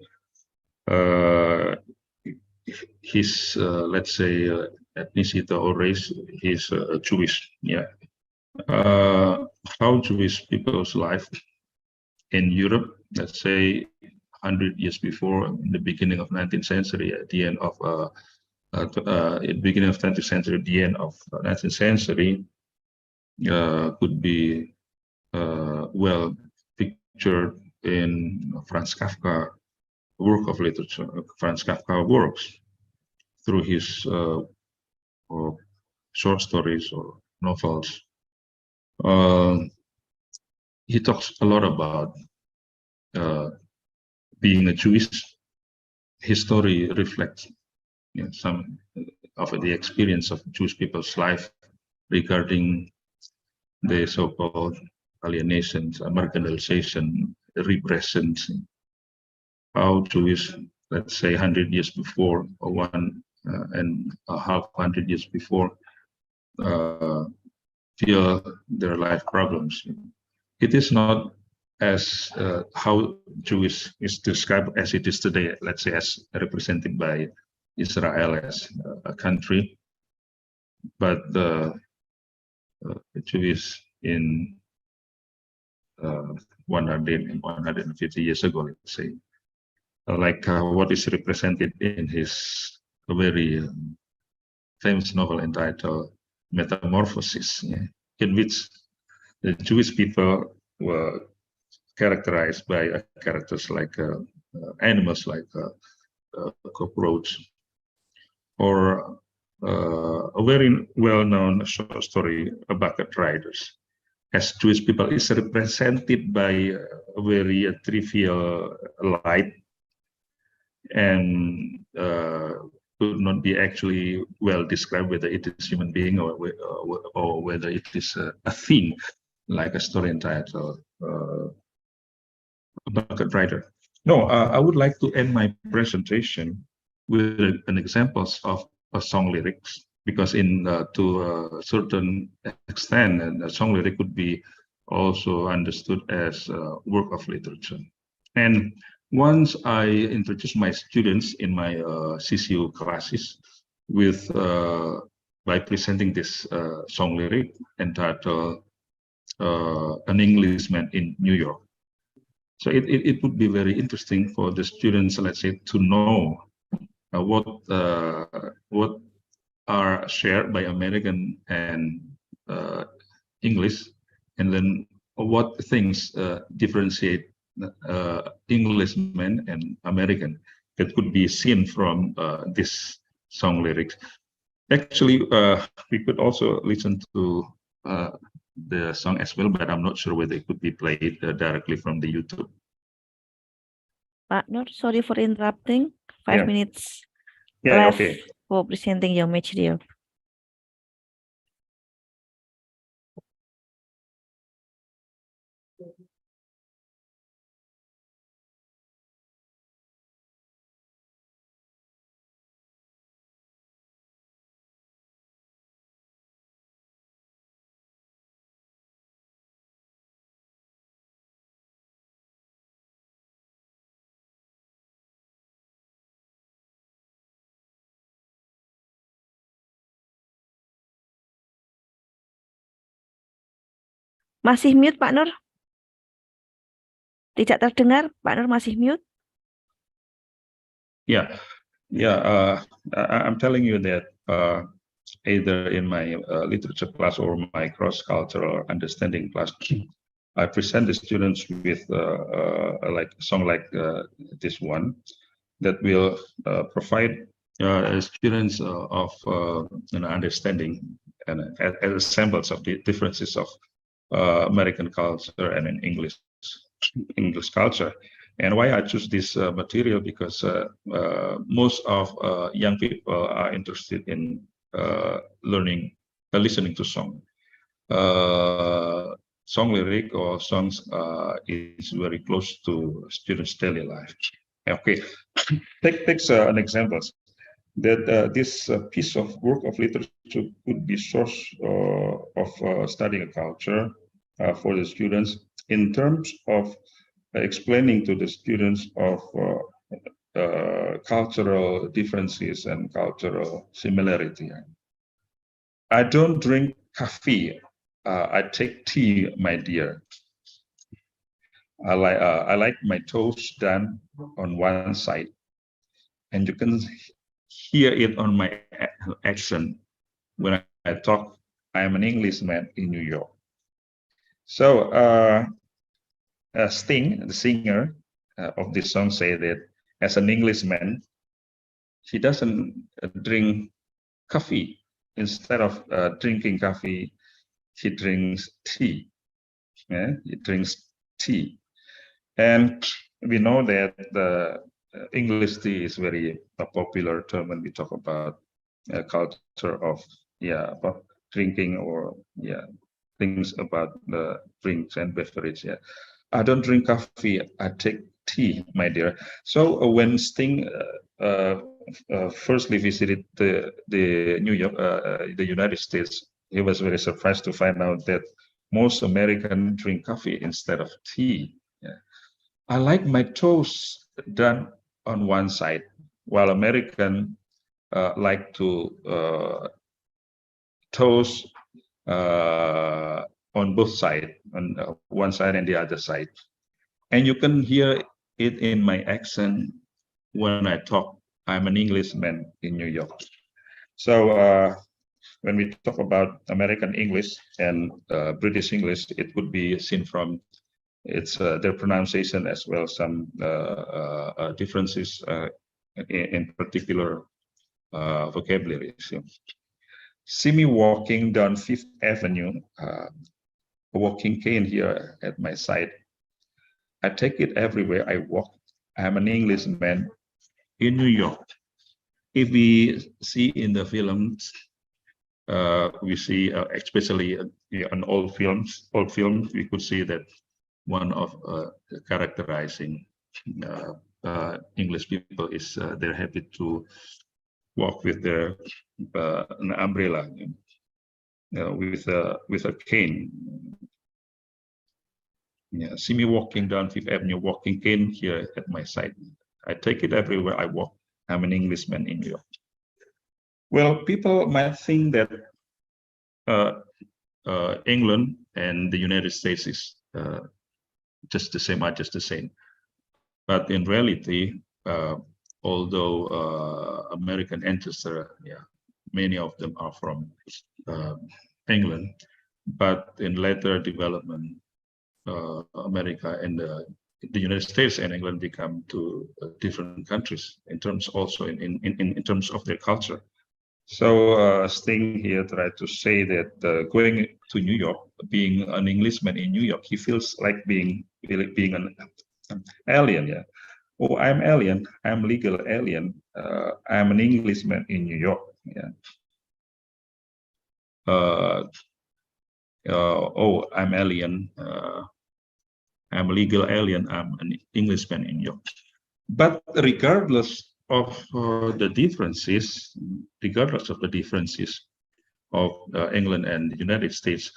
[SPEAKER 11] his let's say ethnicity or race, he's Jewish. Yeah, how Jewish people's life in Europe, let's say 100 years before, in the beginning of 19th century, at the end of beginning of 20th century, at the end of 19th century, could be well pictured in Franz Kafka work of literature. Franz Kafka works through his short stories or novels. He talks a lot about being a Jewish. His story reflects some of the experience of Jewish people's life regarding the so-called alienations, marginalization, repressions, how Jewish, let's say 100 years before, or 1.5 years before, feel their life problems. It is not as how Jewish is described as it is today, let's say as represented by Israel as a country, but the Jewish in 100 and 150 years ago, let's say, like what is represented in his very famous novel entitled Metamorphosis, in which the Jewish people were characterized by characters like animals like cockroach, or a very well-known short story about bucket riders. As Jewish people is represented by a very trivial light, and could not be actually well described whether it is human being or whether it is a thing, like a story entitled Bucket Rider. No, I would like to end my presentation with an examples of a song lyrics, because to a certain extent, a song lyric could be also understood as a work of literature. And once I introduce my students in my CCU classes with by presenting this song lyric entitled "An Englishman in New York." So it would be very interesting for the students, let's say, to know what are shared by American and English, and then what things differentiate Englishman and American that could be seen from this song lyrics. Actually, we could also listen to the song as well, but I'm not sure whether it could be played directly from the YouTube.
[SPEAKER 2] Pak Nur, sorry for interrupting. 5
[SPEAKER 11] Yeah.
[SPEAKER 2] minutes
[SPEAKER 11] Yeah,
[SPEAKER 2] left
[SPEAKER 11] okay.
[SPEAKER 2] for presenting your material. Masih mute, Pak Nur? Tidak terdengar, Pak Nur masih mute.
[SPEAKER 11] Yeah, I'm telling you that either in my literature class or my cross-cultural understanding class, I present the students with like a song like this one that will provide students of understanding and as samples of the differences of American culture and in English culture. And why I choose this material, because most of young people are interested in listening to song. Song lyric or songs is very close to students' daily life. Okay, take an example that this piece of work of literature could be source of studying a culture for the students in terms of explaining to the students of cultural differences and cultural similarity. I don't drink coffee. I take tea, my dear. I like my toast done on one side, and you can hear it on my accent when I talk. I am an Englishman in New York. So Sting, the singer of this song, said that as an Englishman, he doesn't drink coffee. Instead of drinking coffee, he drinks tea. Yeah? He drinks tea. And we know that the English tea is very popular term when we talk about culture of about drinking or things about the drinks and beverage. Yeah, I don't drink coffee. I take tea, my dear. So when Sting firstly visited the New York, the United States, he was very surprised to find out that most Americans drink coffee instead of tea. Yeah. I like my toast done on one side, while American like to toast on both sides, on one side and the other side. And you can hear it in my accent when I talk. I'm an Englishman in New York. So when we talk about American English and British English, it would be seen from their pronunciation as well, some differences in particular vocabularies. See me walking down Fifth Avenue, a walking cane here at my side. I take it everywhere I walk. I'm an Englishman in New York. If we see in the films, we see especially in old films, we could see that one of characterizing English people is they're happy to walk with their an umbrella, with a cane. Yeah, see me walking down Fifth Avenue, walking cane here at my side. I take it everywhere I walk. I'm an Englishman in New York. Well, people might think that England and the United States is just the same, are just the same. But in reality, although American ancestry, many of them are from England, but in later development, America and the United States and England become two different countries in terms also in terms of their culture. So Sting here tried to say that going to New York, being an Englishman in New York, he feels like being an alien. Yeah. Oh, I'm alien. I'm legal alien. I'm an Englishman in New York. Yeah. Oh, I'm alien. I'm a legal alien. I'm an Englishman in York. But regardless of the differences of England and the United States,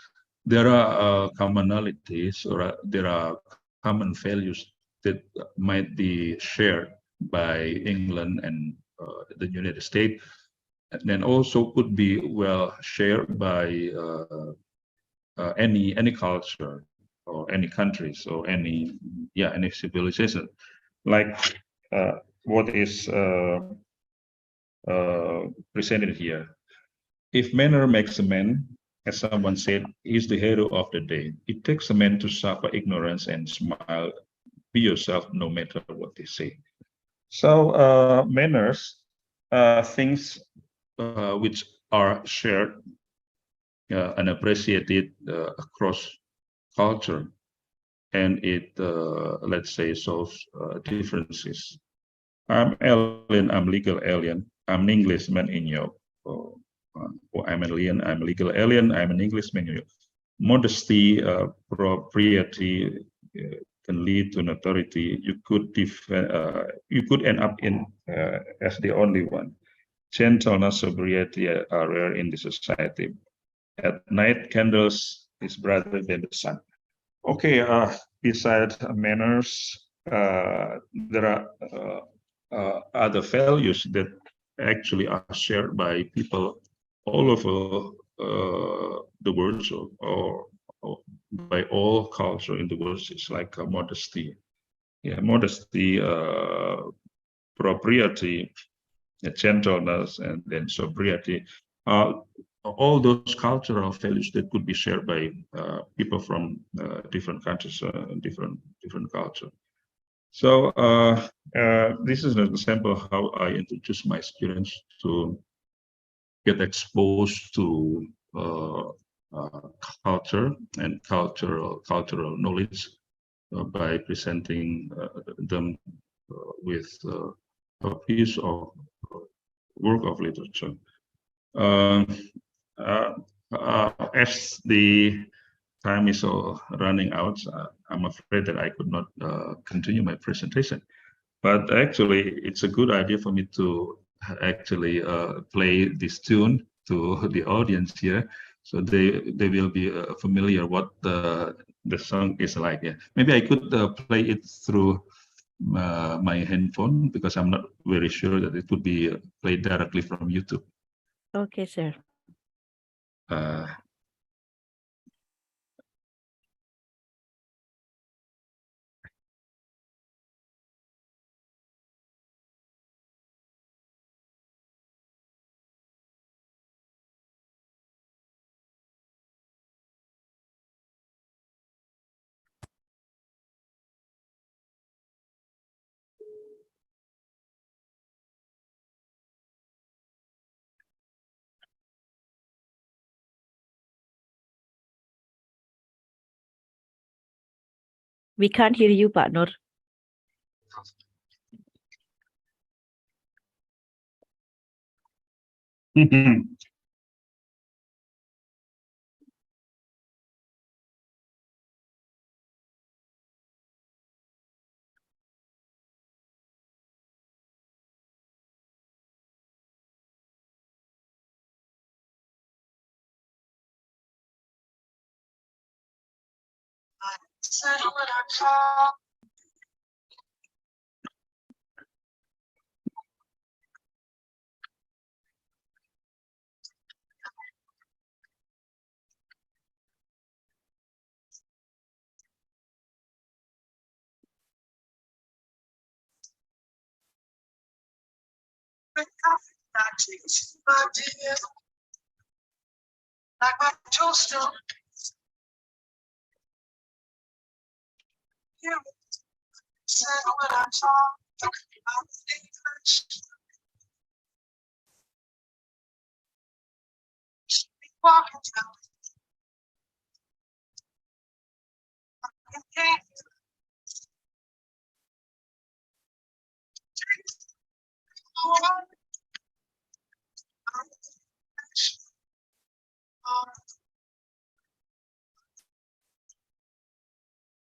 [SPEAKER 11] there are commonalities or there are common values that might be shared by England and the United States, and then also could be well shared by any culture or any countries or any civilization, like what is presented here. If manner makes a man, as someone said, is the hero of the day. It takes a man to suffer ignorance and smile. Be yourself, no matter what they say. So manners, things which are shared and appreciated across culture, and it let's say shows differences. I'm alien. I'm legal alien. I'm an Englishman in York. I'm an alien. I'm a legal alien. I'm an Englishman in York. Modesty, propriety can lead to notoriety. You could end up in as the only one. Gentleness, sobriety are rare in the society. At night, candles is brighter than the sun. Okay. Besides manners, there are other values that actually are shared by people all over the world, or by all culture in the world. It's like modesty, modesty, propriety, gentleness, and then sobriety. All those cultural values that could be shared by people from different countries, different culture. So this is an example of how I introduce my students to get exposed to culture and cultural knowledge by presenting them with a piece of work of literature. As the time is running out, I'm afraid that I could not continue my presentation. But actually, it's a good idea for me to actually play this tune to the audience here, so they will be familiar what the song is like. Yeah, maybe I could play it through my handphone, because I'm not very sure that it would be played directly from YouTube.
[SPEAKER 2] Okay, sir. We can't hear you, Pak Nur.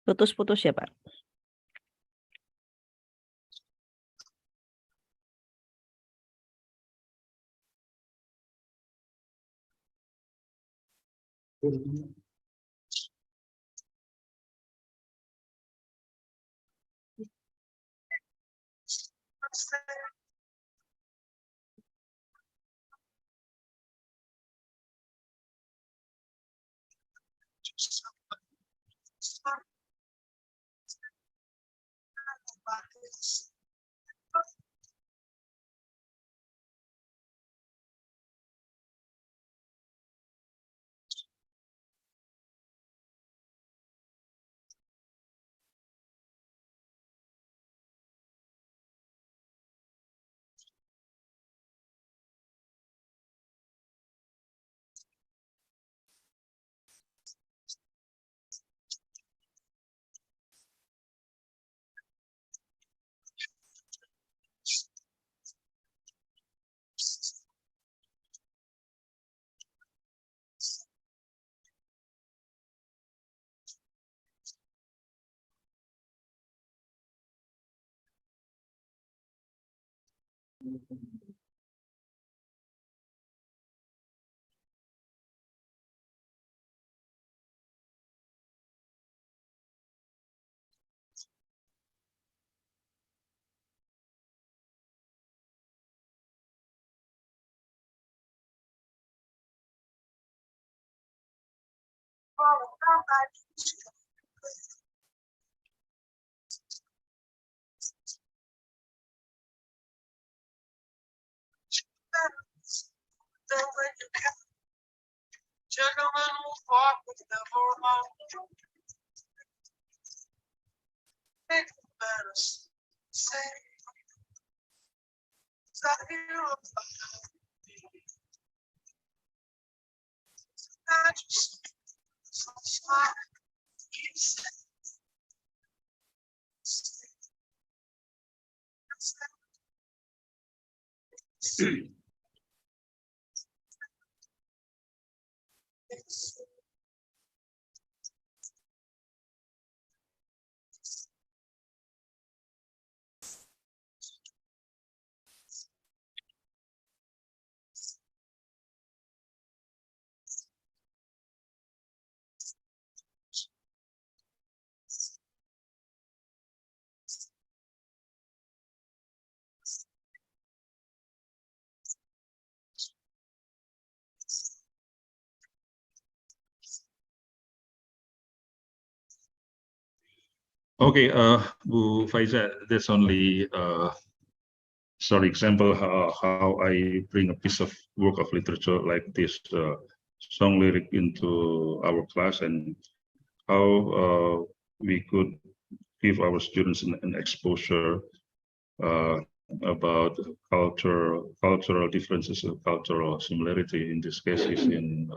[SPEAKER 2] Putus-putus ya, Pak.
[SPEAKER 11] Okay, Bu Faiza, that's only short example how I bring a piece of work of literature like this song lyric into our class, and how we could give our students an exposure about cultural differences, cultural similarity. In this case, is in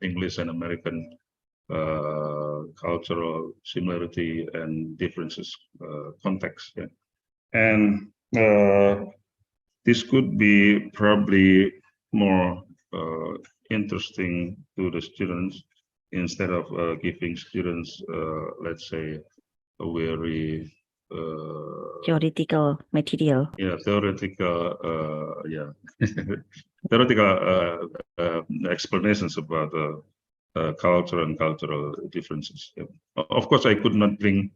[SPEAKER 11] English and American cultural similarity and differences context. Yeah. And this could be probably more interesting to the students instead of giving students, let's say, a very
[SPEAKER 2] Theoretical material.
[SPEAKER 11] yeah, theoretical theoretical explanations about culture and cultural differences. Yeah. Of course, I could not bring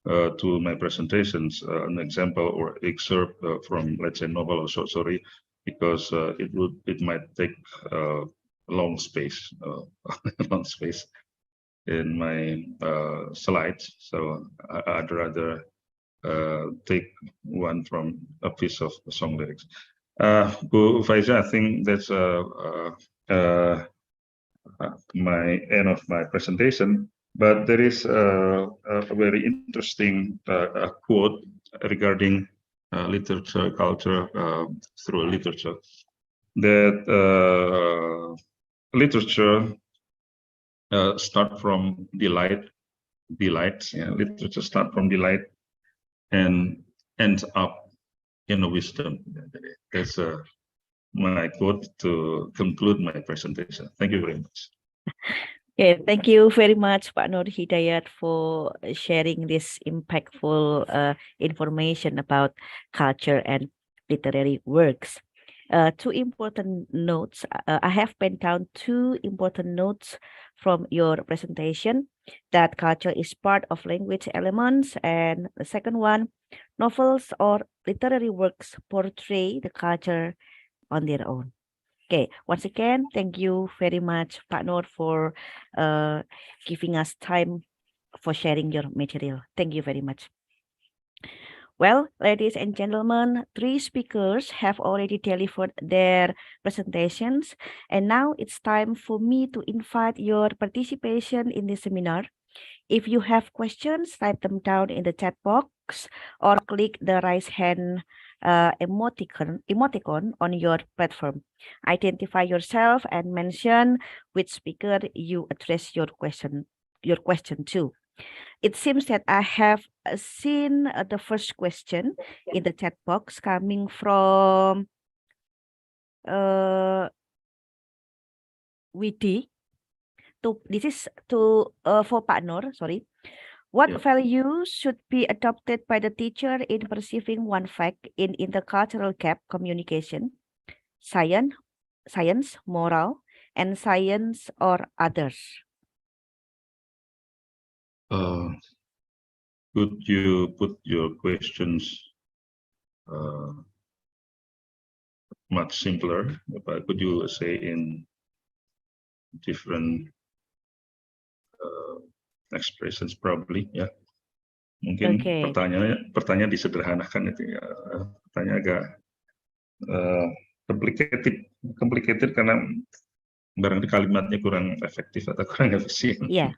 [SPEAKER 11] to my presentations an example or excerpt from, let's say, novel or short story, because it might take a long space in my slides. So I'd rather take one from a piece of song lyrics. Bu Faiza, I think that's my end of my presentation. But there is a very interesting quote regarding literature, culture through literature. That literature start from delight. Yeah, literature start from delight and ends up in a wisdom. That's my quote to conclude my presentation. Thank you very much.
[SPEAKER 2] Okay, thank you very much, Pak Nur Hidayat, for sharing this impactful information about culture and literary works. Two important notes. I have penned down two important notes from your presentation, that culture is part of language elements, and the second one, novels or literary works portray the culture on their own. Okay, once again, thank you very much, Pak Nur, for giving us time for sharing your material. Thank you very much. Well, ladies and gentlemen, 3 speakers have already delivered their presentations, and now it's time for me to invite your participation in the seminar. If you have questions, type them down in the chat box or click the raise hand emoticon on your platform. Identify yourself and mention which speaker you address your question to. It seems that I have seen the first question in the chat box coming from Widi. This is for Pak Nur, sorry. What values should be adopted by the teacher in perceiving one fact in intercultural gap communication? Science, moral, and science or others?
[SPEAKER 11] Could you put your questions much simpler? Could you say in different expressions probably, ya? Mungkin pertanyaan disederhanakan itu ya. Pertanyaan agak complicated karena barangkali kalimatnya kurang efektif atau kurang efisien.
[SPEAKER 2] Yeah.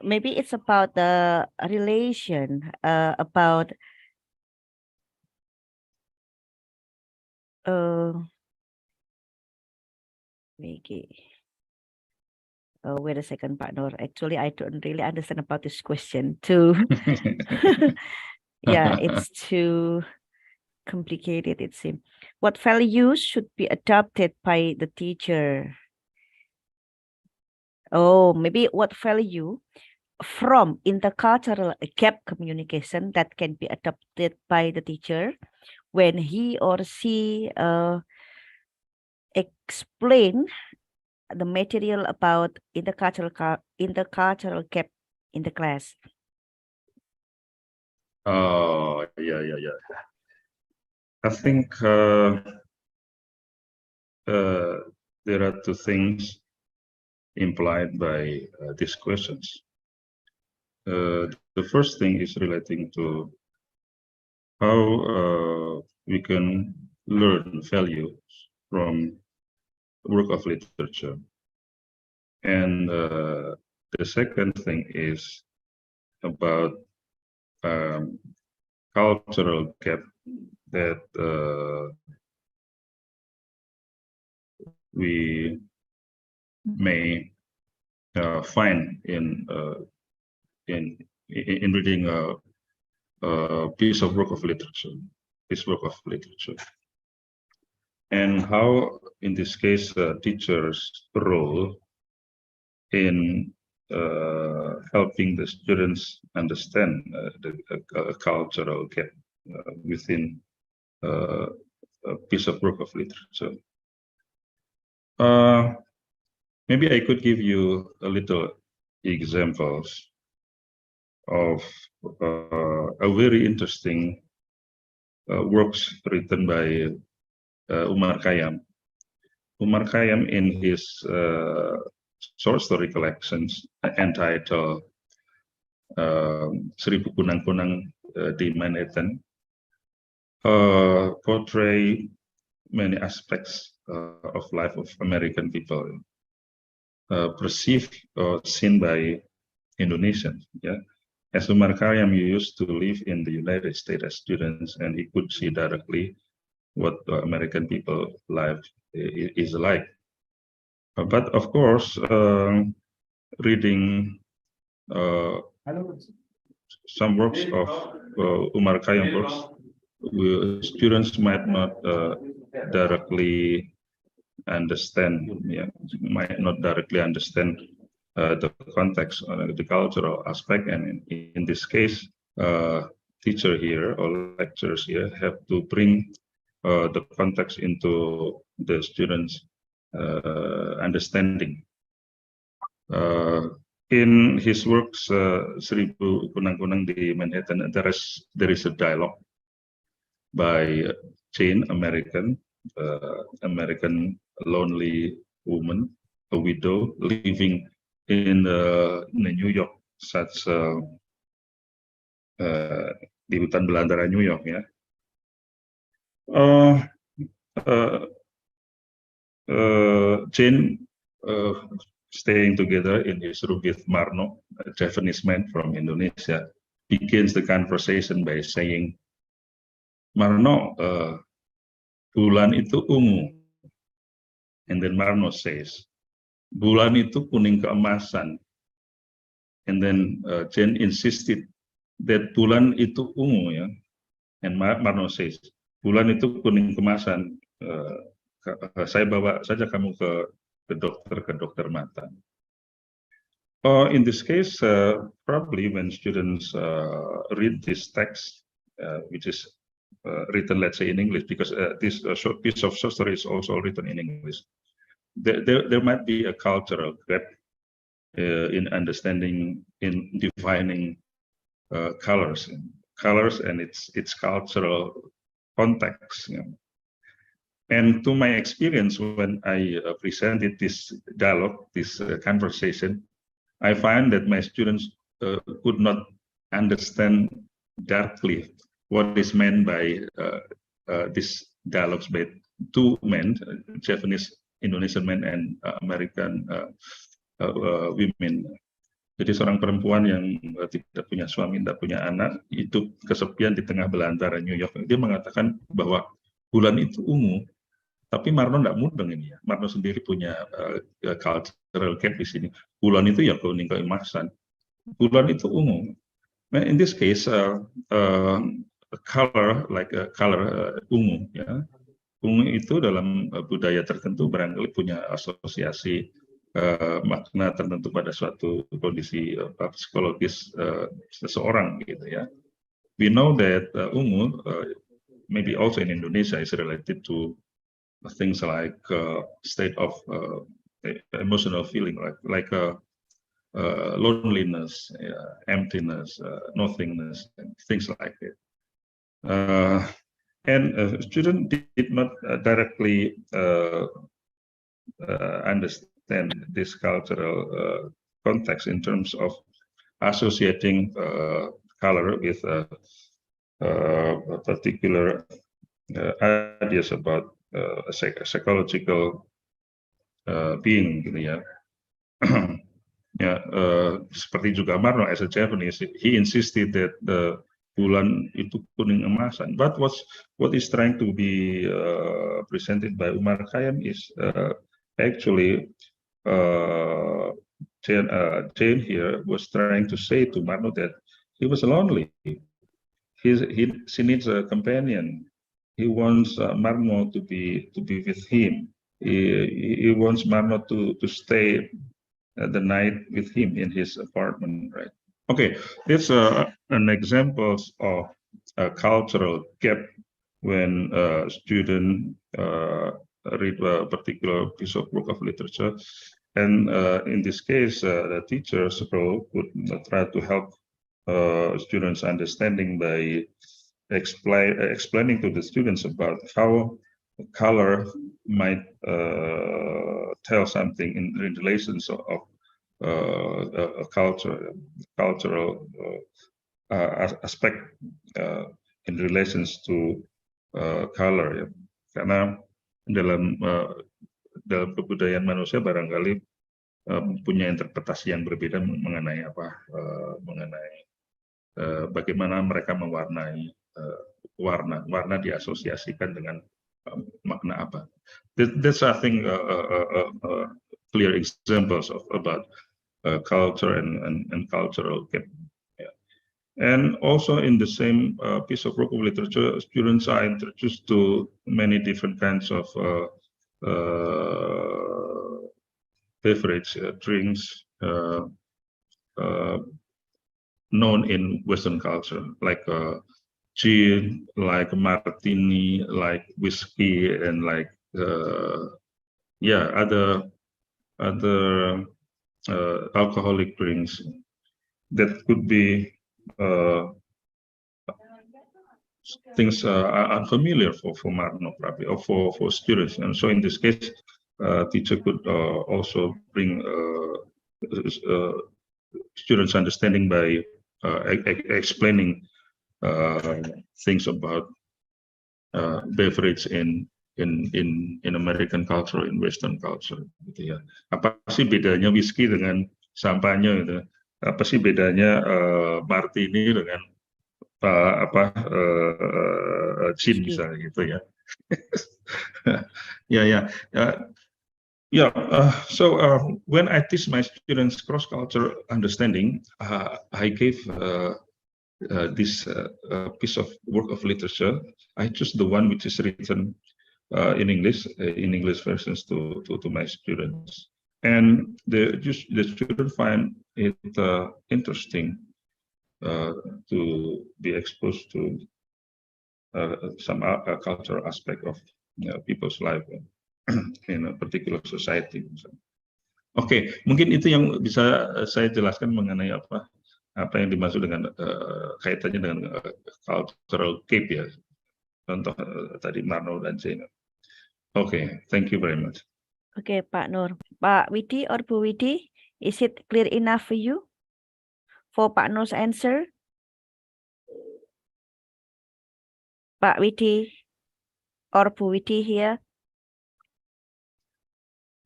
[SPEAKER 2] Maybe it's about the relation about wait a second, Pak Nur. Actually, I don't really understand about this question too. Yeah, it's too complicated, it seems. What values should be adopted by the teacher? Oh, maybe what value from intercultural gap communication that can be adopted by the teacher when he or she explain the material about intercultural gap in the class.
[SPEAKER 11] Oh, yeah. I think there are two things implied by these questions. The first thing is relating to how we can learn values from work of literature. And the second thing is about cultural gap that we may find in reading a piece of work of literature, and how, in this case, teachers' role in helping the students understand the cultural gap within a piece of work of literature. Maybe I could give you a little examples of a very interesting works written by Umar Khayyam. Umar Khayyam, in his short story collections entitled Seribu Kunang-Kunang di Manhattan, portray many aspects of life of American people, perceived or seen by Indonesians. Yeah, as Umar Khayyam used to live in the United States as students, and he could see directly what American people life is like. But of course, reading some works of Umar Khayyam works, students might not directly understand, might not directly understand the context, the cultural aspect, and in this case, teacher here or lecturers here have to bring the context into the students' understanding. In his works, Seribu Kunang-Kunang di Manhattan, there is a dialogue by Jane, American lonely woman, a widow living in New York, such di hutan belantara New York, ya. Jane staying together in his room with Marno, a Japanese man from Indonesia, begins the conversation by saying, Marno, bulan itu ungu. And then Marno says, bulan itu kuning keemasan. And then Jane insisted that bulan itu ungu, ya. And Marno says, bulan itu kuning keemasan. Saya bawa saja kamu ke dokter mata. In this case, probably when students read this text, which is written, let's say, in English, because this short piece of short story is also written in English, there might be a cultural gap in understanding, in defining colors and its cultural context. You know. And to my experience, when I presented this dialogue, this conversation, I find that my students could not understand directly what is meant by this dialogues by two men, Japanese, Indonesian men, and American women. Jadi seorang perempuan yang tidak punya suami, tidak punya anak, hidup kesepian di tengah belantara New York. Dia mengatakan bahwa bulan itu ungu. Tapi Marno tidak mudeng ini ya. Marno sendiri punya cultural gap di sini. Bulan itu ya kuning keemasan. Bulan itu ungu. Nah, in this case, color like color ungu ya. Ungu itu dalam budaya tertentu barangkali punya asosiasi makna tertentu pada suatu kondisi psikologis seseorang gitu ya. We know that ungu maybe also in Indonesia is related to things like state of emotional feeling, like loneliness, emptiness, nothingness, and things like that. And a student did not directly understand this cultural context in terms of associating color with particular ideas about a psychological being, gitu ya. Ya, seperti juga Marno as a Japanese, he insisted that the bulan itu kuning emasan. But what is trying to be presented by Umar Khayyam is actually Jane here was trying to say to Marno that he was lonely. She needs a companion. He wants Marno to be with him. He wants Marno to stay the night with him in his apartment, right? Okay, it's an example of a cultural gap when a student read a particular piece of work of literature, and in this case, the teacher's role would try to help students' understanding by explaining to the students about how color might tell something in relations of a cultural aspect in relations to color, ya. Karena dalam kebudayaan manusia barangkali punya interpretasi yang berbeda mengenai bagaimana mereka mewarnai warna diasosiasikan dengan makna apa. That's I think clear examples about culture and cultural gap. Yeah. And also in the same piece of work of literature, students are introduced to many different kinds of beverage, drinks, known in Western culture, like gin, like martini, like whiskey, and like other alcoholic drinks that could be things are unfamiliar for Marno probably, or for students. And so in this case, teacher could also bring students' understanding by explaining things about beverage in American culture, in Western culture, gitu ya. Apa sih bedanya whisky dengan sampahnya gitu? Apa sih bedanya martini dengan gin misalnya gitu ya? So when I teach my students cross-cultural understanding, I gave this piece of work of literature. I choose the one which is written in English versions to my students, and the students find it interesting to be exposed to some cultural aspect of people's life in a particular society. Oke, mungkin itu yang bisa saya jelaskan mengenai apa yang dimaksud dengan kaitannya dengan cultural gap ya. Contoh tadi Marno dan Zainab. Oke, thank you very much.
[SPEAKER 2] Oke, Pak Nur. Pak Widi or Bu Widi, is it clear enough for you? For Pak Nur's answer? Pak Widi or Bu Widi here?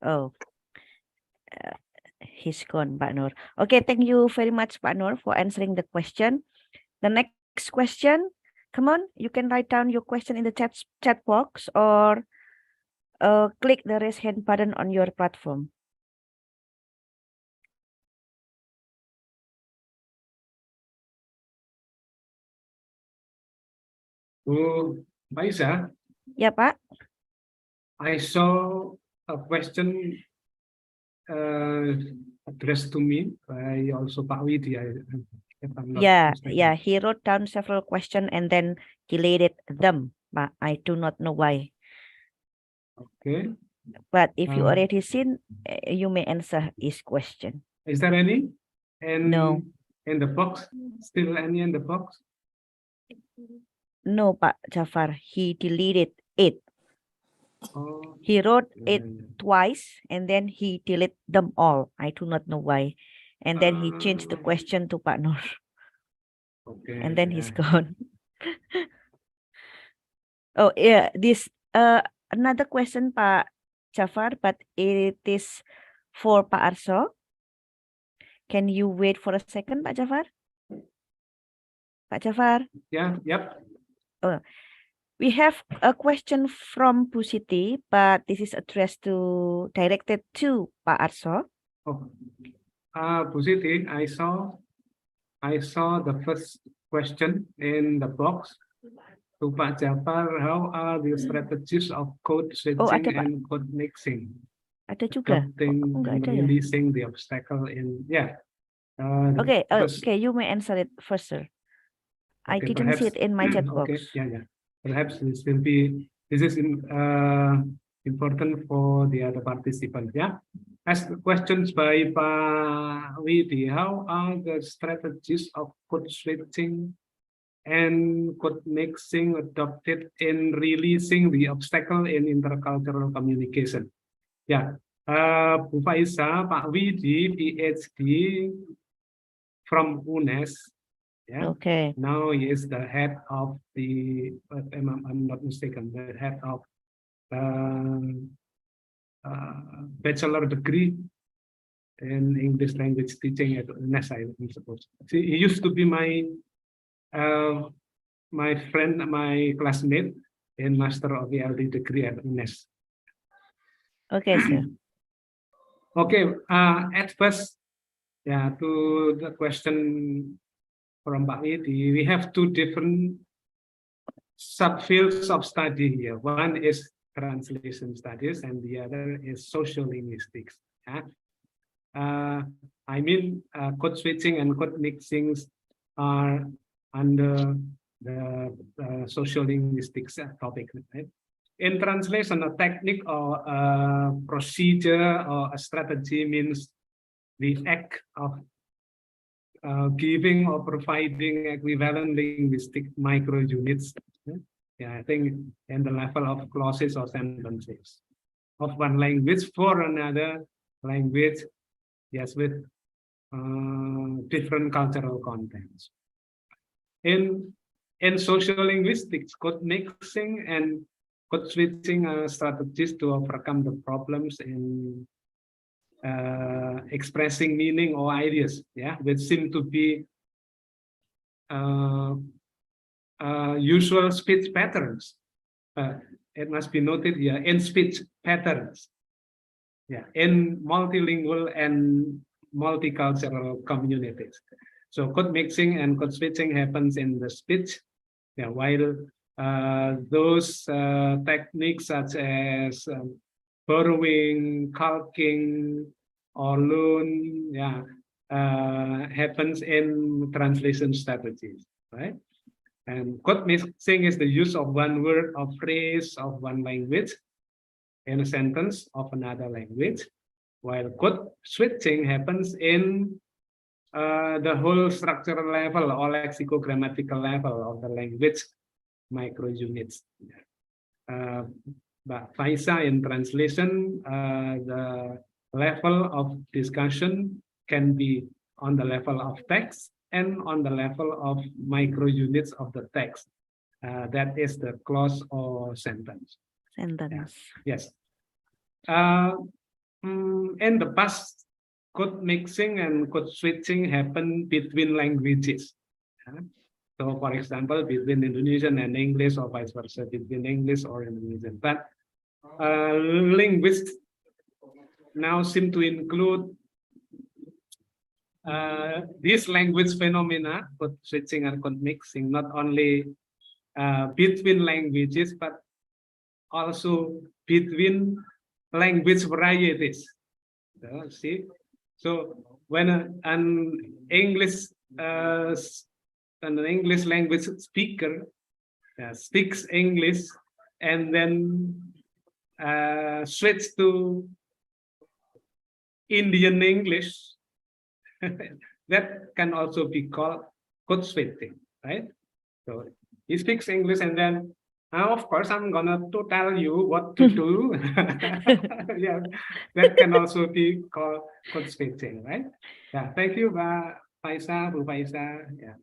[SPEAKER 2] Oh, he's gone, Pak Nur. Okay, thank you very much, Pak Nur, for answering the question. The next question, come on, you can write down your question in the chat box or click the raise hand button on your platform.
[SPEAKER 1] Mbak Isa?
[SPEAKER 2] Ya, Pak.
[SPEAKER 1] I saw a question addressed to me by also Pak Widi.
[SPEAKER 2] Yeah, he wrote down several questions and then deleted them, but I do not know why.
[SPEAKER 1] Okay.
[SPEAKER 2] But if you already seen, you may answer his question.
[SPEAKER 1] Is there any?
[SPEAKER 2] No.
[SPEAKER 1] In the box? Still any in the box?
[SPEAKER 2] No, Pak Jafar, he deleted it.
[SPEAKER 1] Oh,
[SPEAKER 2] He wrote it twice and then he deleted them all. I do not know why. And then he changed the question to Pak Nur.
[SPEAKER 1] Okay.
[SPEAKER 2] And then he's gone. Oh, yeah, this another question, Pak Jafar, but it is for Pak Arso. Can you wait for a second, Pak Jafar? Pak Jafar?
[SPEAKER 1] Yeah, yep.
[SPEAKER 2] We have a question from Bu Siti, but this is directed to Pak Arso.
[SPEAKER 1] Oh, Bu Siti, I saw the first question in the box to Pak Jafar. How are the strategies of code switching and code mixing?
[SPEAKER 2] Ada juga.
[SPEAKER 1] And releasing the obstacle in
[SPEAKER 2] Okay, you may answer it first, sir. I didn't see it in my chat box.
[SPEAKER 1] Okay, perhaps this is important for the other participants. Yeah. As questions by Pak Widi, how are the strategies of code switching and code mixing adopted in releasing the obstacle in intercultural communication? Yeah. Bu Faisa, Pak Widi, PhD from UNES. Yeah.
[SPEAKER 2] Okay.
[SPEAKER 1] Now he is the head of the, if I'm not mistaken, the head of bachelor degree in English language teaching at UNES, I suppose. See, he used to be my friend, my classmate in Master of ELD degree at UNES.
[SPEAKER 2] Okay, sir.
[SPEAKER 1] Okay, at first, to the question from Pak Widi, we have two different subfields of study here. One is translation studies and the other is social linguistics. I mean, code switching and code mixings are under the social linguistics topic, right? In translation, a technique or a procedure or a strategy means the act of giving or providing equivalent linguistic micro units. Yeah, I think in the level of clauses or sentences of one language for another language, yes, with different cultural contents. In social linguistics, code mixing and code switching are strategies to overcome the problems in expressing meaning or ideas, yeah, which seem to be usual speech patterns. It must be noted here in speech patterns, yeah, in multilingual and multicultural communities. So code mixing and code switching happens in the speech, yeah, while those techniques such as borrowing, calking, or loan, yeah, happens in translation strategies, right? And code mixing is the use of one word or phrase of one language in a sentence of another language, while code switching happens in the whole structural level or lexicogrammatical level of the language micro units. But Faisa in translation, the level of discussion can be on the level of text and on the level of micro units of the text. That is the clause or sentence.
[SPEAKER 2] Sentence.
[SPEAKER 1] Yeah. Yes. In the past, code mixing and code switching happen between languages. So, for example, between Indonesian and English, or vice versa, between English or Indonesian. But linguists now seem to include this language phenomena, code switching and code mixing, not only between languages, but also between language varieties. See, so when an English language speaker speaks English and then switch to Indian English, that can also be called code switching, right? So he speaks English and then, of course, I'm gonna to tell you what to do. Yeah, that can also be called code switching, right? Yeah, thank you, Bu Faisa. Yeah.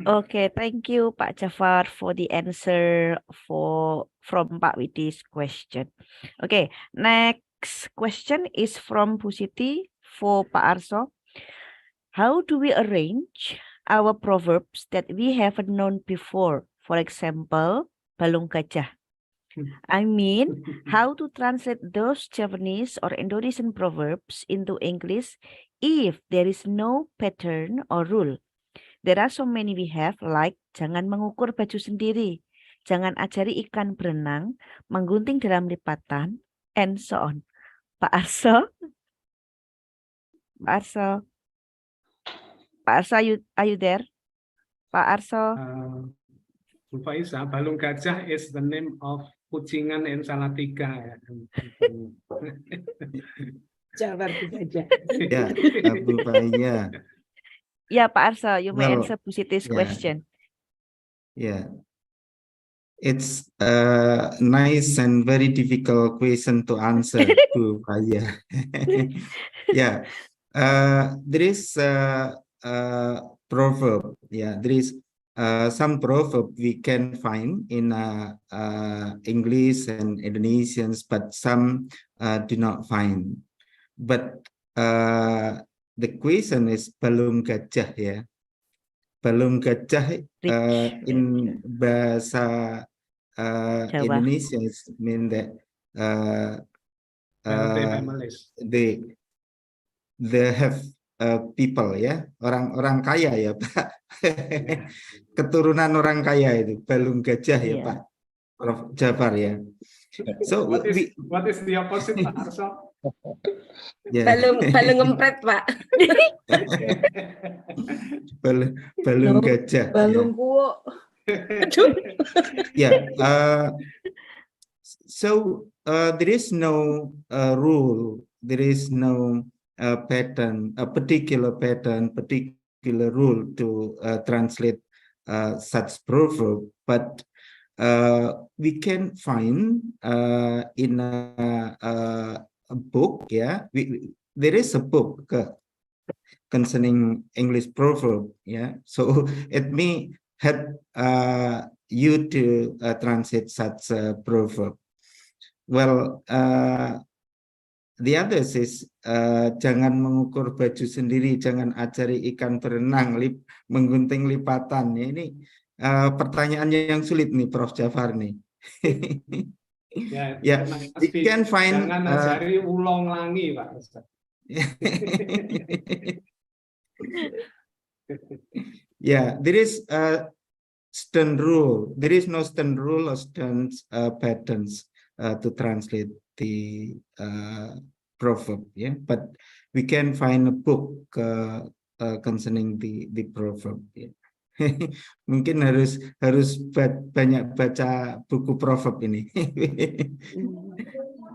[SPEAKER 2] Okay, thank you, Pak Jafar, for the answer from Pak Widi's question. Okay, next question is from Bu Siti for Pak Arso. How do we arrange our proverbs that we haven't known before? For example, balung gajah. I mean, how to translate those Japanese or Indonesian proverbs into English if there is no pattern or rule. There are so many we have, like jangan mengukur baju sendiri, jangan ajari ikan berenang, menggunting dalam lipatan, and so on. Pak Arso? Pak Arso? Pak Arso, are you there? Pak Arso?
[SPEAKER 1] Bu Faisa, balung gajah is the name of kucingan in Salatiga.
[SPEAKER 5] Jabar gajah.
[SPEAKER 6] Yeah, Bu Faya.
[SPEAKER 2] Yeah, Pak Arso, you may
[SPEAKER 6] Well,
[SPEAKER 2] answer Bu Siti's
[SPEAKER 6] yeah.
[SPEAKER 2] question.
[SPEAKER 6] Yeah, it's a nice and very difficult question to answer, Bu Faya. Yeah, there is a proverb. Yeah, there is some proverb we can find in English and Indonesians, but some do not find. But the question is balung gajah, ya. Balung gajah in bahasa Indonesia is mean that they have people, ya, orang kaya, ya Pak. Keturunan orang kaya itu balung gajah, ya Pak Prof. Jafar, ya. So
[SPEAKER 1] what is the opposite, Pak Arso?
[SPEAKER 6] Yeah.
[SPEAKER 5] Balung ngempret, Pak.
[SPEAKER 6] Balung gajah.
[SPEAKER 7] Balung kuo.
[SPEAKER 5] Aduh.
[SPEAKER 6] Yeah. So there is no rule. There is no pattern, a particular pattern, particular rule to translate such proverb, but we can find in a book. Yeah, there is a book concerning English proverb. Yeah, so it may help you to translate such a proverb. Well, the others is jangan mengukur baju sendiri, jangan ajari ikan berenang, menggunting lipatan. Ya, ini pertanyaannya yang sulit nih, Prof. Jafar nih.
[SPEAKER 1] Ya,
[SPEAKER 6] we can find.
[SPEAKER 1] Jangan ajari ulong langi, Pak.
[SPEAKER 6] Yeah, there is a stern rule. There is no stern rule or stern patterns to translate the proverb. Yeah, but we can find a book concerning the proverb. Yeah. Mungkin harus banyak baca buku proverb ini.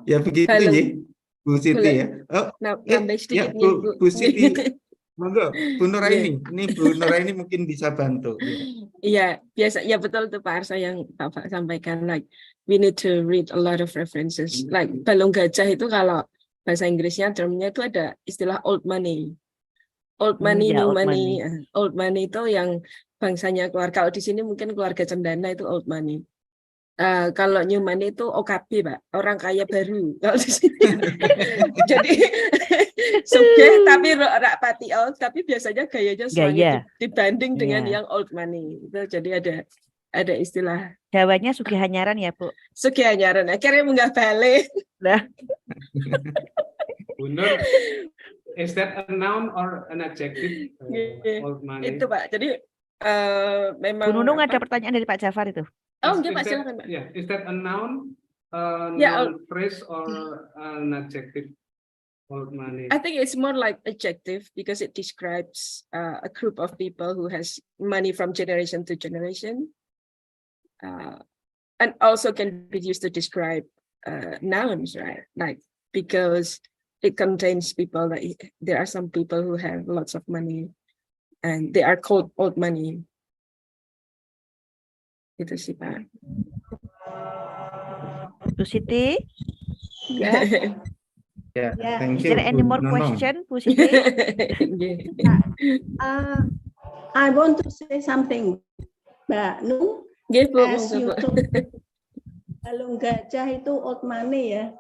[SPEAKER 6] Ya begitu ya, Bu Siti ya. Oh,
[SPEAKER 5] nambah sedikit
[SPEAKER 6] ya, Bu Siti.
[SPEAKER 5] nih.
[SPEAKER 6] Monggo, Bu Nuraini. Ini Bu Nuraini mungkin bisa bantu.
[SPEAKER 5] Iya, biasa ya betul tuh Pak Arsa yang Bapak sampaikan, like we need to read a lot of references. Like balung gajah itu kalau bahasa Inggrisnya termnya itu ada istilah old money. Old money,
[SPEAKER 2] Ya,
[SPEAKER 5] new
[SPEAKER 2] old
[SPEAKER 5] money.
[SPEAKER 2] money.
[SPEAKER 5] Old money itu yang bangsanya keluarga. Kalau di sini mungkin keluarga cendana itu old money. Kalau new money itu OKB, Pak, orang kaya baru. Kalau di sini, jadi sugih tapi rak pati old, tapi biasanya gayanya selalu dibanding dengan yang old money. Itu jadi ada istilah.
[SPEAKER 2] Jawanya sugih hanyaran ya, Bu.
[SPEAKER 5] Sugih hanyaran. Akhirnya munggah balik.
[SPEAKER 2] Nah.
[SPEAKER 1] Benar. Is that a noun or an adjective? Old money.
[SPEAKER 5] Itu Pak. Jadi memang.
[SPEAKER 2] Bu Nunung ada pertanyaan dari Pak Jafar itu.
[SPEAKER 5] Oh, enggak Pak, silakan Pak.
[SPEAKER 1] Yeah, is that a noun,
[SPEAKER 5] Yeah,
[SPEAKER 1] phrase or an adjective? Old money.
[SPEAKER 5] I think it's more like adjective because it describes a group of people who has money from generation to generation, and also can be used to describe nouns, right? Like because it contains people that there are some people who have lots of money, and they are called old money. Itu sih Pak.
[SPEAKER 2] Bu Siti?
[SPEAKER 6] Yeah. Yeah, thank you.
[SPEAKER 2] Is there any more question, Bu Siti?
[SPEAKER 12] I want to say something, Mbak Nung. As you told, balung gajah itu old money ya.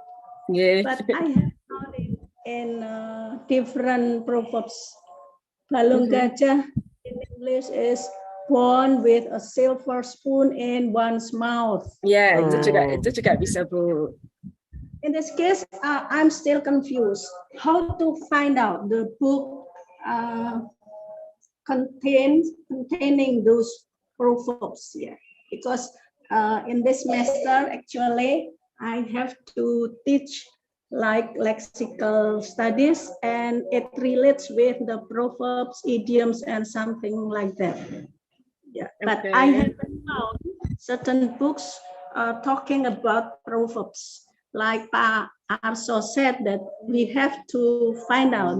[SPEAKER 12] But I have found it in different proverbs. Balung gajah in English is born with a silver spoon in one's mouth.
[SPEAKER 5] Ya, itu juga bisa Bu.
[SPEAKER 12] In this case, I'm still confused how to find out the book containing those proverbs. Yeah, because in this semester actually I have to teach like lexical studies, and it relates with the proverbs, idioms, and something like that. Yeah, but I haven't found certain books talking about proverbs. Like Pak Arso said, that we have to find out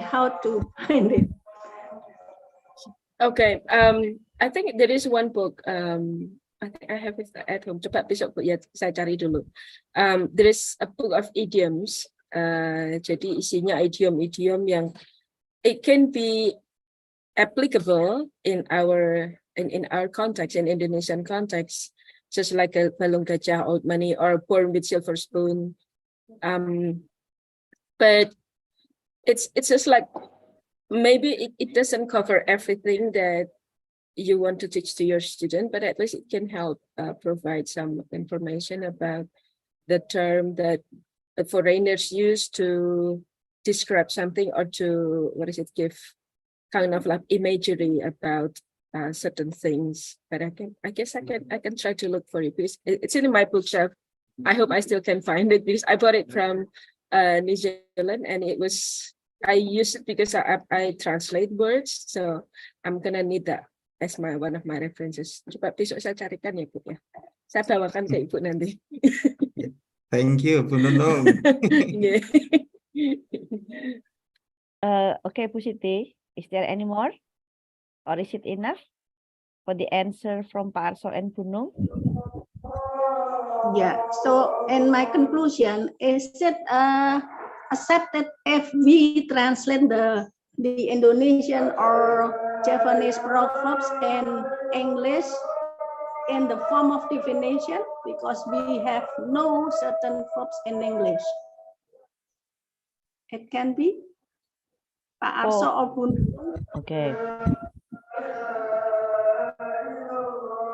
[SPEAKER 12] how to find it.
[SPEAKER 5] Okay, I think there is one book. I think I have it at home. Coba besok ya saya cari dulu. There is a book of idioms. Jadi isinya idiom-idiom yang it can be applicable in our context, in Indonesian context, just like a balung gajah, old money, or born with silver spoon. But it's just like maybe it doesn't cover everything that you want to teach to your student, but at least it can help provide some information about the term that the foreigners use to describe something or to give kind of like imagery about certain things. But I guess I can try to look for it. It's in my bookshelf. I hope I still can find it because I bought it from New Zealand and I use it because I translate words, so I'm gonna need that as one of my references. Coba besok saya carikan ya, Bu ya. Saya bawakan ke Ibu nanti.
[SPEAKER 6] Thank you, Bu Nunung.
[SPEAKER 5] Yeah.
[SPEAKER 2] Okay, Bu Siti, is there any more? Or is it enough for the answer from Pak Arso and Bu Nung?
[SPEAKER 12] Yeah, so in my conclusion, is it accepted if we translate the Indonesian or Japanese proverbs in English in the form of definition, because we have no certain verbs in English? It can be Pak Arso or Bu Nung.
[SPEAKER 2] Okay.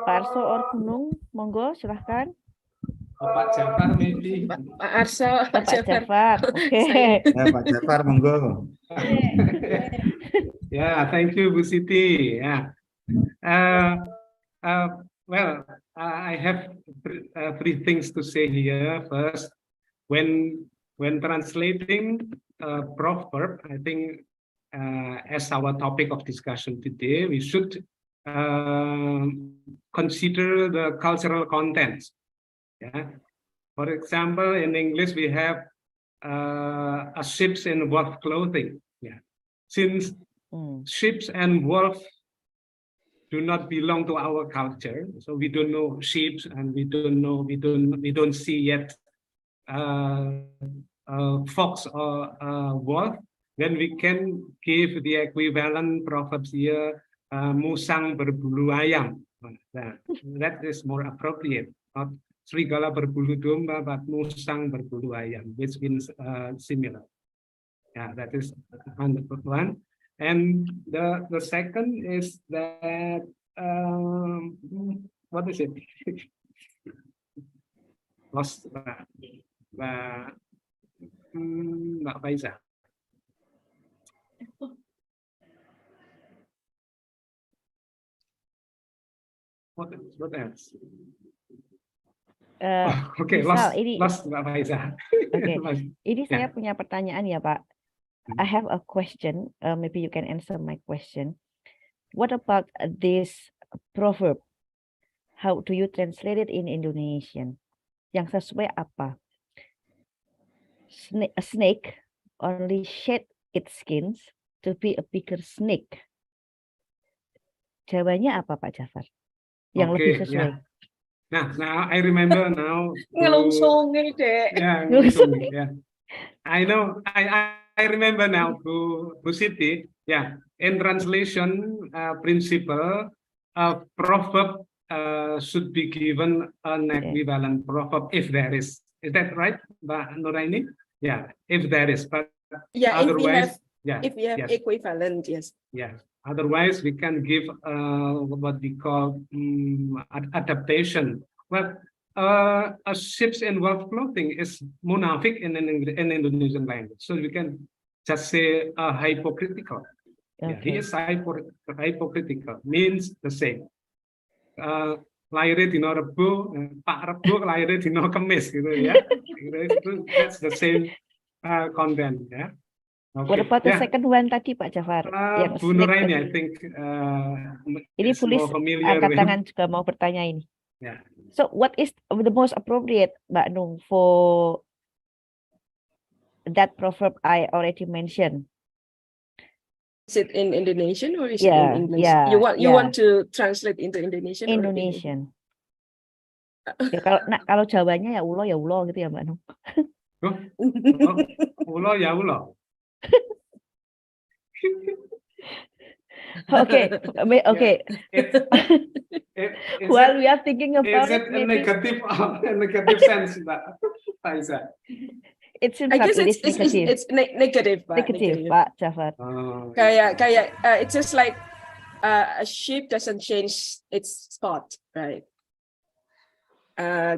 [SPEAKER 2] Pak Arso or Bu Nung, monggo silahkan.
[SPEAKER 1] Pak Jafar maybe.
[SPEAKER 5] Pak Arso, Pak
[SPEAKER 2] Jafar. Okay.
[SPEAKER 6] Pak Jafar, monggo.
[SPEAKER 1] Yeah, thank you, Bu Siti. Yeah. Well, I have three things to say here. First, when translating a proverb, I think as our topic of discussion today, we should consider the cultural contents. Yeah. For example, in English, we have a sheep and wolf clothing. Yeah. Since sheep and wolf do not belong to our culture, so we don't know sheep, and we don't see yet fox or wolf. Then we can give the equivalent proverbs here, musang berbulu ayam. That is more appropriate. Not serigala berbulu domba, but musang berbulu ayam, which means similar. Yeah, that is one. And the second is that what is it? Lost, Mbak Faiza. What else? Oke, lost Mbak Faiza.
[SPEAKER 2] Oke, ini saya punya pertanyaan ya Pak. I have a question. Maybe you can answer my question. What about this proverb? How do you translate it in Indonesian? Yang sesuai apa? A snake only shed its skins to be a bigger snake. Jawabannya apa Pak Jafar? Yang lebih sesuai.
[SPEAKER 1] Yeah. Now I remember now.
[SPEAKER 5] Ngelungsungin deh.
[SPEAKER 1] Yeah, ngelungsungin. Yeah. I know. I remember now, Bu Siti. Yeah. In translation principle, a proverb should be given an equivalent proverb if there is. Is that right, Mbak Nuraini? Yeah. If there is, but
[SPEAKER 5] yeah,
[SPEAKER 1] otherwise,
[SPEAKER 5] if we have equivalent, yes.
[SPEAKER 1] Yeah. Otherwise, we can give what we call adaptation. Well, a sheep and wolf clothing is munafik in Indonesian language, so we can just say hypocritical. Okay. Yeah, he is hypocritical, means the same. Lahirnya dino Rebo, Pak Rebo lahirnya dino Kemis, gitu ya. That's the same content, ya. Okay.
[SPEAKER 2] What about the second one tadi Pak Jafar?
[SPEAKER 1] Bu Nuraini, I think
[SPEAKER 2] ini tulis angkat tangan juga mau bertanya ini.
[SPEAKER 1] Yeah.
[SPEAKER 2] So what is the most appropriate Mbak Nung for that proverb I already mentioned?
[SPEAKER 5] Is it in Indonesian or is it in English?
[SPEAKER 2] Yeah,
[SPEAKER 5] you want to translate into Indonesian?
[SPEAKER 2] Indonesian. Ya, kalau Jawanya ya ulo gitu ya Mbak Nung.
[SPEAKER 1] Ulo ya ulo.
[SPEAKER 2] Okay. While we are thinking about
[SPEAKER 1] it, a negative sense, Faiza?
[SPEAKER 2] It seems
[SPEAKER 5] I guess
[SPEAKER 2] like
[SPEAKER 5] it's negative, Pak.
[SPEAKER 2] Negative, Pak Jafar.
[SPEAKER 5] Kayak it's just like a sheep doesn't change its spot, right?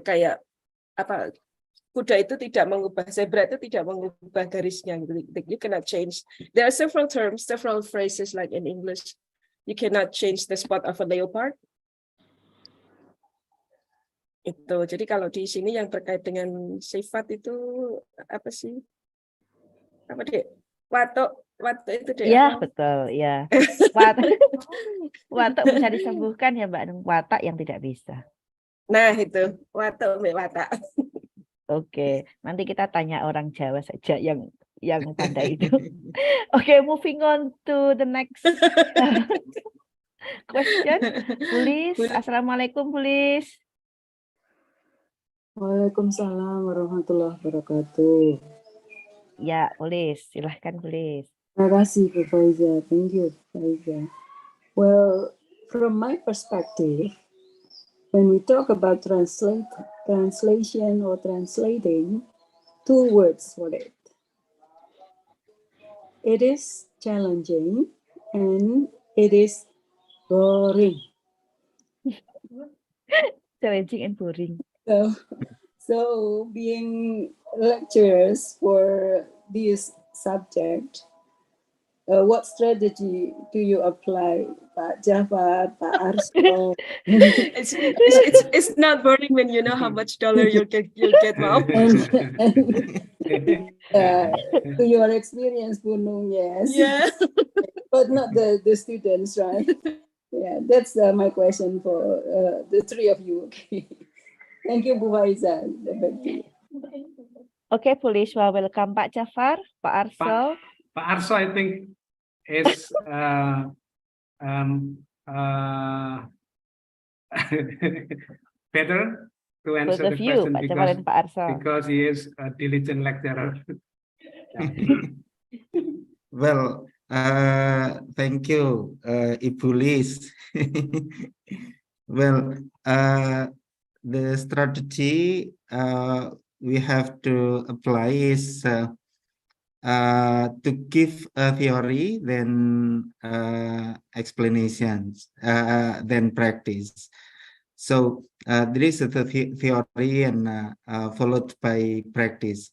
[SPEAKER 5] Kayak apa? Kuda itu tidak mengubah, zebra itu tidak mengubah garisnya gitu. You cannot change. There are several terms, several phrases like in English. You cannot change the spot of a leopard. Itu. Jadi kalau di sini yang terkait dengan sifat itu apa sih? Apa dek? Watuk itu dek.
[SPEAKER 2] Ya,
[SPEAKER 5] apa?
[SPEAKER 2] betul, ya. Watak bisa disembuhkan ya Mbak, watak yang tidak bisa.
[SPEAKER 5] Nah itu watuk mbak watak.
[SPEAKER 2] Oke, nanti kita tanya orang Jawa saja yang pandai itu. Oke, moving on to the next question. Bulis, Assalamualaikum Bulis.
[SPEAKER 7] Waalaikumsalam warahmatullahi wabarakatuh.
[SPEAKER 2] Ya, Bulis, silahkan Bulis.
[SPEAKER 7] Terima kasih, Bu Faiza. Thank you, Faiza. Well, from my perspective, when we talk about translation or translating, 2 words for it. It is challenging and it is boring.
[SPEAKER 2] Challenging and boring.
[SPEAKER 7] So being lecturers for this subject, what strategy do you apply, Pak Jafar, Pak Arso?
[SPEAKER 5] It's not boring when you know how much dollar you'll get. Wow.
[SPEAKER 7] To your experience, Bunung, yes.
[SPEAKER 5] Yeah.
[SPEAKER 7] But not the students, right? Yeah, that's my question for the 3 of you. Okay. Thank you, Bu Faiza.
[SPEAKER 2] Okay, Bulis, welcome Pak Jafar, Pak Arso.
[SPEAKER 1] Pak Arso, I think is better to answer
[SPEAKER 2] Both of
[SPEAKER 1] the
[SPEAKER 2] you,
[SPEAKER 1] question
[SPEAKER 2] Pak Jafar and Pak Arso.
[SPEAKER 1] because he is a diligent lecturer.
[SPEAKER 6] Well, thank you, Ibu Liz. Well, the strategy we have to apply is to give a theory, then explanations, then practice. So there is a theory and followed by practice.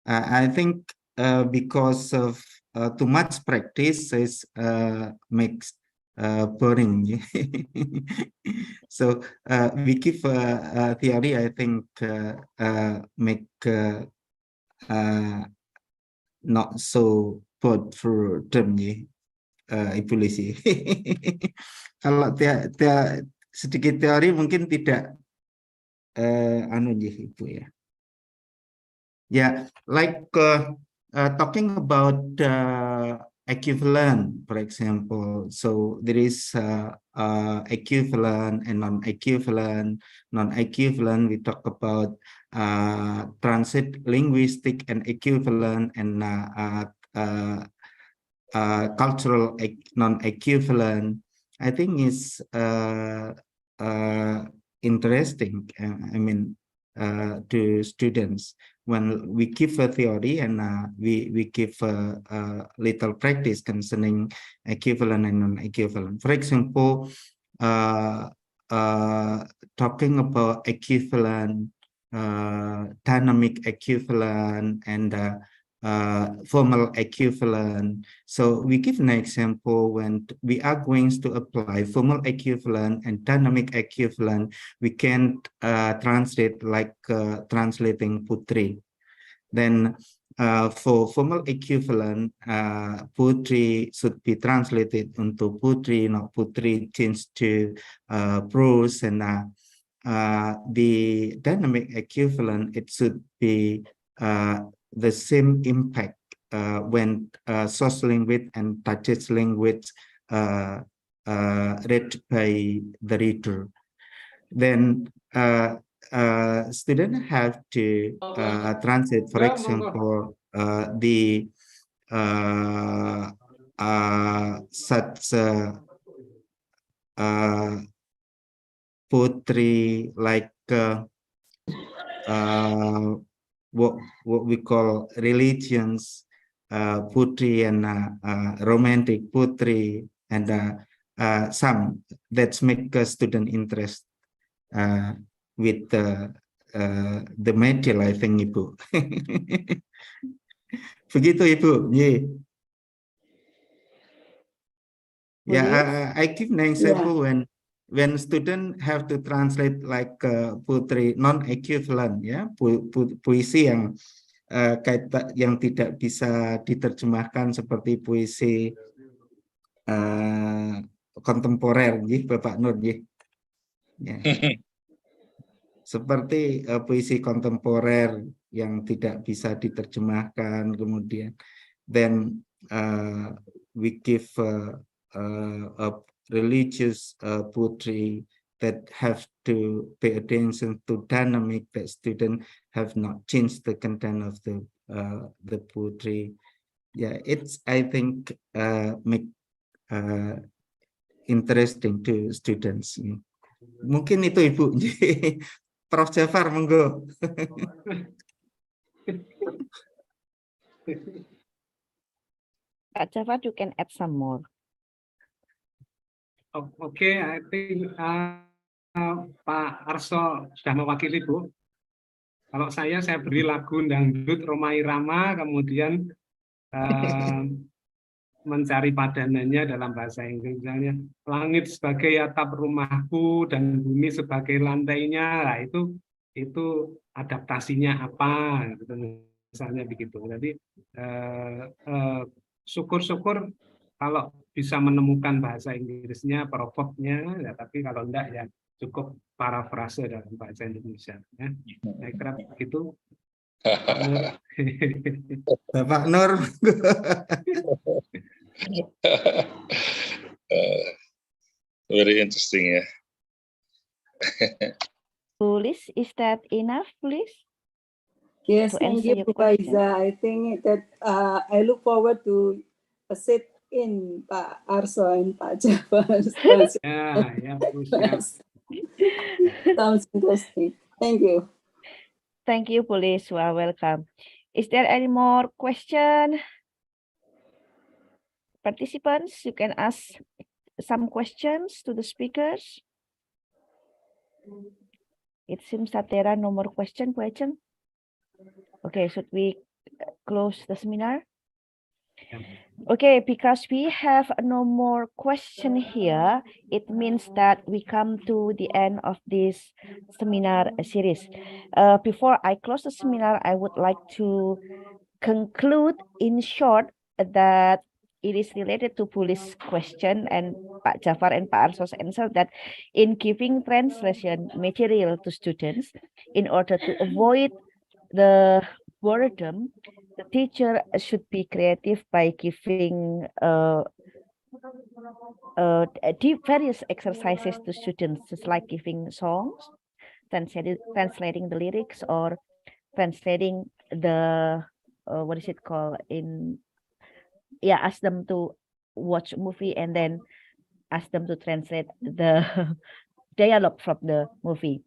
[SPEAKER 6] I think because of too much practice is makes boring. So we give a theory, I think make not so for them, Ibu Lisi. Kalau sedikit teori mungkin tidak Ibu ya. Yeah, like talking about equivalent, for example. So there is equivalent and non-equivalent. Non-equivalent, we talk about transit linguistic and equivalent and cultural non-equivalent. I think is interesting. I mean, to students when we give a theory and we give a little practice concerning equivalent and non-equivalent. For example, talking about equivalent, dynamic equivalent, and formal equivalent. So we give an example when we are going to apply formal equivalent and dynamic equivalent, we can translate like translating Putri. Then for formal equivalent, Putri should be translated into Putri, not Putri changed to prose, and the dynamic equivalent, it should be the same impact when source language and text language read by the reader. Then students have to translate, for example, the such poetry like what we call religions, poetry, and romantic poetry, and some that make a student interest with the material, I think, Ibu. Begitu, Ibu. Yeah, I give an example when when student have to translate like poetry non-equivalent, ya, puisi yang yang tidak bisa diterjemahkan seperti puisi kontemporer, Bapak Nur, ya. Seperti puisi kontemporer yang tidak bisa diterjemahkan, kemudian then we give a religious poetry that have to pay attention to dynamic, that student have not changed the content of the poetry. Yeah, it's, I think, make interesting to students. Mungkin itu Ibu. Prof. Jafar, monggo.
[SPEAKER 2] Pak Jafar, you can add some more.
[SPEAKER 1] Okay, I think Pak Arso sudah mewakili, Bu. Kalau saya beri lagu dangdut Roma Irama, kemudian mencari padanannya dalam bahasa Inggris, misalnya langit sebagai atap rumahku dan bumi sebagai lantainya. Nah, itu adaptasinya apa, gitu, misalnya begitu. Jadi syukur-syukur kalau bisa menemukan bahasa Inggrisnya, provoknya, ya, tapi kalau enggak ya cukup parafrase dalam bahasa Indonesia. Ya. Saya kira begitu.
[SPEAKER 6] Bapak Nur.
[SPEAKER 11] Very interesting, ya.
[SPEAKER 2] Police, is that enough, please?
[SPEAKER 7] Yes,
[SPEAKER 2] To
[SPEAKER 7] thank
[SPEAKER 2] answer
[SPEAKER 7] you,
[SPEAKER 2] your question?
[SPEAKER 7] Faiza. I think that I look forward to sit in Pak Arso and Pak Jafar's class. Sounds interesting. Thank you.
[SPEAKER 2] Thank you, Police. You are welcome. Is there any more question? Participants, you can ask some questions to the speakers. It seems that there are no more questions, Bu Eceng. Okay, should we close the seminar? Okay, because we have no more question here, it means that we come to the end of this seminar series. Before I close the seminar, I would like to conclude in short that it is related to police question and Pak Jafar and Pak Arso's answer, that in giving translation material to students, in order to avoid the boredom, the teacher should be creative by giving various exercises to students, just like giving songs, translating the lyrics, or translating the what is it called ask them to watch a movie and then ask them to translate the dialogue from the movie,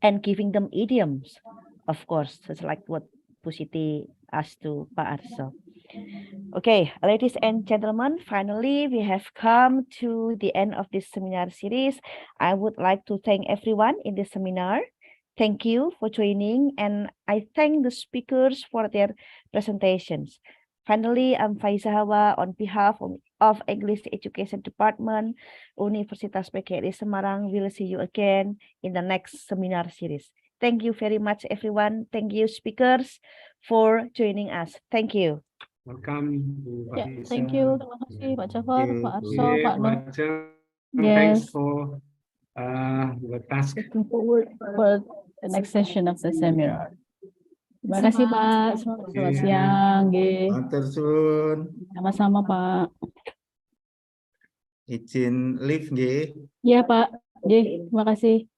[SPEAKER 2] and giving them idioms, of course, just like what Bu Siti asked to Pak Arso. Okay, ladies and gentlemen, finally we have come to the end of this seminar series. I would like to thank everyone in this seminar. Thank you for joining, and I thank the speakers for their presentations. Finally, I'm Faiza Hawa on behalf of English Education Department, Universitas PGRI Semarang. We'll see you again in the next seminar series. Thank you very much, everyone. Thank you, speakers, for joining us. Thank you.
[SPEAKER 1] Welcome.
[SPEAKER 13] Ya, thank you. Terima kasih Pak Jafar, Pak Arso, Pak Nur.
[SPEAKER 1] Thanks for the task.
[SPEAKER 13] Looking forward for the next session of the seminar. Terima kasih Pak. Selamat siang.
[SPEAKER 6] Matur suwun.
[SPEAKER 13] Sama-sama Pak.
[SPEAKER 6] Izin live nggih.
[SPEAKER 13] Iya Pak. Terima kasih.